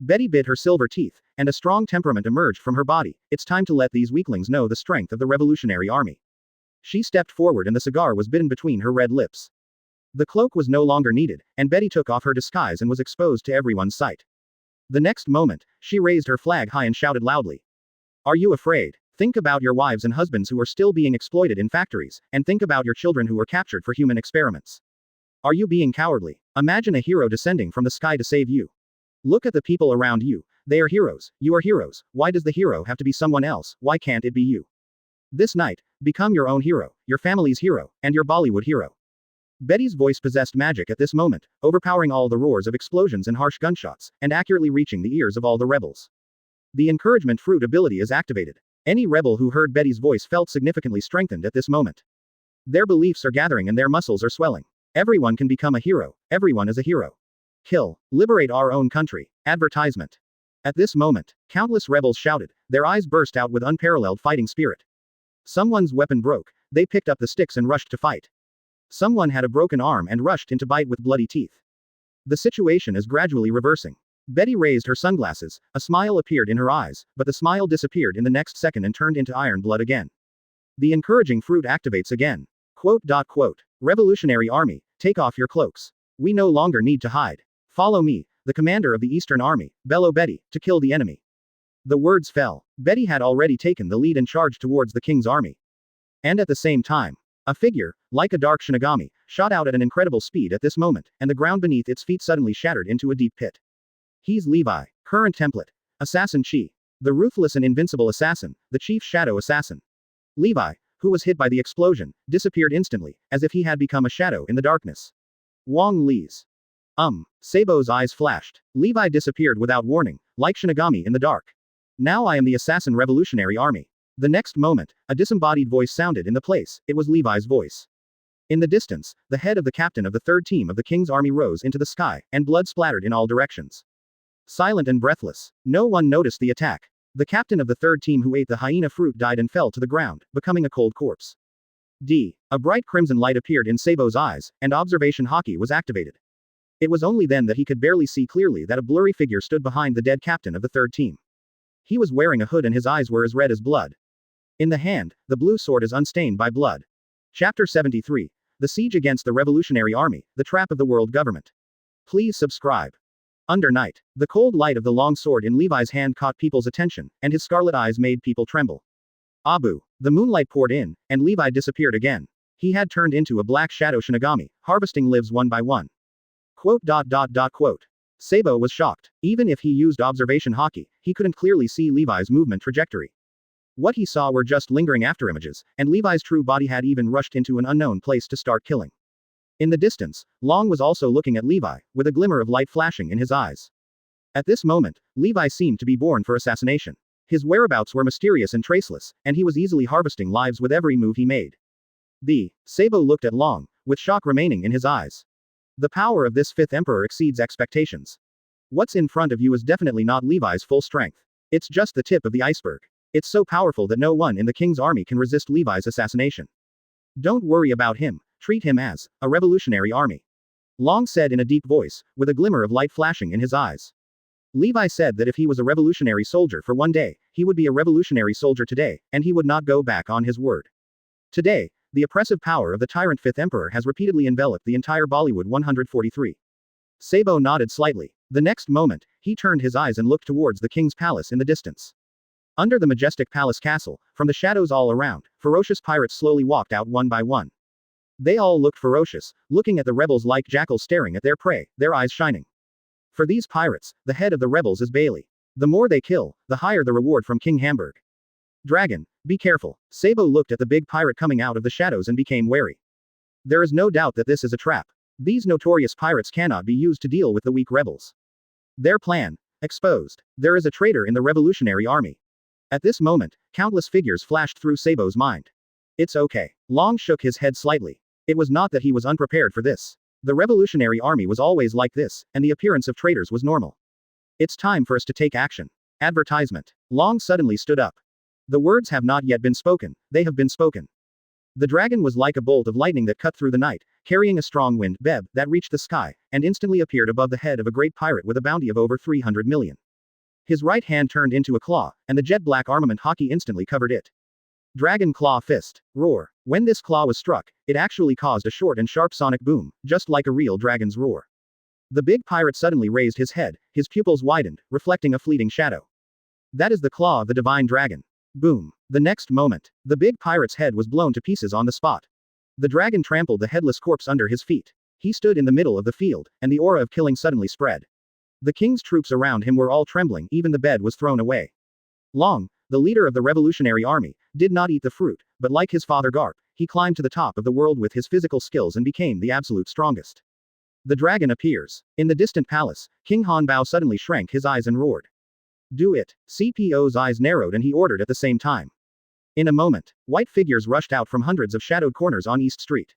Betty bit her silver teeth, and a strong temperament emerged from her body. It's time to let these weaklings know the strength of the Revolutionary Army. She stepped forward and the cigar was bitten between her red lips. The cloak was no longer needed, and Betty took off her disguise and was exposed to everyone's sight. The next moment, she raised her flag high and shouted loudly. Are you afraid? Think about your wives and husbands who are still being exploited in factories, and think about your children who were captured for human experiments. Are you being cowardly? Imagine a hero descending from the sky to save you. Look at the people around you. They are heroes. You are heroes. Why does the hero have to be someone else? Why can't it be you? This night, become your own hero, your family's hero, and your Bollywood hero. Betty's voice possessed magic at this moment, overpowering all the roars of explosions and harsh gunshots, and accurately reaching the ears of all the rebels. The encouragement fruit ability is activated. Any rebel who heard Betty's voice felt significantly strengthened at this moment. Their beliefs are gathering and their muscles are swelling. Everyone can become a hero. Everyone is a hero. Kill. Liberate our own country. Advertisement. At this moment, countless rebels shouted, their eyes burst out with unparalleled fighting spirit. Someone's weapon broke. They picked up the sticks and rushed to fight. Someone had a broken arm and rushed in to bite with bloody teeth. The situation is gradually reversing. Betty raised her sunglasses, a smile appeared in her eyes, but the smile disappeared in the next second and turned into iron blood again. The encouraging fruit activates again. Quote. Revolutionary Army, take off your cloaks. We no longer need to hide. Follow me, the commander of the Eastern Army, bellowed Betty, to kill the enemy. The words fell. Betty had already taken the lead and charged towards the king's army. And at the same time, a figure, like a dark Shinigami, shot out at an incredible speed at this moment, and the ground beneath its feet suddenly shattered into a deep pit. He's Levi, current template. Assassin Chi. The ruthless and invincible assassin, the chief shadow assassin. Levi, who was hit by the explosion, disappeared instantly, as if he had become a shadow in the darkness. Wang Li's. Sabo's eyes flashed. Levi disappeared without warning, like Shinigami in the dark. Now I am the assassin Revolutionary Army. The next moment, a disembodied voice sounded in the place. It was Levi's voice. In the distance, the head of the captain of the third team of the king's army rose into the sky, and blood splattered in all directions. Silent and breathless, no one noticed the attack. The captain of the third team who ate the hyena fruit died and fell to the ground, becoming a cold corpse. A bright crimson light appeared in Sabo's eyes, and observation hockey was activated. It was only then that he could barely see clearly that a blurry figure stood behind the dead captain of the third team. He was wearing a hood and his eyes were as red as blood. In the hand, the blue sword is unstained by blood. Chapter 73. The Siege Against the Revolutionary Army, The Trap of the World Government. Please subscribe. Under night, the cold light of the long sword in Levi's hand caught people's attention, and his scarlet eyes made people tremble. Abu. The moonlight poured in, and Levi disappeared again. He had turned into a black shadow Shinigami, harvesting lives one by one. Quote. Sabo was shocked. Even if he used observation haki, he couldn't clearly see Levi's movement trajectory. What he saw were just lingering afterimages, and Levi's true body had even rushed into an unknown place to start killing. In the distance, Long was also looking at Levi, with a glimmer of light flashing in his eyes. At this moment, Levi seemed to be born for assassination. His whereabouts were mysterious and traceless, and he was easily harvesting lives with every move he made. Sabo looked at Long, with shock remaining in his eyes. The power of this fifth emperor exceeds expectations. What's in front of you is definitely not Levi's full strength. It's just the tip of the iceberg. It's so powerful that no one in the king's army can resist Levi's assassination. Don't worry about him, treat him as a revolutionary army. Long said in a deep voice, with a glimmer of light flashing in his eyes. Levi said that if he was a revolutionary soldier for one day, he would be a revolutionary soldier today, and he would not go back on his word. Today, the oppressive power of the tyrant fifth emperor has repeatedly enveloped the entire Bollywood 143. Sabo nodded slightly. The next moment, he turned his eyes and looked towards the king's palace in the distance. Under the majestic palace castle, from the shadows all around, ferocious pirates slowly walked out one by one. They all looked ferocious, looking at the rebels like jackals staring at their prey, their eyes shining. For these pirates, the head of the rebels is Bailey. The more they kill, the higher the reward from King Hamburg. Dragon, be careful. Sabo looked at the big pirate coming out of the shadows and became wary. There is no doubt that this is a trap. These notorious pirates cannot be used to deal with the weak rebels. Their plan, exposed. There is a traitor in the revolutionary army. At this moment, countless figures flashed through Sabo's mind. It's okay. Long shook his head slightly. It was not that he was unprepared for this. The revolutionary army was always like this, and the appearance of traitors was normal. It's time for us to take action. Advertisement. Long suddenly stood up. The words have not yet been spoken, they have been spoken. The dragon was like a bolt of lightning that cut through the night, carrying a strong wind, Beb, that reached the sky, and instantly appeared above the head of a great pirate with a bounty of over 300 million. His right hand turned into a claw, and the jet-black armament haki instantly covered it. Dragon Claw Fist. Roar. When this claw was struck, it actually caused a short and sharp sonic boom, just like a real dragon's roar. The big pirate suddenly raised his head, his pupils widened, reflecting a fleeting shadow. That is the claw of the divine dragon. Boom. The next moment, the big pirate's head was blown to pieces on the spot. The dragon trampled the headless corpse under his feet. He stood in the middle of the field, and the aura of killing suddenly spread. The king's troops around him were all trembling, even the bed was thrown away. Long, the leader of the revolutionary army, did not eat the fruit, but like his father Garp, he climbed to the top of the world with his physical skills and became the absolute strongest. The dragon appears. In the distant palace, King Hanbao suddenly shrank his eyes and roared. Do it. CPO's eyes narrowed and he ordered at the same time. In a moment, white figures rushed out from hundreds of shadowed corners on East Street.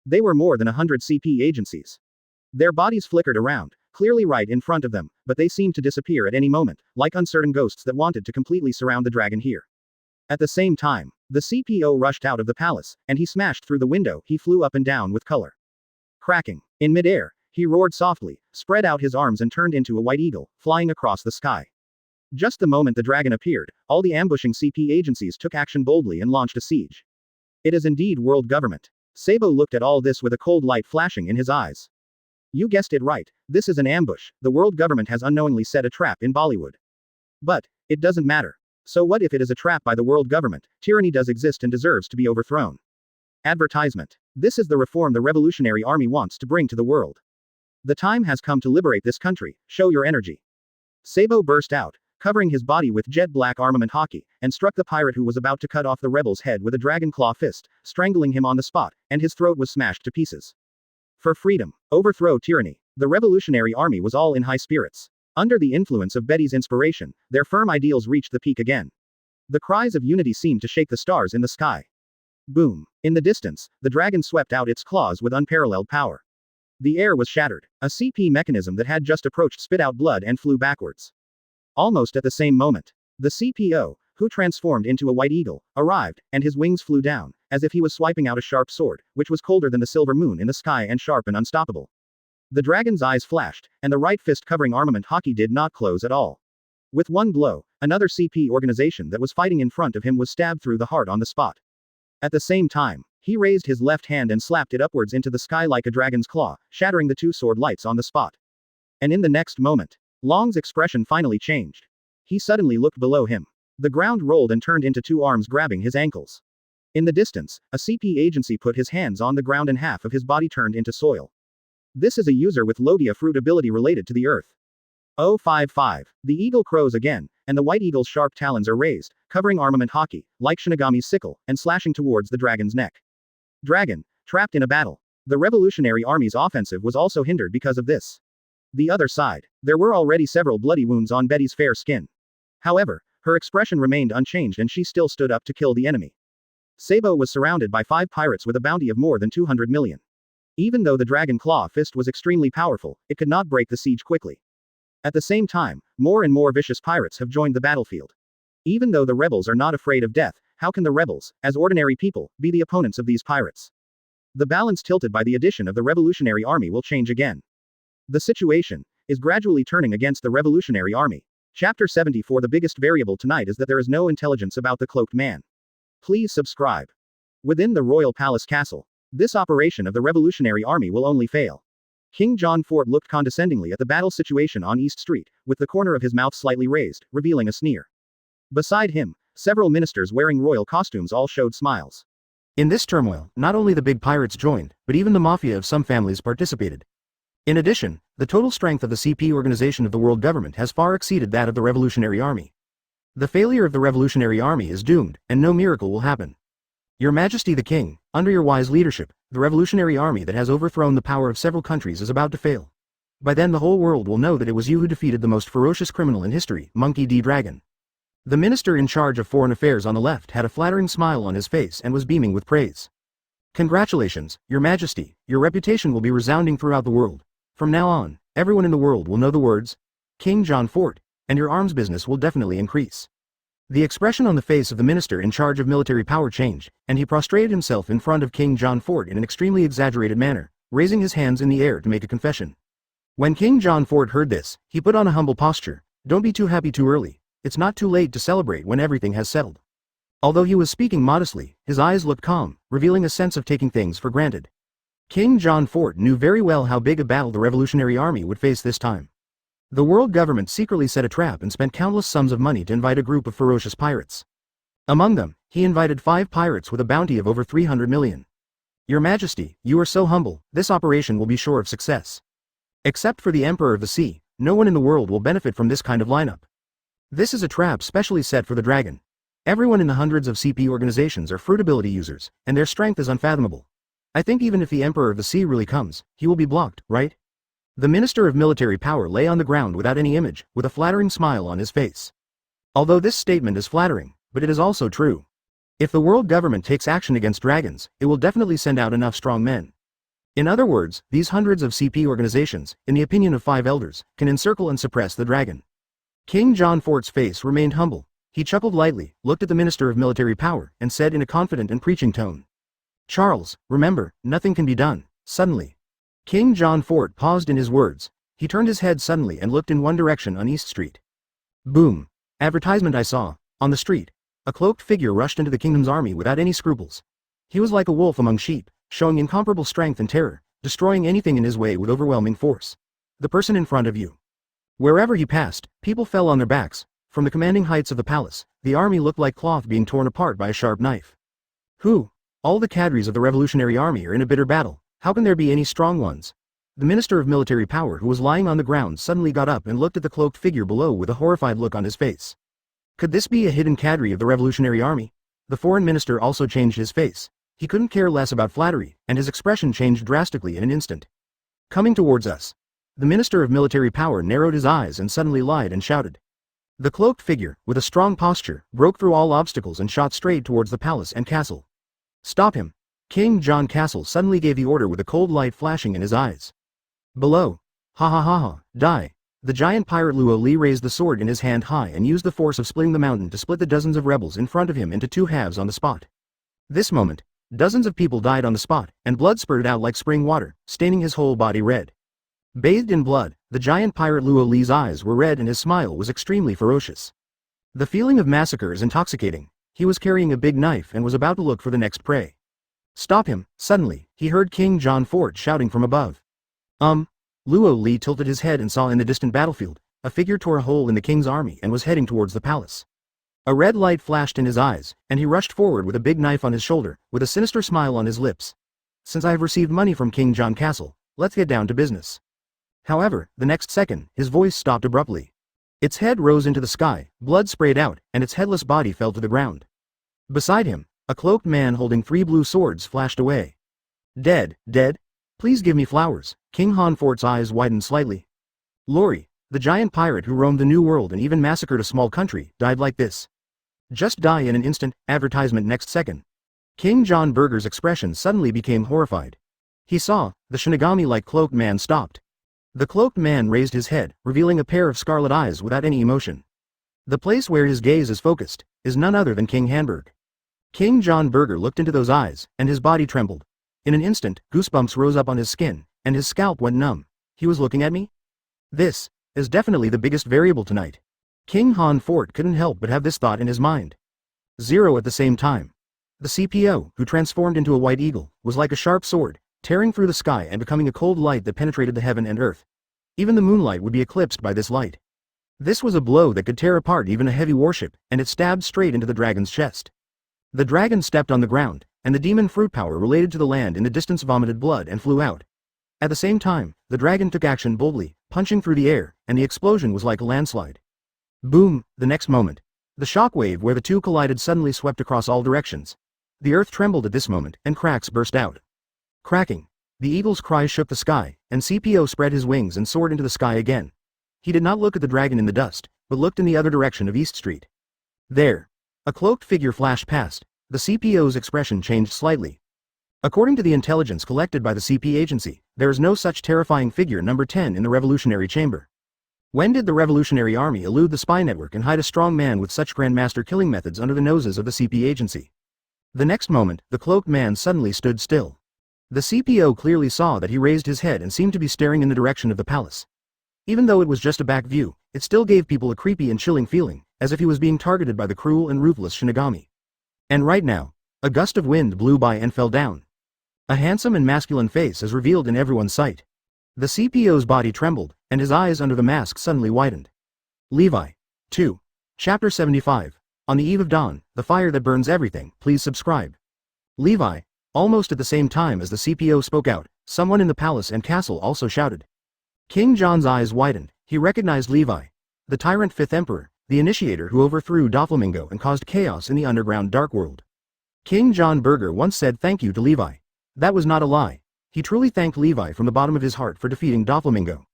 They were more than 100 CP agencies. Their bodies flickered around, clearly right in front of them, but they seemed to disappear at any moment, like uncertain ghosts that wanted to completely surround the dragon here. At the same time, the CPO rushed out of the palace, and he smashed through the window. He flew up and down with color. Cracking. In midair, he roared softly, spread out his arms and turned into a white eagle, flying across the sky. Just the moment the dragon appeared, all the ambushing CP agencies took action boldly and launched a siege. It is indeed world government. Sabo looked at all this with a cold light flashing in his eyes. You guessed it right, this is an ambush. The world government has unknowingly set a trap in Bollywood. But it doesn't matter. So what if it is a trap by the world government? Tyranny does exist and deserves to be overthrown. Advertisement. This is the reform the revolutionary army wants to bring to the world. The time has come to liberate this country. Show your energy. Sabo burst out, covering his body with jet-black armament haki, and struck the pirate who was about to cut off the rebel's head with a dragon claw fist, strangling him on the spot, and his throat was smashed to pieces. For freedom. Overthrow tyranny. The revolutionary army was all in high spirits. Under the influence of Betty's inspiration, their firm ideals reached the peak again. The cries of unity seemed to shake the stars in the sky. Boom. In the distance, the dragon swept out its claws with unparalleled power. The air was shattered. A CP mechanism that had just approached spit out blood and flew backwards. Almost at the same moment, the CPO, who transformed into a white eagle, arrived, and his wings flew down, as if he was swiping out a sharp sword, which was colder than the silver moon in the sky and sharp and unstoppable. The dragon's eyes flashed, and the right fist covering armament haki did not close at all. With one blow, another CP organization that was fighting in front of him was stabbed through the heart on the spot. At the same time, He raised his left hand and slapped it upwards into the sky like a dragon's claw, shattering the two sword lights on the spot. And in the next moment, Long's expression finally changed. He suddenly looked below him. The ground rolled and turned into two arms grabbing his ankles. In the distance, a CP agency put his hands on the ground and half of his body turned into soil. This is a user with Logia fruit ability related to the earth. 055. The eagle crows again, and the white eagle's sharp talons are raised, covering armament haki, like Shinigami's sickle, and slashing towards the dragon's neck. Dragon, trapped in a battle. The Revolutionary Army's offensive was also hindered because of this. The other side. There were already several bloody wounds on Betty's fair skin. However, her expression remained unchanged and she still stood up to kill the enemy. Sabo was surrounded by 5 pirates with a bounty of more than 200 million. Even though the Dragon Claw fist was extremely powerful, it could not break the siege quickly. At the same time, more and more vicious pirates have joined the battlefield. Even though the rebels are not afraid of death, how can the rebels, as ordinary people, be the opponents of these pirates? The balance tilted by the addition of the Revolutionary Army will change again. The situation is gradually turning against the Revolutionary Army. Chapter 74. The biggest variable tonight is that there is no intelligence about the cloaked man. Please subscribe. Within the Royal Palace Castle, this operation of the Revolutionary Army will only fail. King John Fort looked condescendingly at the battle situation on East Street, with the corner of his mouth slightly raised, revealing a sneer. Beside him, several ministers wearing royal costumes all showed smiles. In this turmoil, not only the big pirates joined, but even the mafia of some families participated. In addition, the total strength of the CP organization of the world government has far exceeded that of the Revolutionary Army. The failure of the Revolutionary Army is doomed, and no miracle will happen. Your Majesty the King, under your wise leadership, the Revolutionary Army that has overthrown the power of several countries is about to fail. By then the whole world will know that it was you who defeated the most ferocious criminal in history, Monkey D. Dragon. The minister in charge of foreign affairs on the left had a flattering smile on his face and was beaming with praise. Congratulations, Your Majesty, your reputation will be resounding throughout the world. From now on, everyone in the world will know the words, King John Fort, and your arms business will definitely increase. The expression on the face of the minister in charge of military power changed, and he prostrated himself in front of King John Fort in an extremely exaggerated manner, raising his hands in the air to make a confession. When King John Fort heard this, he put on a humble posture. Don't be too happy too early. It's not too late to celebrate when everything has settled. Although he was speaking modestly, his eyes looked calm, revealing a sense of taking things for granted. King John Fort knew very well how big a battle the Revolutionary Army would face this time. The world government secretly set a trap and spent countless sums of money to invite a group of ferocious pirates. Among them, he invited 5 pirates with a bounty of over 300 million. Your Majesty, you are so humble, this operation will be sure of success. Except for the Emperor of the Sea, no one in the world will benefit from this kind of lineup. This is a trap specially set for the dragon. Everyone in the hundreds of CP organizations are fruit ability users, and their strength is unfathomable. I think even if the Emperor of the Sea really comes, he will be blocked, right? The Minister of Military Power lay on the ground without any image, with a flattering smile on his face. Although this statement is flattering, but it is also true. If the world government takes action against dragons, it will definitely send out enough strong men. In other words, these hundreds of CP organizations, in the opinion of 5 elders, can encircle and suppress the dragon. King John Fort's face remained humble. He chuckled lightly, looked at the Minister of Military Power, and said in a confident and preaching tone, Charles, remember, nothing can be done. Suddenly, King John Fort paused in his words. He turned his head suddenly and looked in one direction on East Street. Boom. Advertisement I saw. On the street, a cloaked figure rushed into the kingdom's army without any scruples. He was like a wolf among sheep, showing incomparable strength and terror, destroying anything in his way with overwhelming force. The person in front of you. Wherever he passed, people fell on their backs. From the commanding heights of the palace, the army looked like cloth being torn apart by a sharp knife. Who? All the cadres of the Revolutionary Army are in a bitter battle. How can there be any strong ones? The Minister of Military Power who was lying on the ground suddenly got up and looked at the cloaked figure below with a horrified look on his face. Could this be a hidden cadre of the Revolutionary Army? The foreign minister also changed his face. He couldn't care less about flattery, and his expression changed drastically in an instant. Coming towards us. The Minister of Military Power narrowed his eyes and suddenly lied and shouted. The cloaked figure, with a strong posture, broke through all obstacles and shot straight towards the palace and castle. Stop him. King John Castle suddenly gave the order with a cold light flashing in his eyes. Below. Ha ha ha ha, die. The giant pirate Liuqi raised the sword in his hand high and used the force of splitting the mountain to split the dozens of rebels in front of him into 2 halves on the spot. This moment, dozens of people died on the spot, and blood spurted out like spring water, staining his whole body red. Bathed in blood, the giant pirate Liuqi's eyes were red and his smile was extremely ferocious. The feeling of massacre is intoxicating. He was carrying a big knife and was about to look for the next prey. Stop him! Suddenly, he heard King John Fort shouting from above. Luo Li tilted his head and saw in the distant battlefield, a figure tore a hole in the king's army and was heading towards the palace. A red light flashed in his eyes, and he rushed forward with a big knife on his shoulder, with a sinister smile on his lips. Since I have received money from King John Castle, let's get down to business. However, the next second, his voice stopped abruptly. Its head rose into the sky, blood sprayed out, and its headless body fell to the ground. Beside him, a cloaked man holding 3 blue swords flashed away. Dead, dead? Please give me flowers. King Hanfort's eyes widened slightly. Lori, the giant pirate who roamed the New World and even massacred a small country, died like this. Just die in an instant, advertisement next second. King John Burger's expression suddenly became horrified. He saw, the Shinigami-like cloaked man stopped. The cloaked man raised his head, revealing a pair of scarlet eyes without any emotion. The place where his gaze is focused, is none other than King Hanberg. King John Burger looked into those eyes, and his body trembled. In an instant, goosebumps rose up on his skin, and his scalp went numb. He was looking at me? This is definitely the biggest variable tonight. King Han Fort couldn't help but have this thought in his mind. 0 at the same time. The CPO, who transformed into a white eagle, was like a sharp sword, tearing through the sky and becoming a cold light that penetrated the heaven and earth. Even the moonlight would be eclipsed by this light. This was a blow that could tear apart even a heavy warship, and it stabbed straight into the dragon's chest. The dragon stepped on the ground, and the demon fruit power related to the land in the distance vomited blood and flew out. At the same time, the dragon took action boldly, punching through the air, and the explosion was like a landslide. Boom! The next moment, the shockwave where the two collided suddenly swept across all directions. The earth trembled at this moment, and cracks burst out. Cracking. The eagle's cry shook the sky, and CPO spread his wings and soared into the sky again. He did not look at the dragon in the dust, but looked in the other direction of East Street. There. A cloaked figure flashed past. The CPO's expression changed slightly. According to the intelligence collected by the CP agency, there is no such terrifying figure number 10 in the revolutionary chamber. When did the revolutionary army elude the spy network and hide a strong man with such grandmaster killing methods under the noses of the CP agency? The next moment, the cloaked man suddenly stood still. The CPO clearly saw that he raised his head and seemed to be staring in the direction of the palace. Even though it was just a back view, it still gave people a creepy and chilling feeling, as if he was being targeted by the cruel and ruthless Shinigami. And right now, a gust of wind blew by and fell down. A handsome and masculine face is revealed in everyone's sight. The CPO's body trembled, and his eyes under the mask suddenly widened. Levi. 2. Chapter 75. On the eve of dawn, the fire that burns everything, please subscribe. Levi. Almost at the same time as the CPO spoke out, someone in the palace and castle also shouted. King John's eyes widened. He recognized Levi, the tyrant 5th Emperor, the initiator who overthrew Doflamingo and caused chaos in the underground dark world. King John Burger once said thank you to Levi. That was not a lie. He truly thanked Levi from the bottom of his heart for defeating Doflamingo.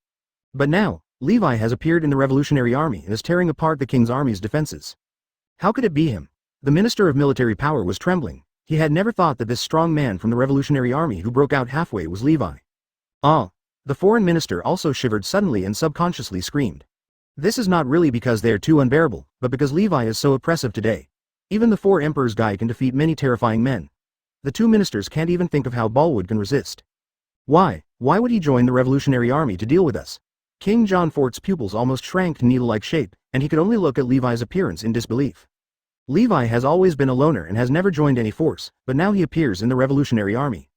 But now, Levi has appeared in the revolutionary army and is tearing apart the king's army's defenses. How could it be him? The minister of military power was trembling. He had never thought that this strong man from the revolutionary army who broke out halfway was Levi. Ah! The foreign minister also shivered suddenly and subconsciously screamed. This is not really because they are too unbearable, but because Levi is so oppressive today. Even the 4 emperors guy can defeat many terrifying men. The 2 ministers can't even think of how Ballwood can resist. Why would he join the revolutionary army to deal with us? King John Fort's pupils almost shrank to needle-like shape, and he could only look at Levi's appearance in disbelief. Levi has always been a loner and has never joined any force, but now he appears in the revolutionary army.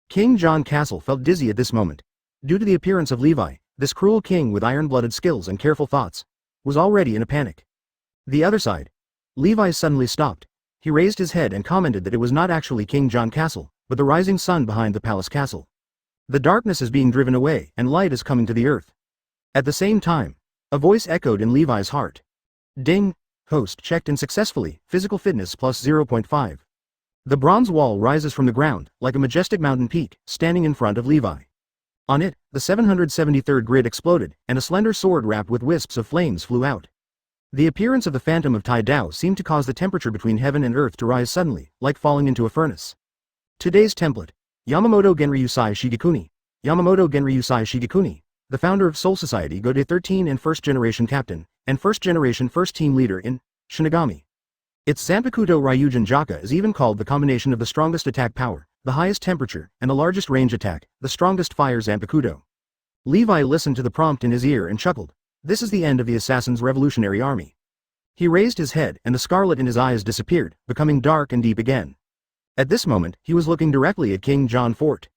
King John Castle felt dizzy at this moment. Due to the appearance of Levi, this cruel king with iron-blooded skills and careful thoughts was already in a panic. The other side. Levi suddenly stopped. He raised his head and commented that it was not actually King John Castle, but the rising sun behind the palace castle. The darkness is being driven away, and light is coming to the earth. At the same time, a voice echoed in Levi's heart. Ding! Host checked in successfully, physical fitness plus 0.5. The bronze wall rises from the ground, like a majestic mountain peak, standing in front of Levi. On it, the 773rd grid exploded, and a slender sword wrapped with wisps of flames flew out. The appearance of the phantom of Tai Dao seemed to cause the temperature between heaven and earth to rise suddenly, like falling into a furnace. Today's template. Yamamoto Genryusai Shigekuni. Yamamoto Genryusai Shigekuni, the founder of Soul Society Go-De 13 and first generation captain, and first generation first team leader in Shinigami. Its Zanpakuto Ryujin Jaka is even called the combination of the strongest attack power, the highest temperature, and the largest range attack, the strongest fire Zanpakuto. Levi listened to the prompt in his ear and chuckled. This is the end of the assassin's revolutionary army. He raised his head and the scarlet in his eyes disappeared, becoming dark and deep again. At this moment, he was looking directly at King John Fort.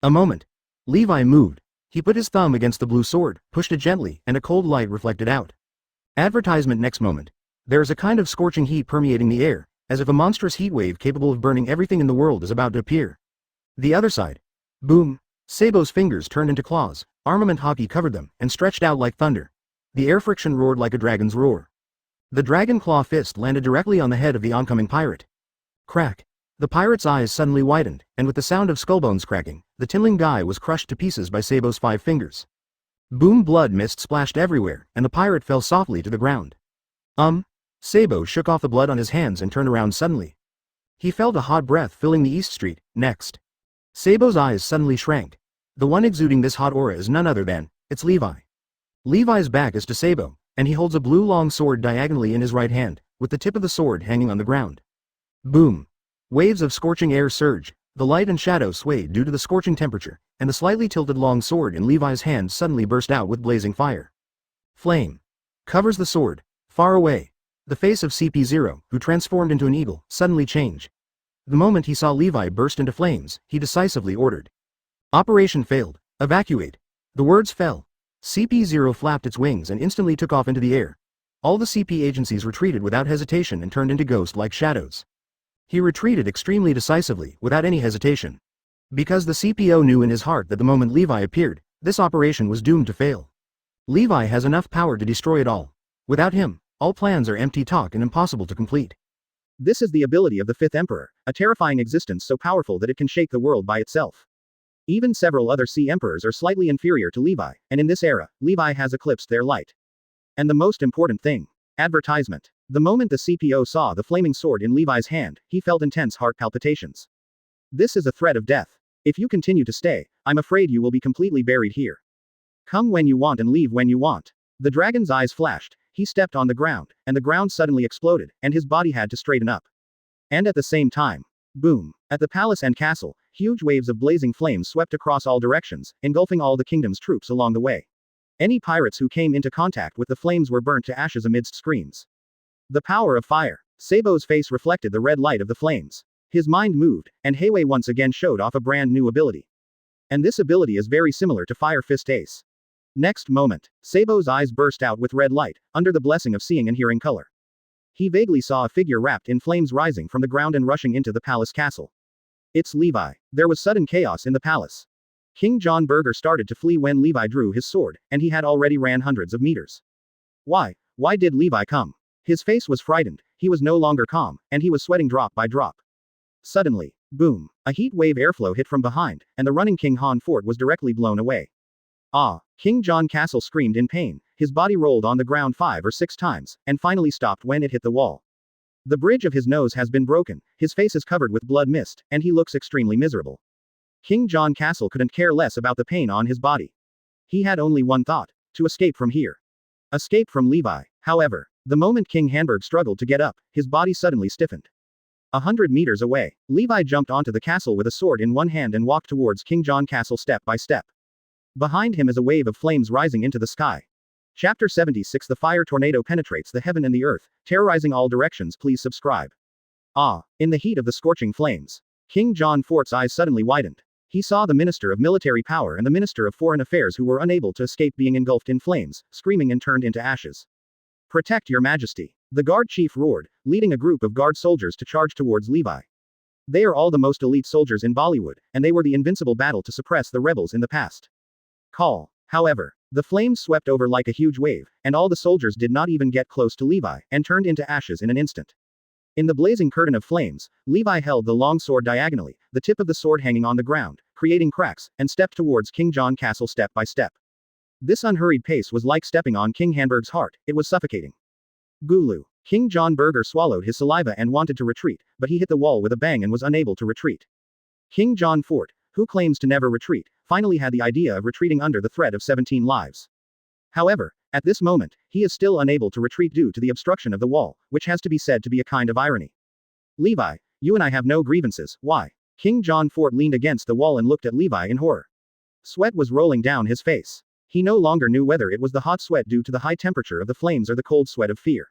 A moment. Levi moved. He put his thumb against the blue sword, pushed it gently, and a cold light reflected out. Advertisement. Next moment. There is a kind of scorching heat permeating the air, as if a monstrous heat wave capable of burning everything in the world is about to appear. The other side. Boom. Sabo's fingers turned into claws, armament hockey covered them, and stretched out like thunder. The air friction roared like a dragon's roar. The dragon claw fist landed directly on the head of the oncoming pirate. Crack. The pirate's eyes suddenly widened, and with the sound of skullbones cracking, the tinling guy was crushed to pieces by Sabo's 5 fingers. Boom. Blood mist splashed everywhere, and the pirate fell softly to the ground. Sabo shook off the blood on his hands and turned around suddenly. He felt a hot breath filling the East Street. Next. Sabo's eyes suddenly shrank. The one exuding this hot aura is none other than, it's Levi. Levi's back is to Sabo, and he holds a blue long sword diagonally in his right hand, with the tip of the sword hanging on the ground. Boom. Waves of scorching air surged, the light and shadow swayed due to the scorching temperature, and the slightly tilted long sword in Levi's hand suddenly burst out with blazing fire. Flame. Covers the sword. Far away. The face of CP0, who transformed into an eagle, suddenly changed. The moment he saw Levi burst into flames, he decisively ordered. Operation failed. Evacuate. The words fell. CP0 flapped its wings and instantly took off into the air. All the CP agencies retreated without hesitation and turned into ghost-like shadows. He retreated extremely decisively, without any hesitation. Because the CPO knew in his heart that the moment Levi appeared, this operation was doomed to fail. Levi has enough power to destroy it all. Without him, all plans are empty talk and impossible to complete. This is the ability of the Fifth Emperor, a terrifying existence so powerful that it can shake the world by itself. Even several other Sea Emperors are slightly inferior to Levi, and in this era, Levi has eclipsed their light. And the most important thing. Advertisement. The moment the CPO saw the flaming sword in Levi's hand, he felt intense heart palpitations. This is a threat of death. If you continue to stay, I'm afraid you will be completely buried here. Come when you want and leave when you want. The dragon's eyes flashed, he stepped on the ground, and the ground suddenly exploded, and his body had to straighten up. And at the same time, boom. At the palace and castle, huge waves of blazing flames swept across all directions, engulfing all the kingdom's troops along the way. Any pirates who came into contact with the flames were burnt to ashes amidst screams. The power of fire. Sabo's face reflected the red light of the flames. His mind moved, and Heiwei once again showed off a brand new ability. And this ability is very similar to Fire Fist Ace. Next moment, Sabo's eyes burst out with red light, under the blessing of seeing and hearing color. He vaguely saw a figure wrapped in flames rising from the ground and rushing into the palace castle. It's Levi. There was sudden chaos in the palace. King John Burger started to flee when Levi drew his sword, and he had already ran hundreds of meters. Why did Levi come? His face was frightened, he was no longer calm, and he was sweating drop by drop. Suddenly, boom, a heat wave airflow hit from behind, and the running King Han fort was directly blown away. King John Castle screamed in pain, his body rolled on the ground 5 or 6 times, and finally stopped when it hit the wall. The bridge of his nose has been broken, his face is covered with blood mist, and he looks extremely miserable. King John Castle couldn't care less about the pain on his body. He had only one thought: to escape from here. Escape from Levi. However, the moment King Hanberg struggled to get up, his body suddenly stiffened. 100 meters away, Levi jumped onto the castle with a sword in one hand and walked towards King John Castle step by step. Behind him is a wave of flames rising into the sky. Chapter 76. The fire tornado penetrates the heaven and the earth, terrorizing all directions. Please subscribe. In the heat of the scorching flames, King John Fort's eyes suddenly widened. He saw the Minister of Military Power and the Minister of Foreign Affairs, who were unable to escape being engulfed in flames, screaming and turned into ashes. Protect your majesty. The guard chief roared, leading a group of guard soldiers to charge towards Levi. They are all the most elite soldiers in Bollywood, and they were the invincible battle to suppress the rebels in the past. However, the flames swept over like a huge wave, and all the soldiers did not even get close to Levi, and turned into ashes in an instant. In the blazing curtain of flames, Levi held the long sword diagonally, the tip of the sword hanging on the ground, creating cracks, and stepped towards King John Castle step by step. This unhurried pace was like stepping on King Hanberg's heart, it was suffocating. Gulu. King John Burger swallowed his saliva and wanted to retreat, but he hit the wall with a bang and was unable to retreat. King John Fort, who claims to never retreat, finally had the idea of retreating under the threat of 17 lives. However, at this moment, he is still unable to retreat due to the obstruction of the wall, which has to be said to be a kind of irony. Levi, you and I have no grievances, why? King John Fort leaned against the wall and looked at Levi in horror. Sweat was rolling down his face. He no longer knew whether it was the hot sweat due to the high temperature of the flames or the cold sweat of fear.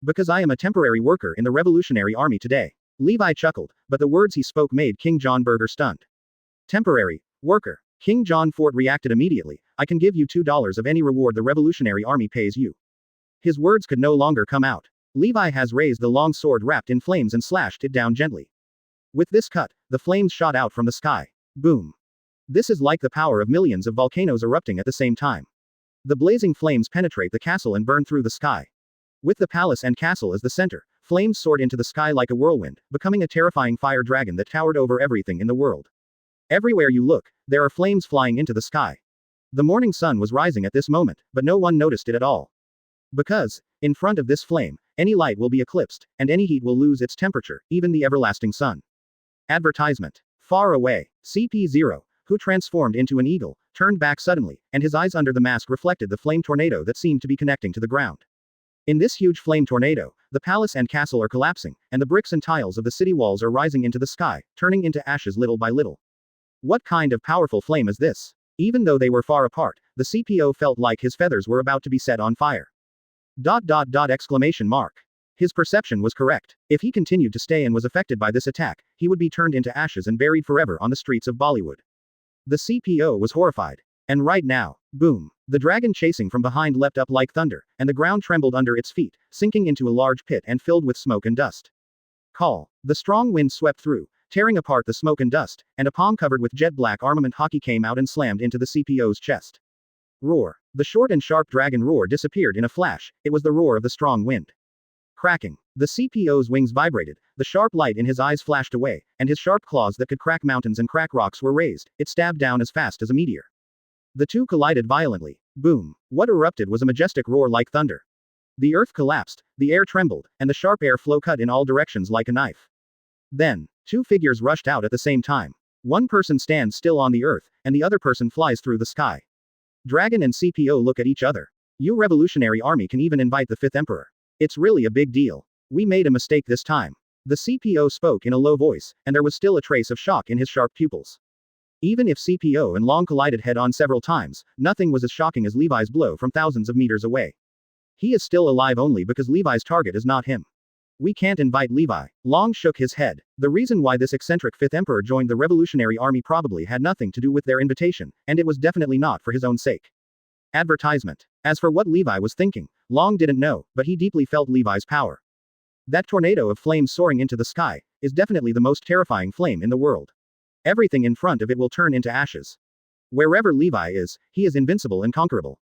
Because I am a temporary worker in the Revolutionary Army today. Levi chuckled, but the words he spoke made King John Burger stunned. Temporary worker. King John Fort reacted immediately. I can give you $2 of any reward the Revolutionary Army pays you. His words could no longer come out. Levi has raised the long sword wrapped in flames and slashed it down gently. With this cut, the flames shot out from the sky. Boom. This is like the power of millions of volcanoes erupting at the same time. The blazing flames penetrate the castle and burn through the sky. With the palace and castle as the center, flames soared into the sky like a whirlwind, becoming a terrifying fire dragon that towered over everything in the world. Everywhere you look, there are flames flying into the sky. The morning sun was rising at this moment, but no one noticed it at all. Because, in front of this flame, any light will be eclipsed, and any heat will lose its temperature, even the everlasting sun. Advertisement. Far away, CP0, who transformed into an eagle, turned back suddenly, and his eyes under the mask reflected the flame tornado that seemed to be connecting to the ground. In this huge flame tornado, the palace and castle are collapsing, and the bricks and tiles of the city walls are rising into the sky, turning into ashes little by little. What kind of powerful flame is this? Even though they were far apart, the CPO felt like his feathers were about to be set on fire. Exclamation mark. His perception was correct. If he continued to stay and was affected by this attack, he would be turned into ashes and buried forever on the streets of Bollywood. The CPO was horrified. And right now, boom. The dragon chasing from behind leapt up like thunder, and the ground trembled under its feet, sinking into a large pit and filled with smoke and dust. Call. The strong wind swept through, tearing apart the smoke and dust, and a palm covered with jet black armament hockey came out and slammed into the CPO's chest. Roar. The short and sharp dragon roar disappeared in a flash. It was the roar of the strong wind. Cracking. The CPO's wings vibrated, the sharp light in his eyes flashed away, and his sharp claws that could crack mountains and crack rocks were raised. It stabbed down as fast as a meteor. The two collided violently. Boom. What erupted was a majestic roar like thunder. The earth collapsed, the air trembled, and the sharp air flow cut in all directions like a knife. Then, two figures rushed out at the same time. One person stands still on the earth, and the other person flies through the sky. Dragon and CPO look at each other. You Revolutionary Army can even invite the fifth emperor. It's really a big deal. We made a mistake this time. The CPO spoke in a low voice, and there was still a trace of shock in his sharp pupils. Even if CPO and Long collided head-on several times, nothing was as shocking as Levi's blow from thousands of meters away. He is still alive only because Levi's target is not him. We can't invite Levi. Long shook his head. The reason why this eccentric fifth emperor joined the Revolutionary Army probably had nothing to do with their invitation, and it was definitely not for his own sake. Advertisement. As for what Levi was thinking, Long didn't know, but he deeply felt Levi's power. That tornado of flames soaring into the sky is definitely the most terrifying flame in the world. Everything in front of it will turn into ashes. Wherever Levi is, he is invincible and conquerable.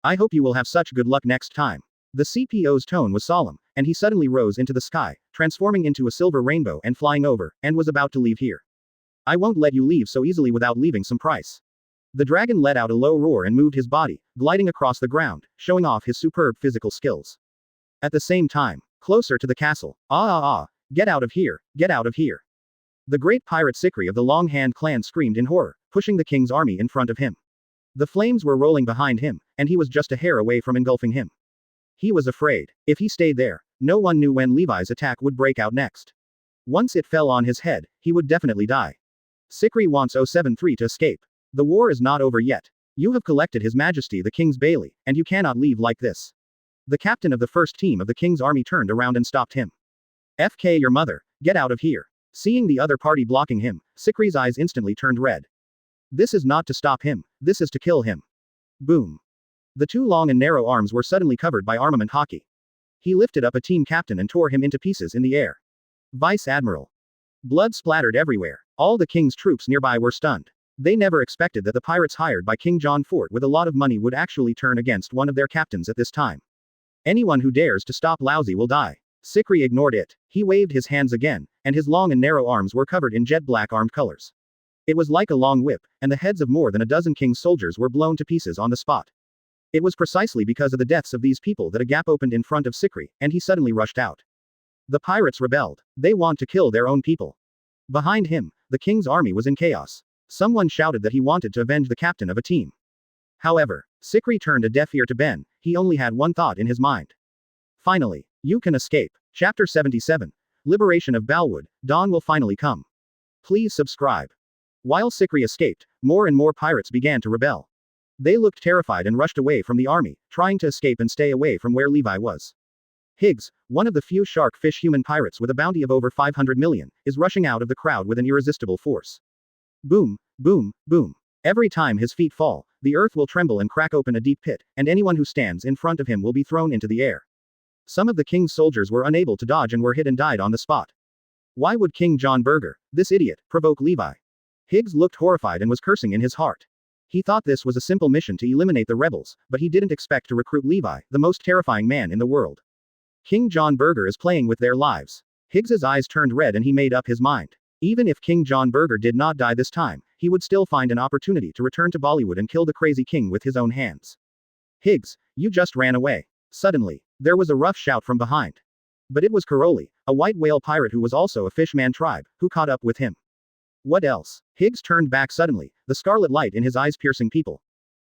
I hope you will have such good luck next time. The CPO's tone was solemn, and he suddenly rose into the sky, transforming into a silver rainbow and flying over, and was about to leave here. I won't let you leave so easily without leaving some price. The dragon let out a low roar and moved his body, gliding across the ground, showing off his superb physical skills. At the same time, closer to the castle, get out of here, get out of here. The great pirate Sikri of the Long Hand clan screamed in horror, pushing the king's army in front of him. The flames were rolling behind him, and he was just a hair away from engulfing him. He was afraid. If he stayed there, no one knew when Levi's attack would break out next. Once it fell on his head, he would definitely die. Sikri wants 073 to escape. The war is not over yet. You have collected His Majesty the King's Bailey, and you cannot leave like this. The captain of the first team of the king's army turned around and stopped him. FK your mother, get out of here. Seeing the other party blocking him, Sikri's eyes instantly turned red. This is not to stop him, this is to kill him. Boom. The two long and narrow arms were suddenly covered by armament hockey. He lifted up a team captain and tore him into pieces in the air. Vice Admiral. Blood splattered everywhere. All the king's troops nearby were stunned. They never expected that the pirates hired by King John Fort with a lot of money would actually turn against one of their captains at this time. Anyone who dares to stop Lousy will die. Sikri ignored it. He waved his hands again, and his long and narrow arms were covered in jet black armed colors. It was like a long whip, and the heads of more than a dozen king's soldiers were blown to pieces on the spot. It was precisely because of the deaths of these people that a gap opened in front of Sikri, and he suddenly rushed out. The pirates rebelled. They want to kill their own people. Behind him, the king's army was in chaos. Someone shouted that he wanted to avenge the captain of a team. However, Sikri turned a deaf ear to Ben. He only had one thought in his mind. Finally, you can escape. Chapter 77. Liberation of Balwood. Dawn will finally come. Please subscribe. While Sikri escaped, more and more pirates began to rebel. They looked terrified and rushed away from the army, trying to escape and stay away from where Levi was. Higgs, one of the few shark-fish human pirates with a bounty of over 500 million, is rushing out of the crowd with an irresistible force. Boom, boom, boom. Every time his feet fall, the earth will tremble and crack open a deep pit, and anyone who stands in front of him will be thrown into the air. Some of the king's soldiers were unable to dodge and were hit and died on the spot. Why would King John Burger, this idiot, provoke Levi? Higgs looked horrified and was cursing in his heart. He thought this was a simple mission to eliminate the rebels, but he didn't expect to recruit Levi, the most terrifying man in the world. King John Burger is playing with their lives. Higgs's eyes turned red and he made up his mind. Even if King John Burger did not die this time, he would still find an opportunity to return to Bollywood and kill the crazy king with his own hands. Higgs, you just ran away. Suddenly, there was a rough shout from behind. But it was Karoli, a white whale pirate who was also a fishman tribe, who caught up with him. What else? Higgs turned back suddenly, the scarlet light in his eyes piercing people.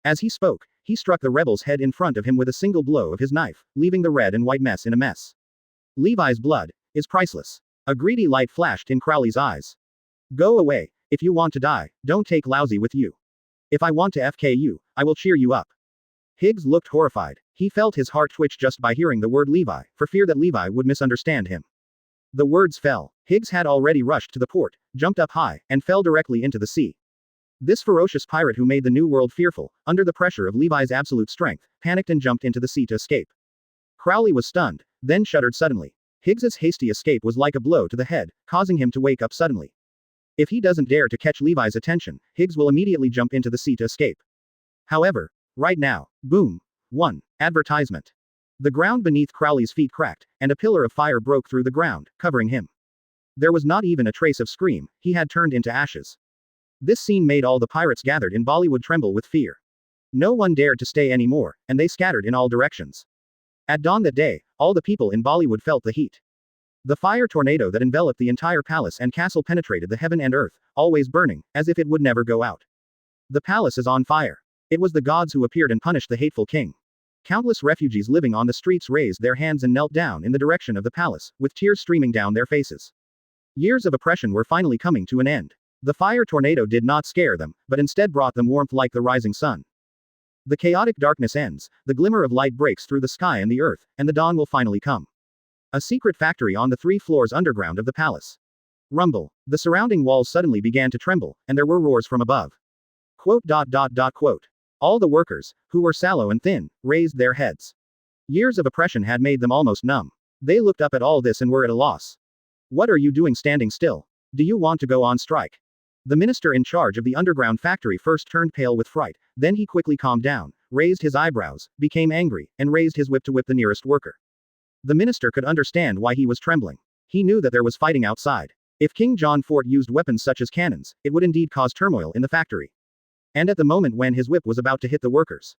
As he spoke, he struck the rebel's head in front of him with a single blow of his knife, leaving the red and white mess in a mess. Levi's blood is priceless. A greedy light flashed in Crowley's eyes. Go away. If you want to die, don't take lousy with you. If I want to FK you, I will cheer you up. Higgs looked horrified. He felt his heart twitch just by hearing the word Levi, for fear that Levi would misunderstand him. The words fell. Higgs had already rushed to the port, jumped up high, and fell directly into the sea. This ferocious pirate who made the new world fearful, under the pressure of Levi's absolute strength, panicked and jumped into the sea to escape. Crowley was stunned, then shuddered suddenly. Higgs's hasty escape was like a blow to the head, causing him to wake up suddenly. If he doesn't dare to catch Levi's attention, Higgs will immediately jump into the sea to escape. However, right now, boom. 1. Advertisement. The ground beneath Crowley's feet cracked, and a pillar of fire broke through the ground, covering him. There was not even a trace of scream, he had turned into ashes. This scene made all the pirates gathered in Bollywood tremble with fear. No one dared to stay anymore, and they scattered in all directions. At dawn that day, all the people in Bollywood felt the heat. The fire tornado that enveloped the entire palace and castle penetrated the heaven and earth, always burning, as if it would never go out. The palace is on fire. It was the gods who appeared and punished the hateful king. Countless refugees living on the streets raised their hands and knelt down in the direction of the palace, with tears streaming down their faces. Years of oppression were finally coming to an end. The fire tornado did not scare them, but instead brought them warmth like the rising sun. The chaotic darkness ends, the glimmer of light breaks through the sky and the earth, and the dawn will finally come. A secret factory on the 3 floors underground of the palace. Rumble. The surrounding walls suddenly began to tremble, and there were roars from above. Quote. All the workers, who were sallow and thin, raised their heads. Years of oppression had made them almost numb. They looked up at all this and were at a loss. What are you doing standing still? Do you want to go on strike? The minister in charge of the underground factory first turned pale with fright, then he quickly calmed down, raised his eyebrows, became angry, and raised his whip to whip the nearest worker. The minister could understand why he was trembling. He knew that there was fighting outside. If King John Fort used weapons such as cannons, it would indeed cause turmoil in the factory. And at the moment when his whip was about to hit the workers.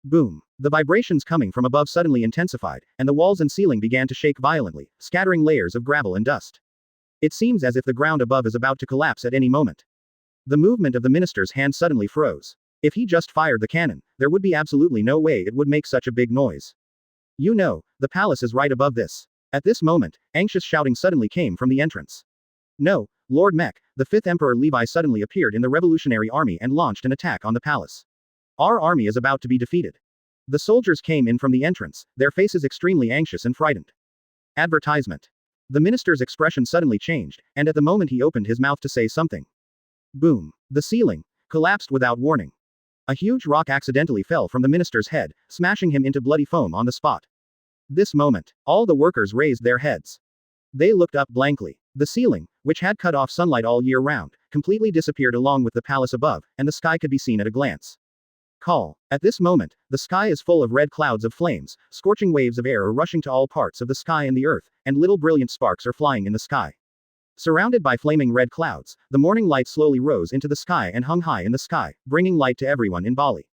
Boom. The vibrations coming from above suddenly intensified, and the walls and ceiling began to shake violently, scattering layers of gravel and dust. It seems as if the ground above is about to collapse at any moment. The movement of the minister's hand suddenly froze. If he just fired the cannon, there would be absolutely no way it would make such a big noise. You know, the palace is right above this. At this moment, anxious shouting suddenly came from the entrance. No, Lord Mech, the 5th Emperor Levi suddenly appeared in the revolutionary army and launched an attack on the palace. Our army is about to be defeated. The soldiers came in from the entrance, their faces extremely anxious and frightened. Advertisement. The minister's expression suddenly changed, and at the moment he opened his mouth to say something. Boom. The ceiling collapsed without warning. A huge rock accidentally fell from the minister's head, smashing him into bloody foam on the spot. This moment, all the workers raised their heads. They looked up blankly. The ceiling, which had cut off sunlight all year round, completely disappeared along with the palace above, and the sky could be seen at a glance. Call. At this moment, the sky is full of red clouds of flames, scorching waves of air are rushing to all parts of the sky and the earth, and little brilliant sparks are flying in the sky. Surrounded by flaming red clouds, the morning light slowly rose into the sky and hung high in the sky, bringing light to everyone in Bali.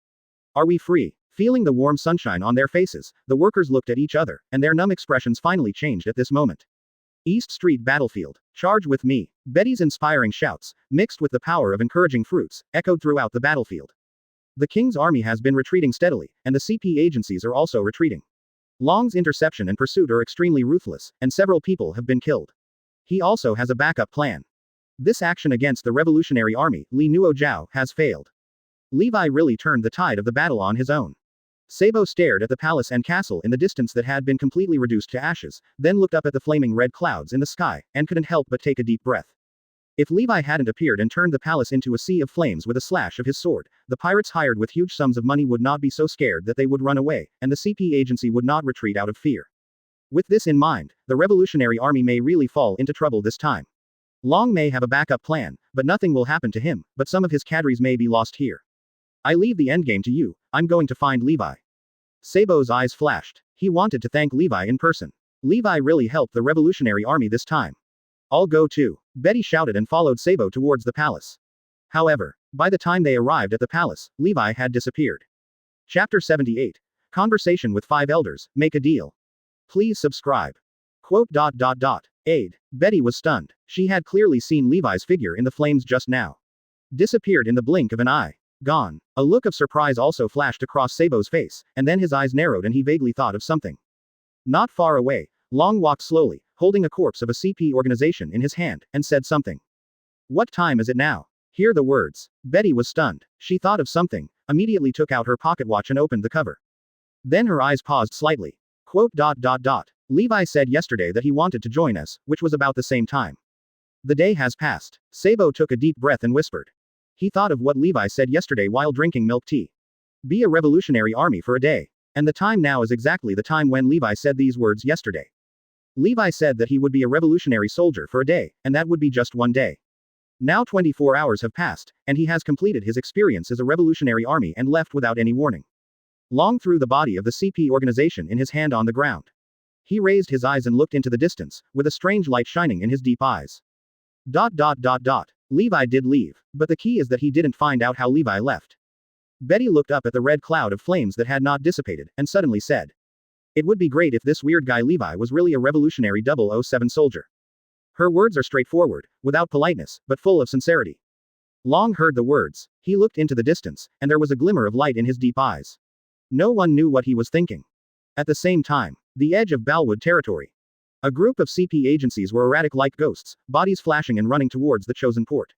Are we free? Feeling the warm sunshine on their faces, the workers looked at each other, and their numb expressions finally changed at this moment. East Street Battlefield. Charge with me. Betty's inspiring shouts, mixed with the power of encouraging fruits, echoed throughout the battlefield. The king's army has been retreating steadily, and the CP agencies are also retreating. Long's interception and pursuit are extremely ruthless, and several people have been killed. He also has a backup plan. This action against the revolutionary army, Li Nuo Jiao, has failed. Levi really turned the tide of the battle on his own. Sabo stared at the palace and castle in the distance that had been completely reduced to ashes, then looked up at the flaming red clouds in the sky, and couldn't help but take a deep breath. If Levi hadn't appeared and turned the palace into a sea of flames with a slash of his sword, the pirates hired with huge sums of money would not be so scared that they would run away, and the CP agency would not retreat out of fear. With this in mind, the Revolutionary Army may really fall into trouble this time. Long may have a backup plan, but nothing will happen to him, but some of his cadres may be lost here. I leave the endgame to you, I'm going to find Levi. Sabo's eyes flashed. He wanted to thank Levi in person. Levi really helped the Revolutionary Army this time. I'll go too. Betty shouted and followed Sabo towards the palace. However, by the time they arrived at the palace, Levi had disappeared. Chapter 78. Conversation with 5 Elders, Make a Deal. Please subscribe. Aid. Betty was stunned. She had clearly seen Levi's figure in the flames just now. Disappeared in the blink of an eye. Gone. A look of surprise also flashed across Sabo's face, and then his eyes narrowed and he vaguely thought of something. Not far away, Long walked slowly, holding a corpse of a CP organization in his hand, and said something. What time is it now? Hear the words. Betty was stunned. She thought of something, immediately took out her pocket watch and opened the cover. Then her eyes paused slightly. Levi said yesterday that he wanted to join us, which was about the same time. The day has passed. Sabo took a deep breath and whispered. He thought of what Levi said yesterday while drinking milk tea. Be a revolutionary army for a day. And the time now is exactly the time when Levi said these words yesterday. Levi said that he would be a revolutionary soldier for a day, and that would be just one day. Now 24 hours have passed, and he has completed his experience as a revolutionary army and left without any warning. Long threw the body of the CP organization in his hand on the ground. He raised his eyes and looked into the distance, with a strange light shining in his deep eyes. Levi did leave, but the key is that he didn't find out how Levi left. Betty looked up at the red cloud of flames that had not dissipated, and suddenly said. It would be great if this weird guy Levi was really a revolutionary 007 soldier. Her words are straightforward, without politeness, but full of sincerity. Long heard the words. He looked into the distance, and there was a glimmer of light in his deep eyes. No one knew what he was thinking. At the same time, the edge of Balwood territory. A group of CP agencies were erratic like ghosts, bodies flashing and running towards the chosen port.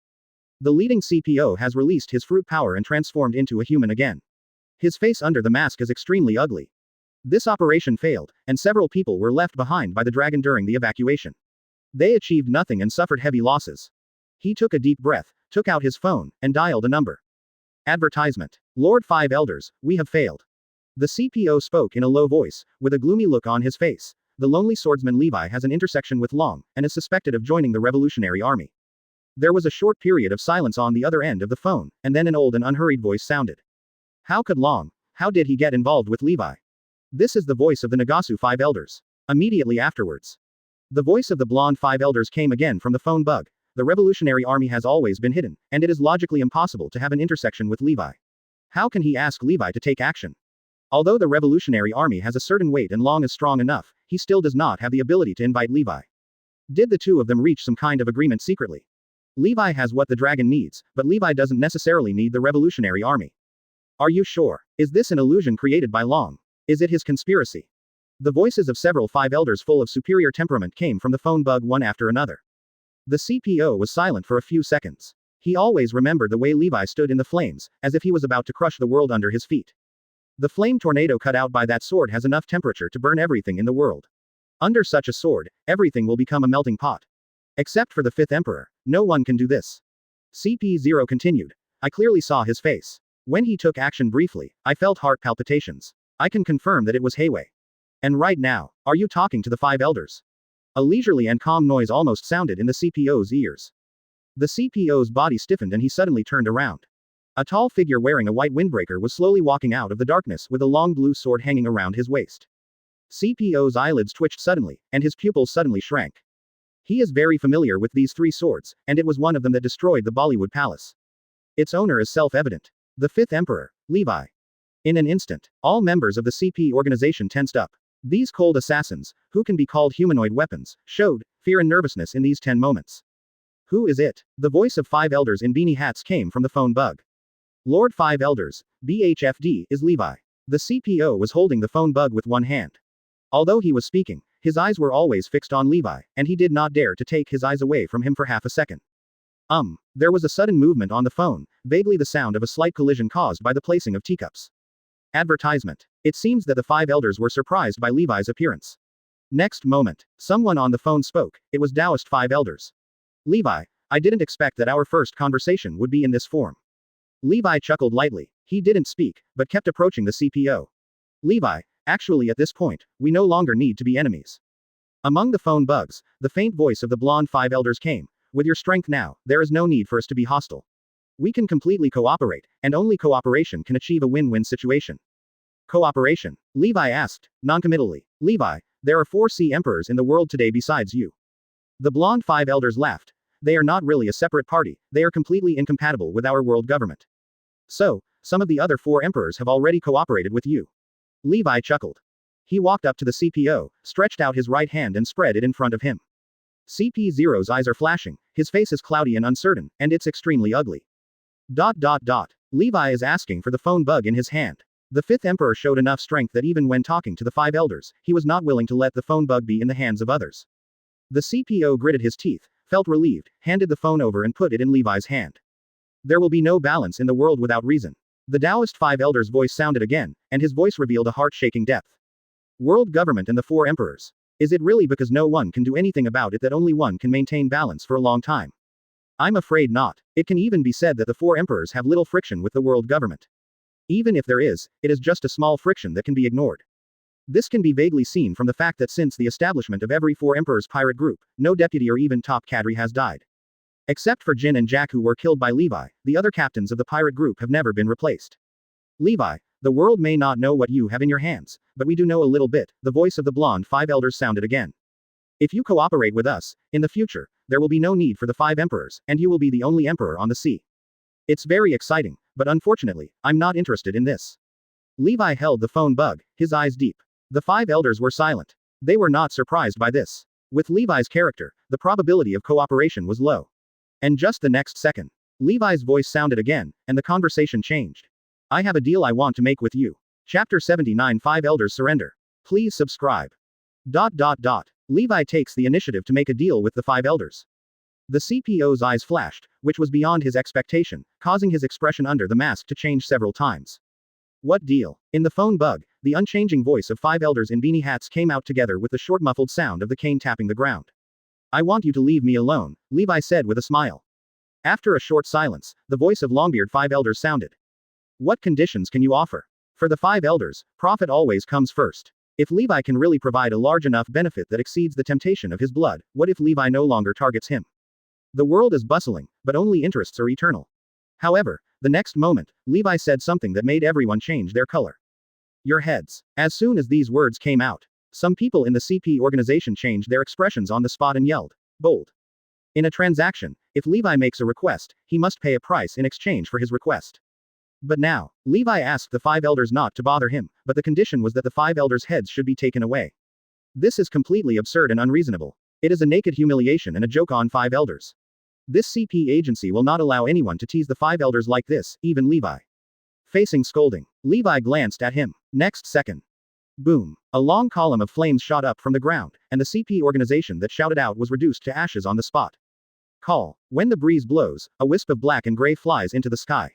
The leading CPO has released his fruit power and transformed into a human again. His face under the mask is extremely ugly. This operation failed, and several people were left behind by the dragon during the evacuation. They achieved nothing and suffered heavy losses. He took a deep breath, took out his phone, and dialed a number. Advertisement. Lord 5 Elders, we have failed. The CPO spoke in a low voice, with a gloomy look on his face. The lonely swordsman Levi has an intersection with Long, and is suspected of joining the Revolutionary Army. There was a short period of silence on the other end of the phone, and then an old and unhurried voice sounded. How could Long? How did he get involved with Levi? This is the voice of the Nagasu 5 Elders. Immediately afterwards. The voice of the blonde 5 Elders came again from the phone bug. The Revolutionary Army has always been hidden, and it is logically impossible to have an intersection with Levi. How can he ask Levi to take action? Although the Revolutionary Army has a certain weight and Long is strong enough, he still does not have the ability to invite Levi. Did the two of them reach some kind of agreement secretly? Levi has what the dragon needs, but Levi doesn't necessarily need the Revolutionary Army. Are you sure? Is this an illusion created by Long? Is it his conspiracy? The voices of several 5 Elders full of superior temperament came from the phone bug one after another. The CPO was silent for a few seconds. He always remembered the way Levi stood in the flames, as if he was about to crush the world under his feet. The flame tornado cut out by that sword has enough temperature to burn everything in the world. Under such a sword, everything will become a melting pot. Except for the 5th Emperor, no one can do this. CP0 continued. I clearly saw his face. When he took action briefly, I felt heart palpitations. I can confirm that it was Heiwei. And right now, are you talking to the 5 Elders? A leisurely and calm noise almost sounded in the CPO's ears. The CPO's body stiffened and he suddenly turned around. A tall figure wearing a white windbreaker was slowly walking out of the darkness with a long blue sword hanging around his waist. CPO's eyelids twitched suddenly, and his pupils suddenly shrank. He is very familiar with these 3 swords, and it was one of them that destroyed the Bollywood palace. Its owner is self-evident. The 5th Emperor, Levi. In an instant, all members of the CP organization tensed up. These cold assassins, who can be called humanoid weapons, showed fear and nervousness in these 10 moments. Who is it? The voice of 5 Elders in beanie hats came from the phone bug. Lord 5 Elders, BHFD, is Levi. The CPO was holding the phone bug with one hand. Although he was speaking, his eyes were always fixed on Levi, and he did not dare to take his eyes away from him for half a second. There was a sudden movement on the phone, vaguely the sound of a slight collision caused by the placing of teacups. Advertisement. It seems that the five elders were surprised by Levi's appearance. Next moment, someone on the phone spoke. It was Taoist five elders. Levi, I didn't expect that our first conversation would be in this form. Levi chuckled lightly. He didn't speak, but kept approaching the CPO. Levi, actually at this point, we no longer need to be enemies. Among the phone bugs, the faint voice of the blonde five elders came. With your strength now, there is no need for us to be hostile. We can completely cooperate, and only cooperation can achieve a win-win situation. Cooperation? Levi asked, noncommittally. Levi, there are 4 sea emperors in the world today besides you. The blonde five elders laughed. They are not really a separate party, they are completely incompatible with our world government. So, some of the other 4 emperors have already cooperated with you. Levi chuckled. He walked up to the CPO, stretched out his right hand and spread it in front of him. CP0's eyes are flashing, his face is cloudy and uncertain, and it's extremely ugly. ... Levi is asking for the phone bug in his hand. The 5th emperor showed enough strength that even when talking to the 5 elders, he was not willing to let the phone bug be in the hands of others. The CPO gritted his teeth, felt relieved, handed the phone over and put it in Levi's hand. There will be no balance in the world without reason. The Taoist 5 elders' voice sounded again, and his voice revealed a heart-shaking depth. World government and the 4 emperors. Is it really because no one can do anything about it that only one can maintain balance for a long time? I'm afraid not. It can even be said that the 4 emperors have little friction with the world government. Even if there is, it is just a small friction that can be ignored. This can be vaguely seen from the fact that since the establishment of every 4 emperors pirate group, no deputy or even top cadre has died. Except for Jin and Jack who were killed by Levi, the other captains of the pirate group have never been replaced. Levi, the world may not know what you have in your hands, but we do know a little bit, the voice of the blonde 5 elders sounded again. If you cooperate with us, in the future, there will be no need for the 5 emperors, and you will be the only emperor on the sea. It's very exciting, but unfortunately, I'm not interested in this. Levi held the phone bug, his eyes deep. The 5 elders were silent. They were not surprised by this. With Levi's character, the probability of cooperation was low. And just the next second, Levi's voice sounded again, and the conversation changed. I have a deal I want to make with you. Chapter 79 5 Elders Surrender. Please subscribe. Levi takes the initiative to make a deal with the 5 elders. The CPO's eyes flashed, which was beyond his expectation, causing his expression under the mask to change several times. What deal? In the phone bug, the unchanging voice of 5 elders in beanie hats came out together with the short muffled sound of the cane tapping the ground. I want you to leave me alone, Levi said with a smile. After a short silence, the voice of Longbeard 5 elders sounded. What conditions can you offer? For the 5 elders, profit always comes first. If Levi can really provide a large enough benefit that exceeds the temptation of his blood, what if Levi no longer targets him? The world is bustling, but only interests are eternal. However, the next moment, Levi said something that made everyone change their color. Your heads. As soon as these words came out, some people in the CP organization changed their expressions on the spot and yelled, bold. In a transaction, if Levi makes a request, he must pay a price in exchange for his request. But now, Levi asked the 5 elders not to bother him, but the condition was that the 5 elders' heads should be taken away. This is completely absurd and unreasonable. It is a naked humiliation and a joke on 5 elders. This CP agency will not allow anyone to tease the 5 elders like this, even Levi. Facing scolding, Levi glanced at him. Next second. Boom. A long column of flames shot up from the ground, and the CP organization that shouted out was reduced to ashes on the spot. Call. When the breeze blows, a wisp of black and gray flies into the sky.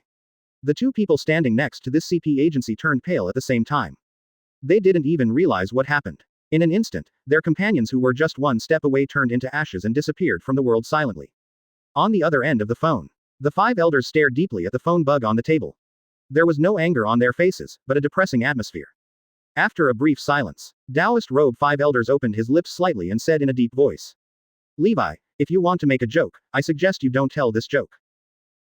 The 2 people standing next to this CP agency turned pale at the same time. They didn't even realize what happened. In an instant, their companions who were just one step away turned into ashes and disappeared from the world silently. On the other end of the phone, the 5 elders stared deeply at the phone bug on the table. There was no anger on their faces, but a depressing atmosphere. After a brief silence, Taoist robe 5 elders opened his lips slightly and said in a deep voice. Levi, if you want to make a joke, I suggest you don't tell this joke.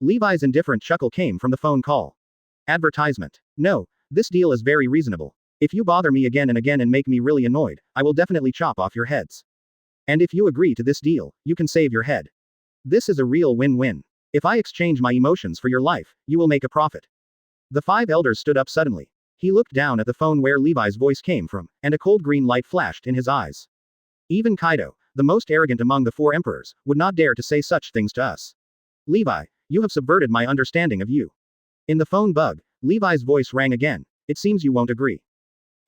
Levi's indifferent chuckle came from the phone call. Advertisement. No, this deal is very reasonable. If you bother me again and again and make me really annoyed, I will definitely chop off your heads. And if you agree to this deal, you can save your head. This is a real win-win. If I exchange my emotions for your life, you will make a profit. The 5 elders stood up suddenly. He looked down at the phone where Levi's voice came from, and a cold green light flashed in his eyes. Even Kaido, the most arrogant among the 4 emperors, would not dare to say such things to us. Levi, you have subverted my understanding of you. In the phone bug, Levi's voice rang again. It seems you won't agree.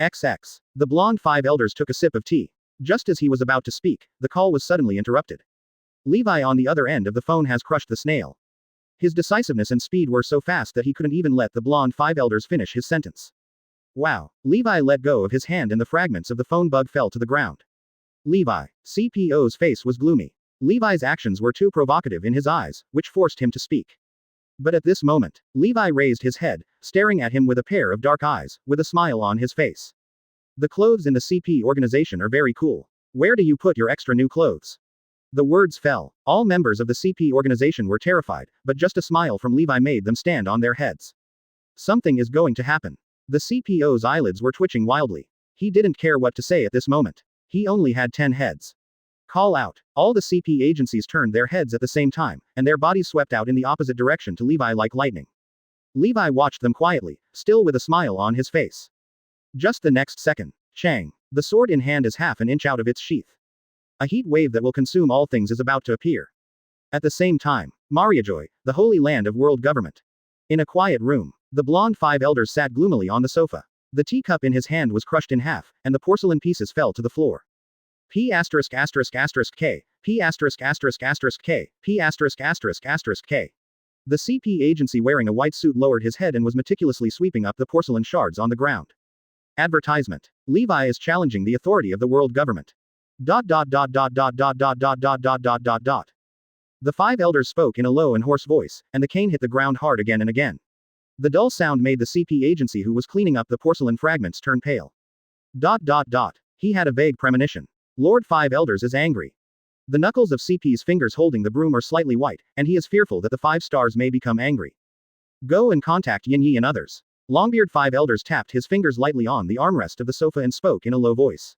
XX. The blonde 5 elders took a sip of tea. Just as he was about to speak, the call was suddenly interrupted. Levi on the other end of the phone has crushed the snail. His decisiveness and speed were so fast that he couldn't even let the blonde 5 elders finish his sentence. Wow. Levi let go of his hand and the fragments of the phone bug fell to the ground. Levi. CPO's face was gloomy. Levi's actions were too provocative in his eyes, which forced him to speak. But at this moment, Levi raised his head, staring at him with a pair of dark eyes, with a smile on his face. The clothes in the CP organization are very cool. Where do you put your extra new clothes? The words fell. All members of the CP organization were terrified, but just a smile from Levi made them stand on their heads. Something is going to happen. The CPO's eyelids were twitching wildly. He didn't care what to say at this moment. He only had 10 heads. Call out. All the CP agencies turned their heads at the same time, and their bodies swept out in the opposite direction to Levi like lightning. Levi watched them quietly, still with a smile on his face. Just the next second, Chang, the sword in hand is half an inch out of its sheath. A heat wave that will consume all things is about to appear. At the same time, Mariajoy, the holy land of world government. In a quiet room, the blonde 5 elders sat gloomily on the sofa. The teacup in his hand was crushed in half, and the porcelain pieces fell to the floor. P******K, P******K, P******K. The CP agency wearing a white suit lowered his head and was meticulously sweeping up the porcelain shards on the ground. Advertisement. Levi is challenging the authority of the world government. The 5 elders spoke in a low and hoarse voice, and the cane hit the ground hard again and again. The dull sound made the CP agency who was cleaning up the porcelain fragments turn pale. He had a vague premonition. Lord 5 elders is angry. The knuckles of CP's fingers holding the broom are slightly white, and he is fearful that the 5 stars may become angry. Go and contact Yin Yi and others. Longbeard 5 elders tapped his fingers lightly on the armrest of the sofa and spoke in a low voice.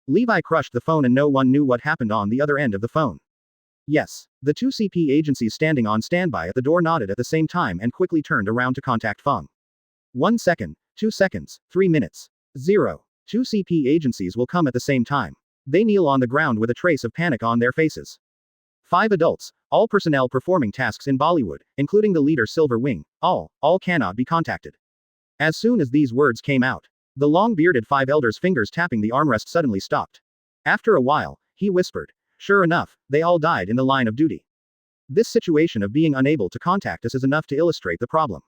Levi crushed the phone and no one knew what happened on the other end of the phone. Yes. The 2 CP agencies standing on standby at the door nodded at the same time and quickly turned around to contact Feng. 1 second, 2 seconds, 3 minutes. 0. 2 CP agencies will come at the same time. They kneel on the ground with a trace of panic on their faces. 5 adults, all personnel performing tasks in Bollywood, including the leader Silver Wing, all cannot be contacted. As soon as these words came out, the long-bearded 5 elders' fingers tapping the armrest suddenly stopped. After a while, he whispered, "Sure enough, they all died in the line of duty." This situation of being unable to contact us is enough to illustrate the problem.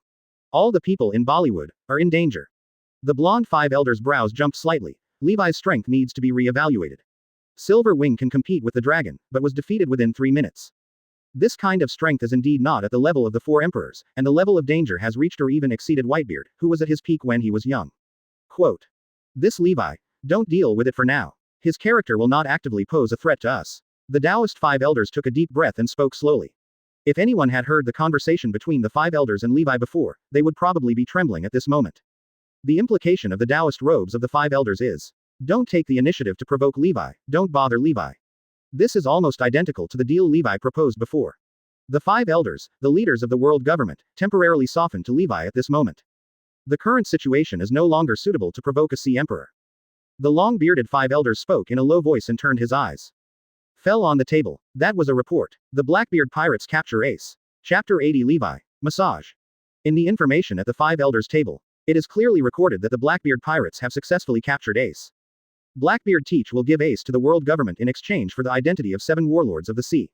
All the people in Bollywood are in danger. The blonde 5 elders' brows jumped slightly. Levi's strength needs to be re-evaluated. Silver Wing can compete with the dragon, but was defeated within 3 minutes. This kind of strength is indeed not at the level of the 4 emperors, and the level of danger has reached or even exceeded Whitebeard, who was at his peak when he was young. Quote. This Levi, don't deal with it for now. His character will not actively pose a threat to us. The Taoist 5 elders took a deep breath and spoke slowly. If anyone had heard the conversation between the 5 elders and Levi before, they would probably be trembling at this moment. The implication of the Taoist robes of the 5 elders is, don't take the initiative to provoke Levi, don't bother Levi. This is almost identical to the deal Levi proposed before. The 5 elders, the leaders of the world government, temporarily softened to Levi at this moment. The current situation is no longer suitable to provoke a sea emperor. The long-bearded 5 elders spoke in a low voice and turned his eyes. Fell on the table. That was a report. The Blackbeard pirates capture Ace. Chapter 80 Levi. Massage. In the information at the 5 elders table, it is clearly recorded that the Blackbeard pirates have successfully captured Ace. Blackbeard Teach will give Ace to the world government in exchange for the identity of 7 warlords of the sea.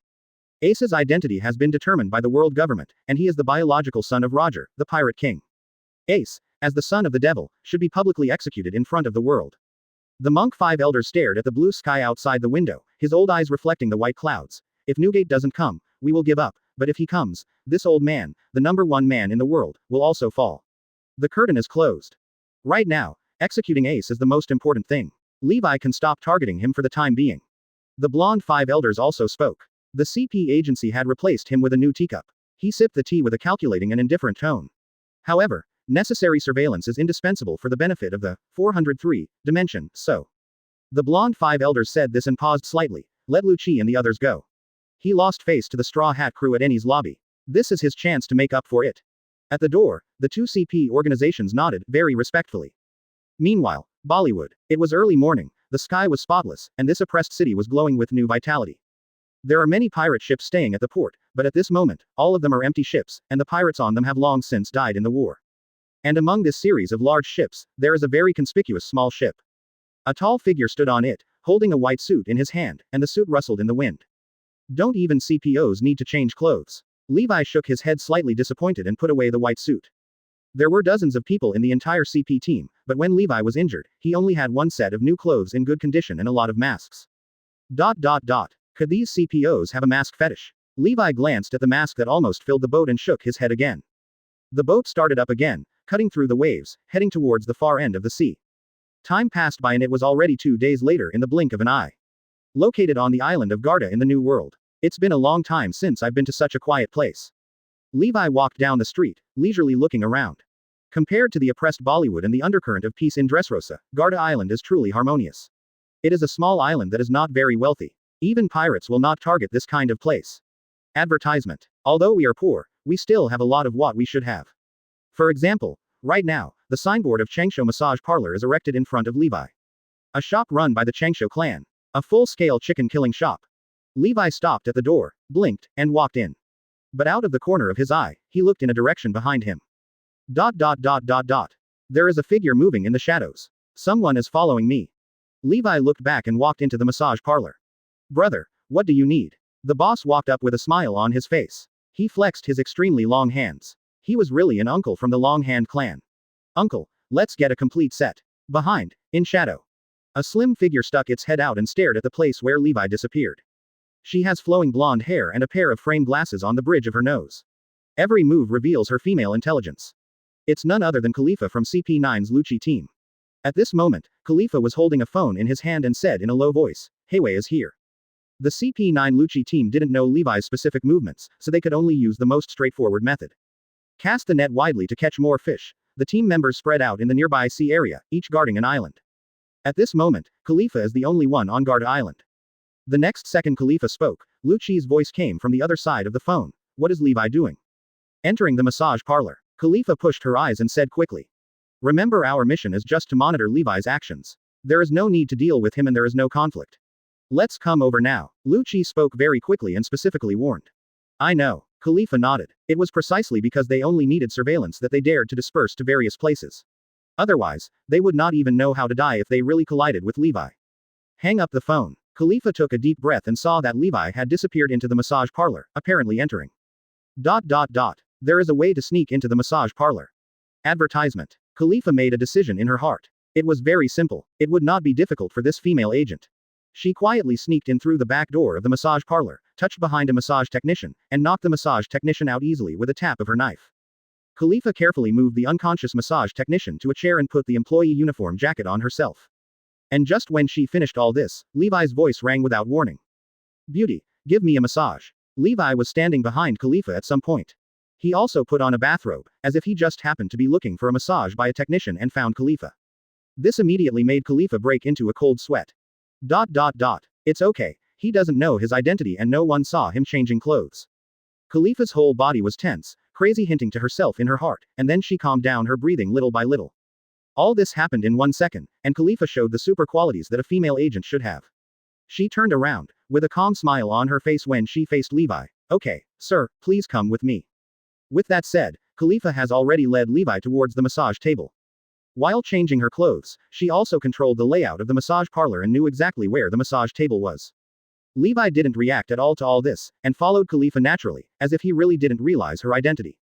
Ace's identity has been determined by the world government, and he is the biological son of Roger, the pirate king. Ace, as the son of the devil, should be publicly executed in front of the world. The monk 5 elders stared at the blue sky outside the window, his old eyes reflecting the white clouds. If Newgate doesn't come, we will give up, but if he comes, this old man, the number 1 man in the world, will also fall. The curtain is closed. Right now, executing Ace is the most important thing. Levi can stop targeting him for the time being. The blonde 5 elders also spoke. The CP agency had replaced him with a new teacup. He sipped the tea with a calculating and indifferent tone. However, necessary surveillance is indispensable for the benefit of the 403 dimension, so. The blonde 5 elders said this and paused slightly. Let Liuqi and the others go. He lost face to the Straw Hat crew at Ennie's lobby. This is his chance to make up for it. At the door, the 2 CP organizations nodded, very respectfully. Meanwhile, Bollywood. It was early morning, the sky was spotless, and this oppressed city was glowing with new vitality. There are many pirate ships staying at the port, but at this moment, all of them are empty ships, and the pirates on them have long since died in the war. And among this series of large ships, there is a very conspicuous small ship. A tall figure stood on it, holding a white suit in his hand, and the suit rustled in the wind. Don't even CPOs need to change clothes. Levi shook his head slightly disappointed and put away the white suit. There were dozens of people in the entire CP team, but when Levi was injured, he only had one set of new clothes in good condition and a lot of masks. Could these CPOs have a mask fetish? Levi glanced at the mask that almost filled the boat and shook his head again. The boat started up again, cutting through the waves, heading towards the far end of the sea. Time passed by and it was already 2 days later in the blink of an eye. Located on the island of Garda in the New World. It's been a long time since I've been to such a quiet place. Levi walked down the street, leisurely looking around. Compared to the oppressed Bollywood and the undercurrent of peace in Dressrosa, Garda Island is truly harmonious. It is a small island that is not very wealthy. Even pirates will not target this kind of place. Advertisement. Although we are poor, we still have a lot of what we should have. For example, right now, the signboard of Changsho Massage Parlor is erected in front of Levi. A shop run by the Changsho clan. A full-scale chicken-killing shop. Levi stopped at the door, blinked, and walked in. But out of the corner of his eye, he looked in a direction behind him. There is a figure moving in the shadows. Someone is following me. Levi looked back and walked into the massage parlor. Brother, what do you need? The boss walked up with a smile on his face. He flexed his extremely long hands. He was really an uncle from the Long Hand clan. Uncle, let's get a complete set. Behind, in shadow. A slim figure stuck its head out and stared at the place where Levi disappeared. She has flowing blonde hair and a pair of frame glasses on the bridge of her nose. Every move reveals her female intelligence. It's none other than Khalifa from CP9's Liuqi team. At this moment, Khalifa was holding a phone in his hand and said in a low voice, Heiwei is here. The CP9 Liuqi team didn't know Levi's specific movements, so they could only use the most straightforward method. Cast the net widely to catch more fish. The team members spread out in the nearby sea area, each guarding an island. At this moment, Khalifa is the only one on guard island. The next second Khalifa spoke, Liuqi's voice came from the other side of the phone. What is Levi doing? Entering the massage parlor. Khalifa pushed her eyes and said quickly. Remember, our mission is just to monitor Levi's actions. There is no need to deal with him and there is no conflict. Let's come over now. Liuqi spoke very quickly and specifically warned. I know. Khalifa nodded. It was precisely because they only needed surveillance that they dared to disperse to various places. Otherwise, they would not even know how to die if they really collided with Levi. Hang up the phone. Khalifa took a deep breath and saw that Levi had disappeared into the massage parlor, apparently entering. There is a way to sneak into the massage parlor. Advertisement. Khalifa made a decision in her heart. It was very simple. It would not be difficult for this female agent. She quietly sneaked in through the back door of the massage parlor, touched behind a massage technician, and knocked the massage technician out easily with a tap of her knife. Khalifa carefully moved the unconscious massage technician to a chair and put the employee uniform jacket on herself. And just when she finished all this, Levi's voice rang without warning. Beauty, give me a massage. Levi was standing behind Khalifa at some point. He also put on a bathrobe, as if he just happened to be looking for a massage by a technician and found Khalifa. This immediately made Khalifa break into a cold sweat. It's okay, he doesn't know his identity and no one saw him changing clothes. Khalifa's whole body was tense, crazy, hinting to herself in her heart, and then she calmed down her breathing little by little. All this happened in 1 second, and Khalifa showed the super qualities that a female agent should have. She turned around, with a calm smile on her face when she faced Levi. Okay, sir, please come with me. With that said, Khalifa has already led Levi towards the massage table. While changing her clothes, she also controlled the layout of the massage parlor and knew exactly where the massage table was. Levi didn't react at all to all this, and followed Khalifa naturally, as if he really didn't realize her identity.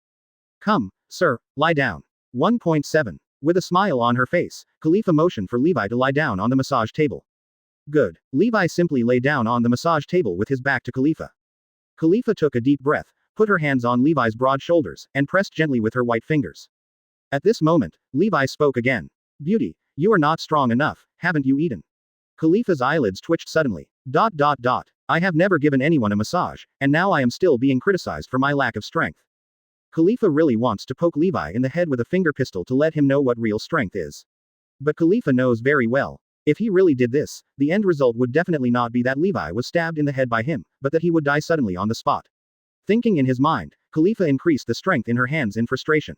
Come, sir, lie down. 1.7. With a smile on her face, Khalifa motioned for Levi to lie down on the massage table. Good. Levi simply lay down on the massage table with his back to Khalifa. Khalifa took a deep breath, put her hands on Levi's broad shoulders, and pressed gently with her white fingers. At this moment, Levi spoke again. Beauty, you are not strong enough, haven't you eaten? Khalifa's eyelids twitched suddenly. I have never given anyone a massage, and now I am still being criticized for my lack of strength. Khalifa really wants to poke Levi in the head with a finger pistol to let him know what real strength is. But Khalifa knows very well. If he really did this, the end result would definitely not be that Levi was stabbed in the head by him, but that he would die suddenly on the spot. Thinking in his mind, Khalifa increased the strength in her hands in frustration.